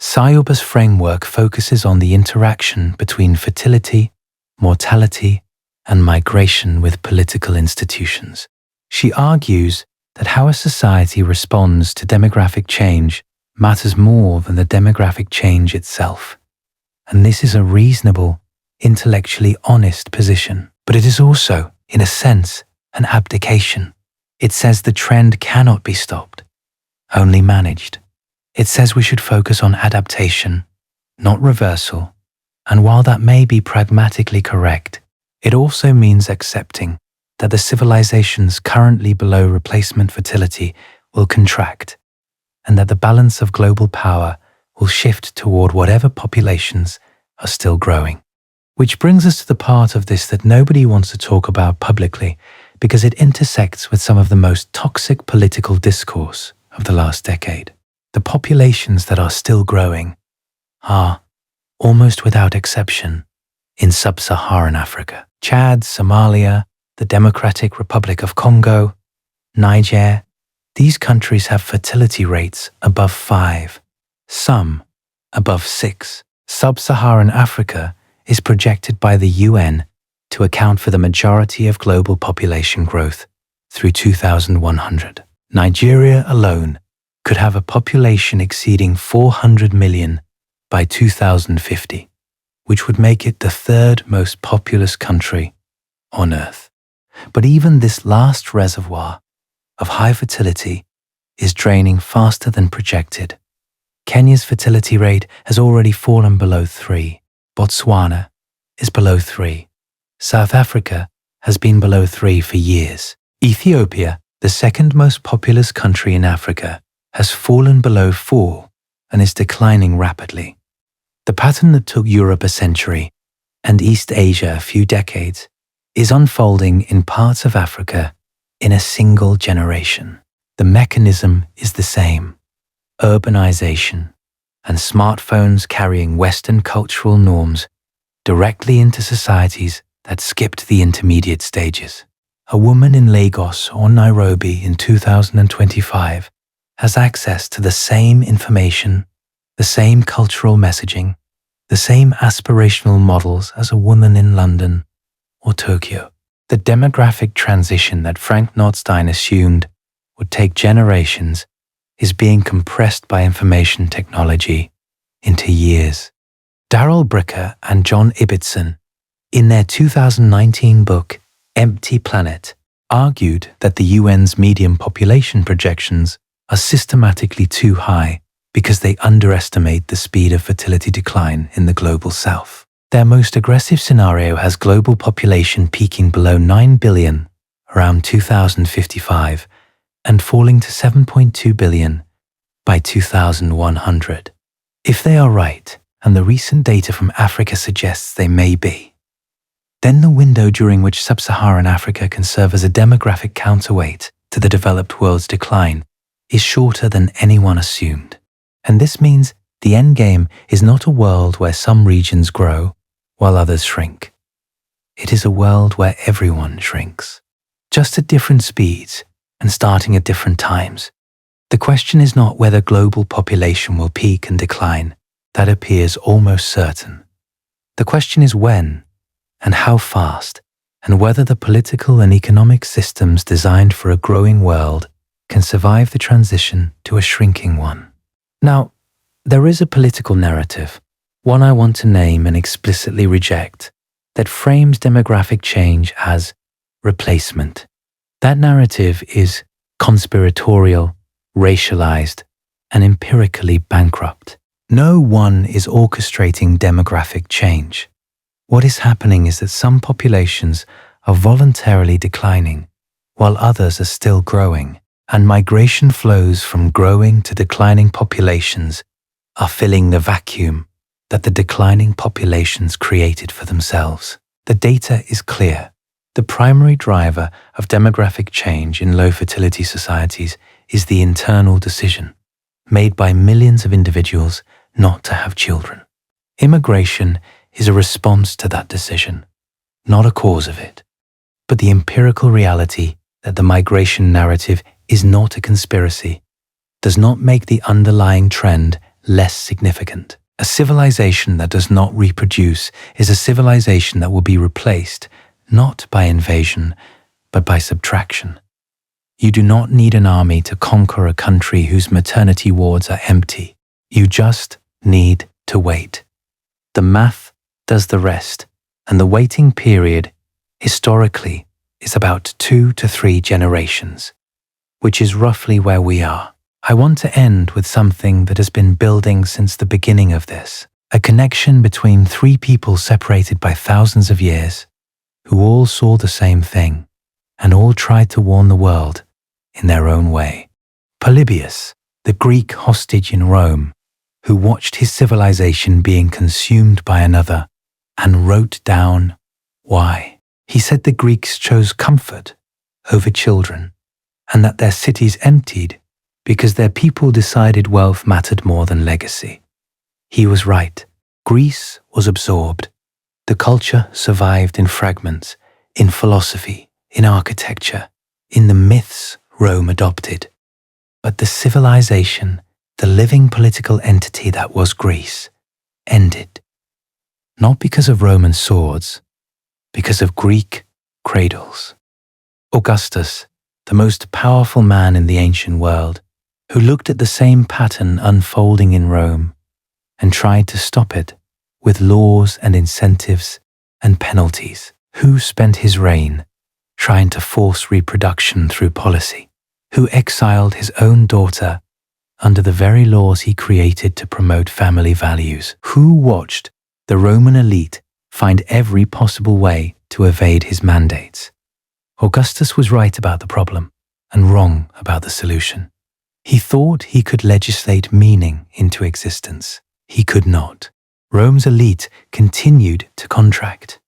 Sayuba's framework focuses on the interaction between fertility, mortality, and migration with political institutions. She argues that how a society responds to demographic change matters more than the demographic change itself. And this is a reasonable, intellectually honest position. But it is also, in a sense, an abdication. It says the trend cannot be stopped, only managed. It says we should focus on adaptation, not reversal. And while that may be pragmatically correct, it also means accepting that the civilizations currently below replacement fertility will contract, and that the balance of global power will shift toward whatever populations are still growing. Which brings us to the part of this that nobody wants to talk about publicly because it intersects with some of the most toxic political discourse of the last decade. The populations that are still growing are, almost without exception, in sub-Saharan Africa. Chad, Somalia, the Democratic Republic of Congo, Niger, these countries have fertility rates above 5, some above 6. Sub-Saharan Africa is projected by the UN to account for the majority of global population growth through 2100. Nigeria alone could have a population exceeding 400 million by 2050, which would make it the third most populous country on Earth. But even this last reservoir of high fertility is draining faster than projected. Kenya's fertility rate has already fallen below 3. Botswana is below 3. South Africa has been below 3 for years. Ethiopia, the second most populous country in Africa, has fallen below 4 and is declining rapidly. The pattern that took Europe a century and East Asia a few decades is unfolding in parts of Africa in a single generation. The mechanism is the same: urbanization and smartphones carrying Western cultural norms directly into societies that skipped the intermediate stages. A woman in Lagos or Nairobi in 2025 has access to the same information, the same cultural messaging, the same aspirational models as a woman in London or Tokyo. The demographic transition that Frank Notstein assumed would take generations is being compressed by information technology into years. Daryl Bricker and John Ibbotson, in their 2019 book, Empty Planet, argued that the UN's median population projections are systematically too high because they underestimate the speed of fertility decline in the global south. Their most aggressive scenario has global population peaking below 9 billion around 2055 and falling to 7.2 billion by 2100. If they are right, and the recent data from Africa suggests they may be, then the window during which sub-Saharan Africa can serve as a demographic counterweight to the developed world's decline is shorter than anyone assumed. And this means the endgame is not a world where some regions grow while others shrink. It is a world where everyone shrinks, just at different speeds and starting at different times. The question is not whether global population will peak and decline. That appears almost certain. The question is when and how fast, and whether the political and economic systems designed for a growing world can survive the transition to a shrinking one. Now, there is a political narrative, one I want to name and explicitly reject, that frames demographic change as replacement. That narrative is conspiratorial, racialized, and empirically bankrupt. No one is orchestrating demographic change. What is happening is that some populations are voluntarily declining, while others are still growing, and migration flows from growing to declining populations are filling the vacuum that the declining populations created for themselves. The data is clear. The primary driver of demographic change in low fertility societies is the internal decision made by millions of individuals not to have children. Immigration is a response to that decision, not a cause of it. But the empirical reality that the migration narrative is not a conspiracy, does not make the underlying trend less significant. A civilization that does not reproduce is a civilization that will be replaced not by invasion, but by subtraction. You do not need an army to conquer a country whose maternity wards are empty. You just need to wait. The math does the rest, and the waiting period, historically, is about 2 to 3 generations, which is roughly where we are. I want to end with something that has been building since the beginning of this, a connection between 3 people separated by thousands of years, who all saw the same thing, and all tried to warn the world in their own way. Polybius, the Greek hostage in Rome, who watched his civilization being consumed by another, and wrote down why. He said the Greeks chose comfort over children, and that their cities emptied because their people decided wealth mattered more than legacy. He was right. Greece was absorbed. The culture survived in fragments, in philosophy, in architecture, in the myths Rome adopted. But the civilization, the living political entity that was Greece, ended. Not because of Roman swords, because of Greek cradles. Augustus, the most powerful man in the ancient world, who looked at the same pattern unfolding in Rome and tried to stop it with laws and incentives and penalties, who spent his reign trying to force reproduction through policy, who exiled his own daughter under the very laws he created to promote family values, who watched the Roman elite find every possible way to evade his mandates. Augustus was right about the problem and wrong about the solution. He thought he could legislate meaning into existence. He could not. Rome's elite continued to contract.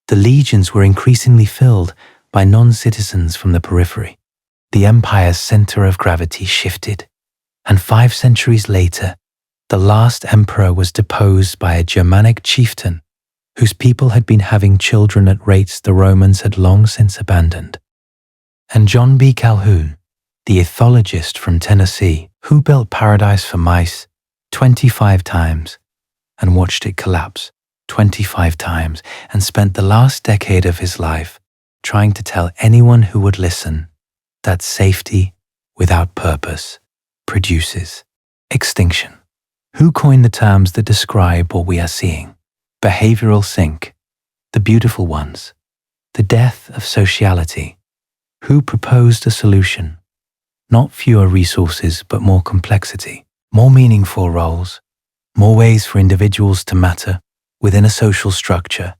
The legions were increasingly filled by non-citizens from the periphery. The empire's center of gravity shifted, and 5 centuries later, the last emperor was deposed by a Germanic chieftain whose people had been having children at rates the Romans had long since abandoned. And John B. Calhoun, the ethologist from Tennessee, who built paradise for mice 25 times and watched it collapse 25 times and spent the last decade of his life trying to tell anyone who would listen that safety without purpose produces extinction. Who coined the terms that describe what we are seeing? Behavioral sink, the beautiful ones, the death of sociality. Who proposed a solution? Not fewer resources, but more complexity, more meaningful roles, more ways for individuals to matter within a social structure.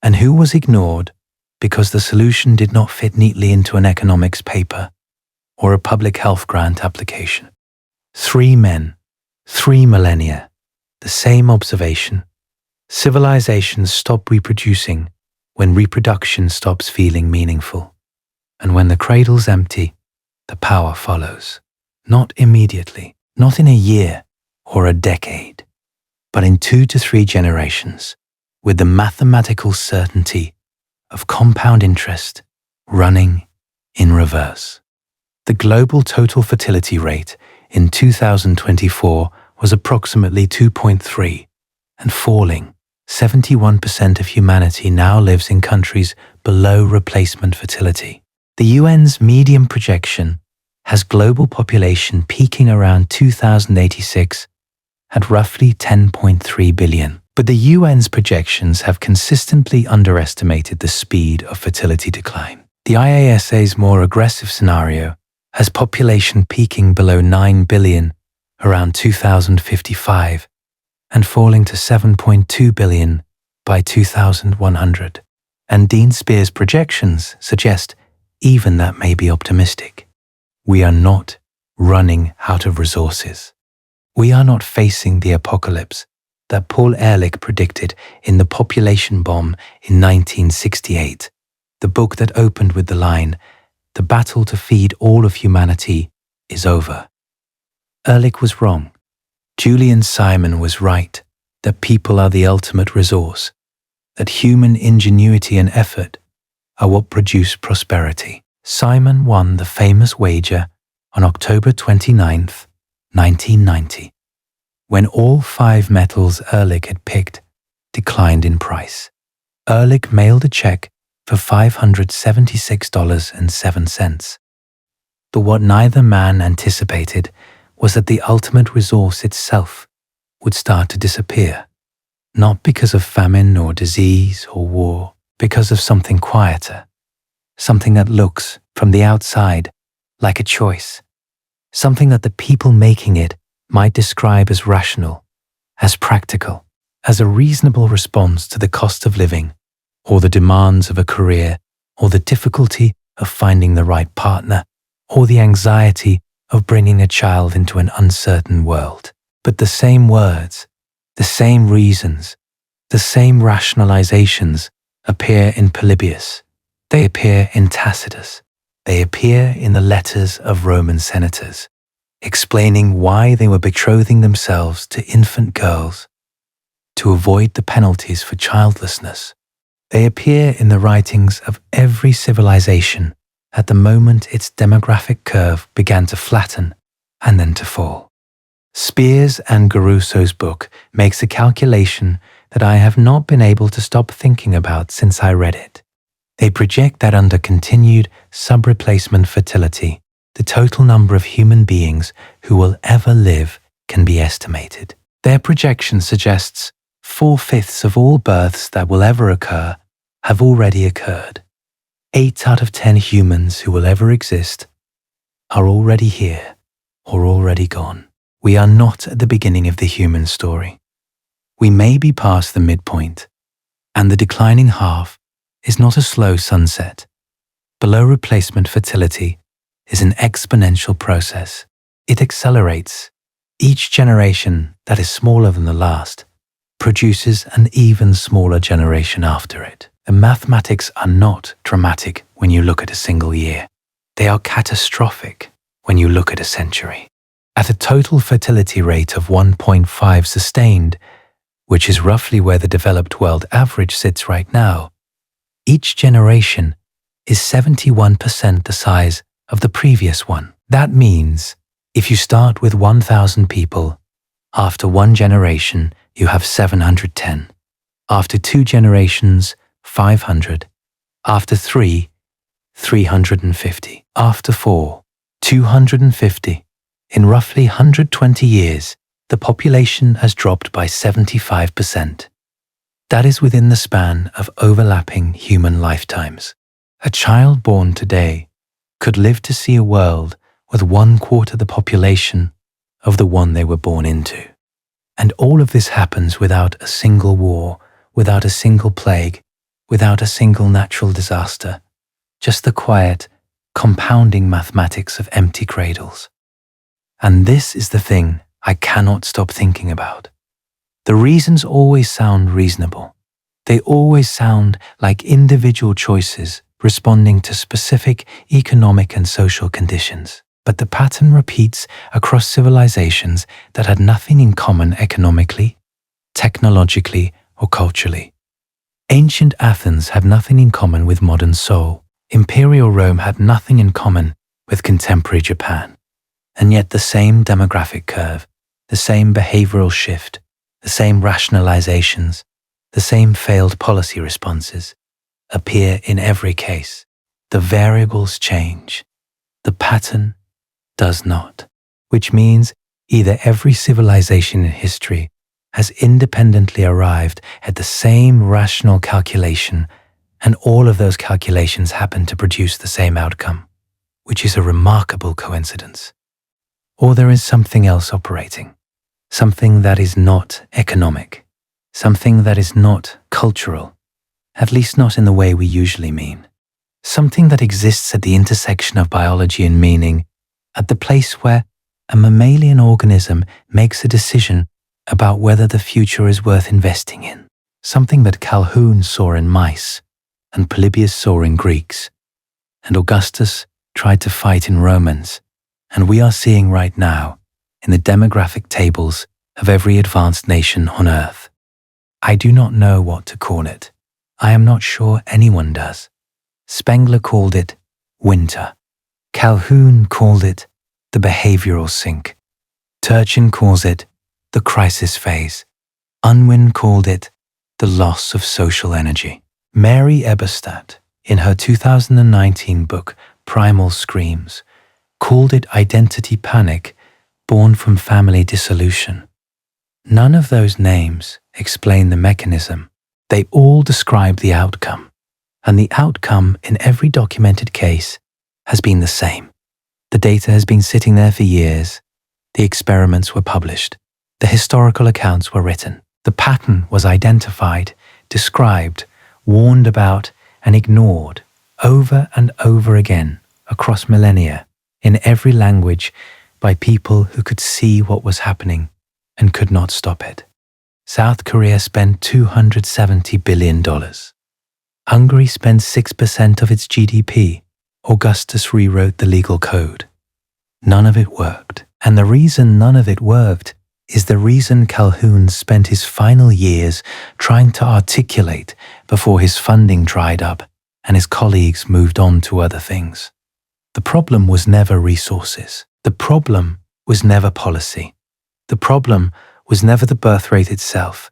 And who was ignored because the solution did not fit neatly into an economics paper or a public health grant application? 3 men, 3 millennia, the same observation. Civilizations stop reproducing when reproduction stops feeling meaningful. And when the cradle's empty, the power follows. Not immediately, not in a year or a decade, but in 2 to 3 generations, with the mathematical certainty of compound interest running in reverse. The global total fertility rate in 2024 was approximately 2.3 and falling. 71% of humanity now lives in countries below replacement fertility. The UN's medium projection has global population peaking around 2086 at roughly 10.3 billion. But the UN's projections have consistently underestimated the speed of fertility decline. The IASA's more aggressive scenario has population peaking below 9 billion around 2055 and falling to 7.2 billion by 2100. And Dean Spear's projections suggest even that may be optimistic. We are not running out of resources. We are not facing the apocalypse that Paul Ehrlich predicted in The Population Bomb in 1968, the book that opened with the line, "The battle to feed all of humanity is over." Ehrlich was wrong. Julian Simon was right that people are the ultimate resource, that human ingenuity and effort are what produce prosperity. Simon won the famous wager on October 29, 1990, when all 5 metals Ehrlich had picked declined in price. Ehrlich mailed a check for $576.07. But what neither man anticipated was that the ultimate resource itself would start to disappear, not because of famine or disease or war, because of something quieter, something that looks, from the outside, like a choice, something that the people making it might describe as rational, as practical, as a reasonable response to the cost of living, or the demands of a career, or the difficulty of finding the right partner, or the anxiety of bringing a child into an uncertain world. But the same words, the same reasons, the same rationalizations appear in Polybius. They appear in Tacitus. They appear in the letters of Roman senators, explaining why they were betrothing themselves to infant girls to avoid the penalties for childlessness. They appear in the writings of every civilization at the moment its demographic curve began to flatten and then to fall. Spears and Garusso's book makes a calculation that I have not been able to stop thinking about since I read it. They project that under continued sub-replacement fertility, the total number of human beings who will ever live can be estimated. Their projection suggests 4/5 of all births that will ever occur have already occurred. 8 out of 10 humans who will ever exist are already here or already gone. We are not at the beginning of the human story. We may be past the midpoint, and the declining half is not a slow sunset. Below replacement fertility is an exponential process. It accelerates. Each generation that is smaller than the last produces an even smaller generation after it. The mathematics are not dramatic when you look at a single year. They are catastrophic when you look at a century. At a total fertility rate of 1.5 sustained, which is roughly where the developed world average sits right now, each generation is 71% the size of the previous one. That means if you start with 1,000 people, after 1 generation you have 710. After 2 generations, 500. After 3, 350. After 4, 250. In roughly 120 years, the population has dropped by 75%. That is within the span of overlapping human lifetimes. A child born today could live to see a world with 1/4 the population of the one they were born into. And all of this happens without a single war, without a single plague, without a single natural disaster, just the quiet, compounding mathematics of empty cradles. And this is the thing I cannot stop thinking about. The reasons always sound reasonable. They always sound like individual choices responding to specific economic and social conditions. But the pattern repeats across civilizations that had nothing in common economically, technologically, or culturally. Ancient Athens had nothing in common with modern Seoul. Imperial Rome had nothing in common with contemporary Japan. And yet the same demographic curve, the same behavioral shift, the same rationalizations, the same failed policy responses appear in every case. The variables change. The pattern does not, which means either every civilization in history has independently arrived at the same rational calculation, and all of those calculations happen to produce the same outcome, which is a remarkable coincidence. Or there is something else operating, something that is not economic, something that is not cultural, at least not in the way we usually mean, something that exists at the intersection of biology and meaning, at the place where a mammalian organism makes a decision about whether the future is worth investing in, something that Calhoun saw in mice, and Polybius saw in Greeks, and Augustus tried to fight in Romans, and we are seeing right now in the demographic tables of every advanced nation on Earth. I do not know what to call it. I am not sure anyone does. Spengler called it winter. Calhoun called it the behavioral sink. Turchin calls it the crisis phase. Unwin called it the loss of social energy. Mary Eberstadt, in her 2019 book Primal Screams, called it identity panic born from family dissolution. None of those names explain the mechanism. They all describe the outcome, and the outcome in every documented case has been the same. The data has been sitting there for years. The experiments were published. The historical accounts were written. The pattern was identified, described, warned about, and ignored over and over again across millennia in every language by people who could see what was happening and could not stop it. South Korea spent $270 billion. Hungary spent 6% of its GDP. Augustus rewrote the legal code. None of it worked. And the reason none of it worked is the reason Calhoun spent his final years trying to articulate before his funding dried up and his colleagues moved on to other things. The problem was never resources. The problem was never policy. The problem was never the birth rate itself,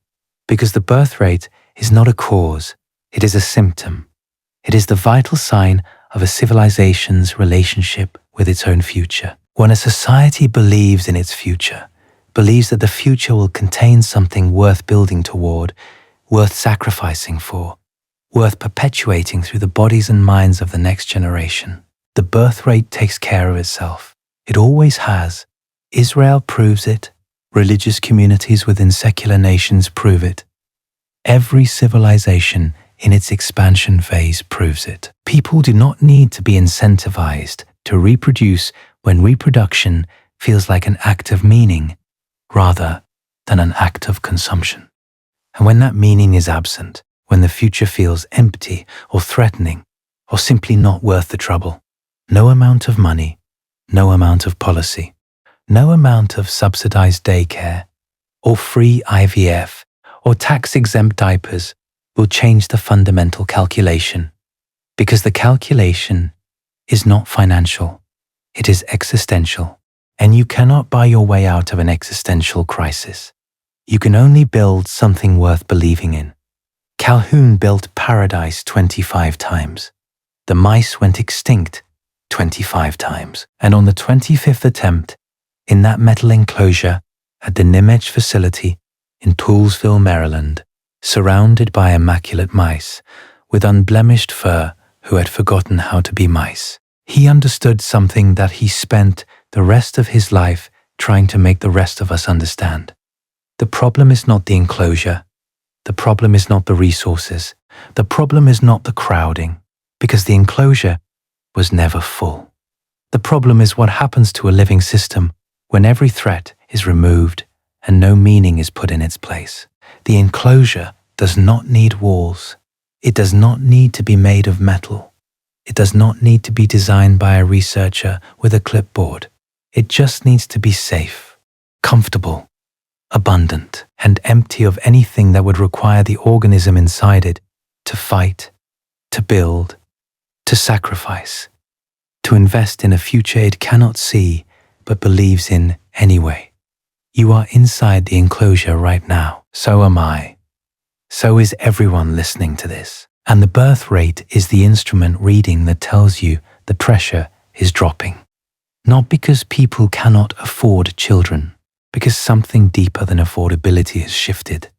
because the birth rate is not a cause, it is a symptom. It is the vital sign of a civilization's relationship with its own future. When a society believes in its future, believes that the future will contain something worth building toward, worth sacrificing for, worth perpetuating through the bodies and minds of the next generation, the birth rate takes care of itself. It always has. Israel proves it. Religious communities within secular nations prove it. Every civilization in its expansion phase proves it. People do not need to be incentivized to reproduce when reproduction feels like an act of meaning rather than an act of consumption. And when that meaning is absent, when the future feels empty or threatening or simply not worth the trouble, no amount of money, no amount of policy, no amount of subsidized daycare or free IVF or tax-exempt diapers will change the fundamental calculation, because the calculation is not financial, it is existential, and you cannot buy your way out of an existential crisis. You can only build something worth believing in. Calhoun built paradise 25 times. The mice went extinct 25 times, and on the 25th attempt, in that metal enclosure at the Nimech facility in Toolsville, Maryland, surrounded by immaculate mice with unblemished fur who had forgotten how to be mice, he understood something that he spent the rest of his life trying to make the rest of us understand. The problem is not the enclosure. The problem is not the resources. The problem is not the crowding, because the enclosure was never full. The problem is what happens to a living system when every threat is removed and no meaning is put in its place. The enclosure does not need walls. It does not need to be made of metal. It does not need to be designed by a researcher with a clipboard. It just needs to be safe, comfortable, abundant, and empty of anything that would require the organism inside it to fight, to build, to sacrifice, to invest in a future it cannot see but believes in anyway. You are inside the enclosure right now. So am I. So is everyone listening to this. And the birth rate is the instrument reading that tells you the pressure is dropping. Not because people cannot afford children, because something deeper than affordability has shifted.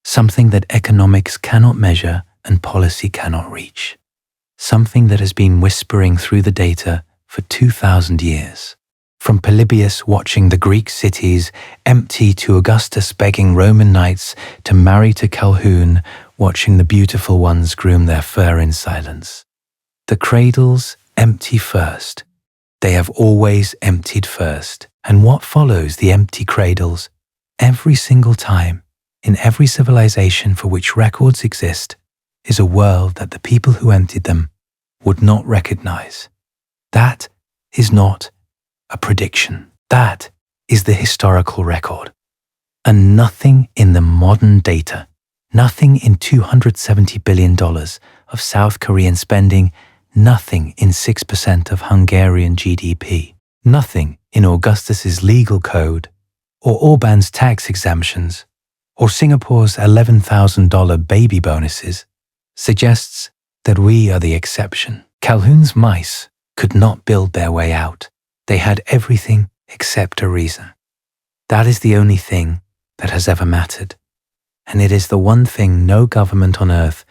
Something that economics cannot measure and policy cannot reach. Something that has been whispering through the data for 2,000 years. From Polybius watching the Greek cities empty to Augustus begging Roman knights to marry to Calhoun, watching the beautiful ones groom their fur in silence. The cradles empty first. They have always emptied first. And what follows the empty cradles, every single time, in every civilization for which records exist, is a world that the people who emptied them would not recognize. That is not a prediction. That is the historical record. And nothing in the modern data, nothing in $270 billion of South Korean spending, nothing in 6% of Hungarian GDP, Nothing in Augustus's legal code, or Orban's tax exemptions, or Singapore's $11,000 baby bonuses suggests that we are the exception. Calhoun's mice could not build their way out. They had everything except a reason. That is the only thing that has ever mattered, and it is the one thing no government on earth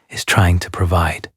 is trying to provide.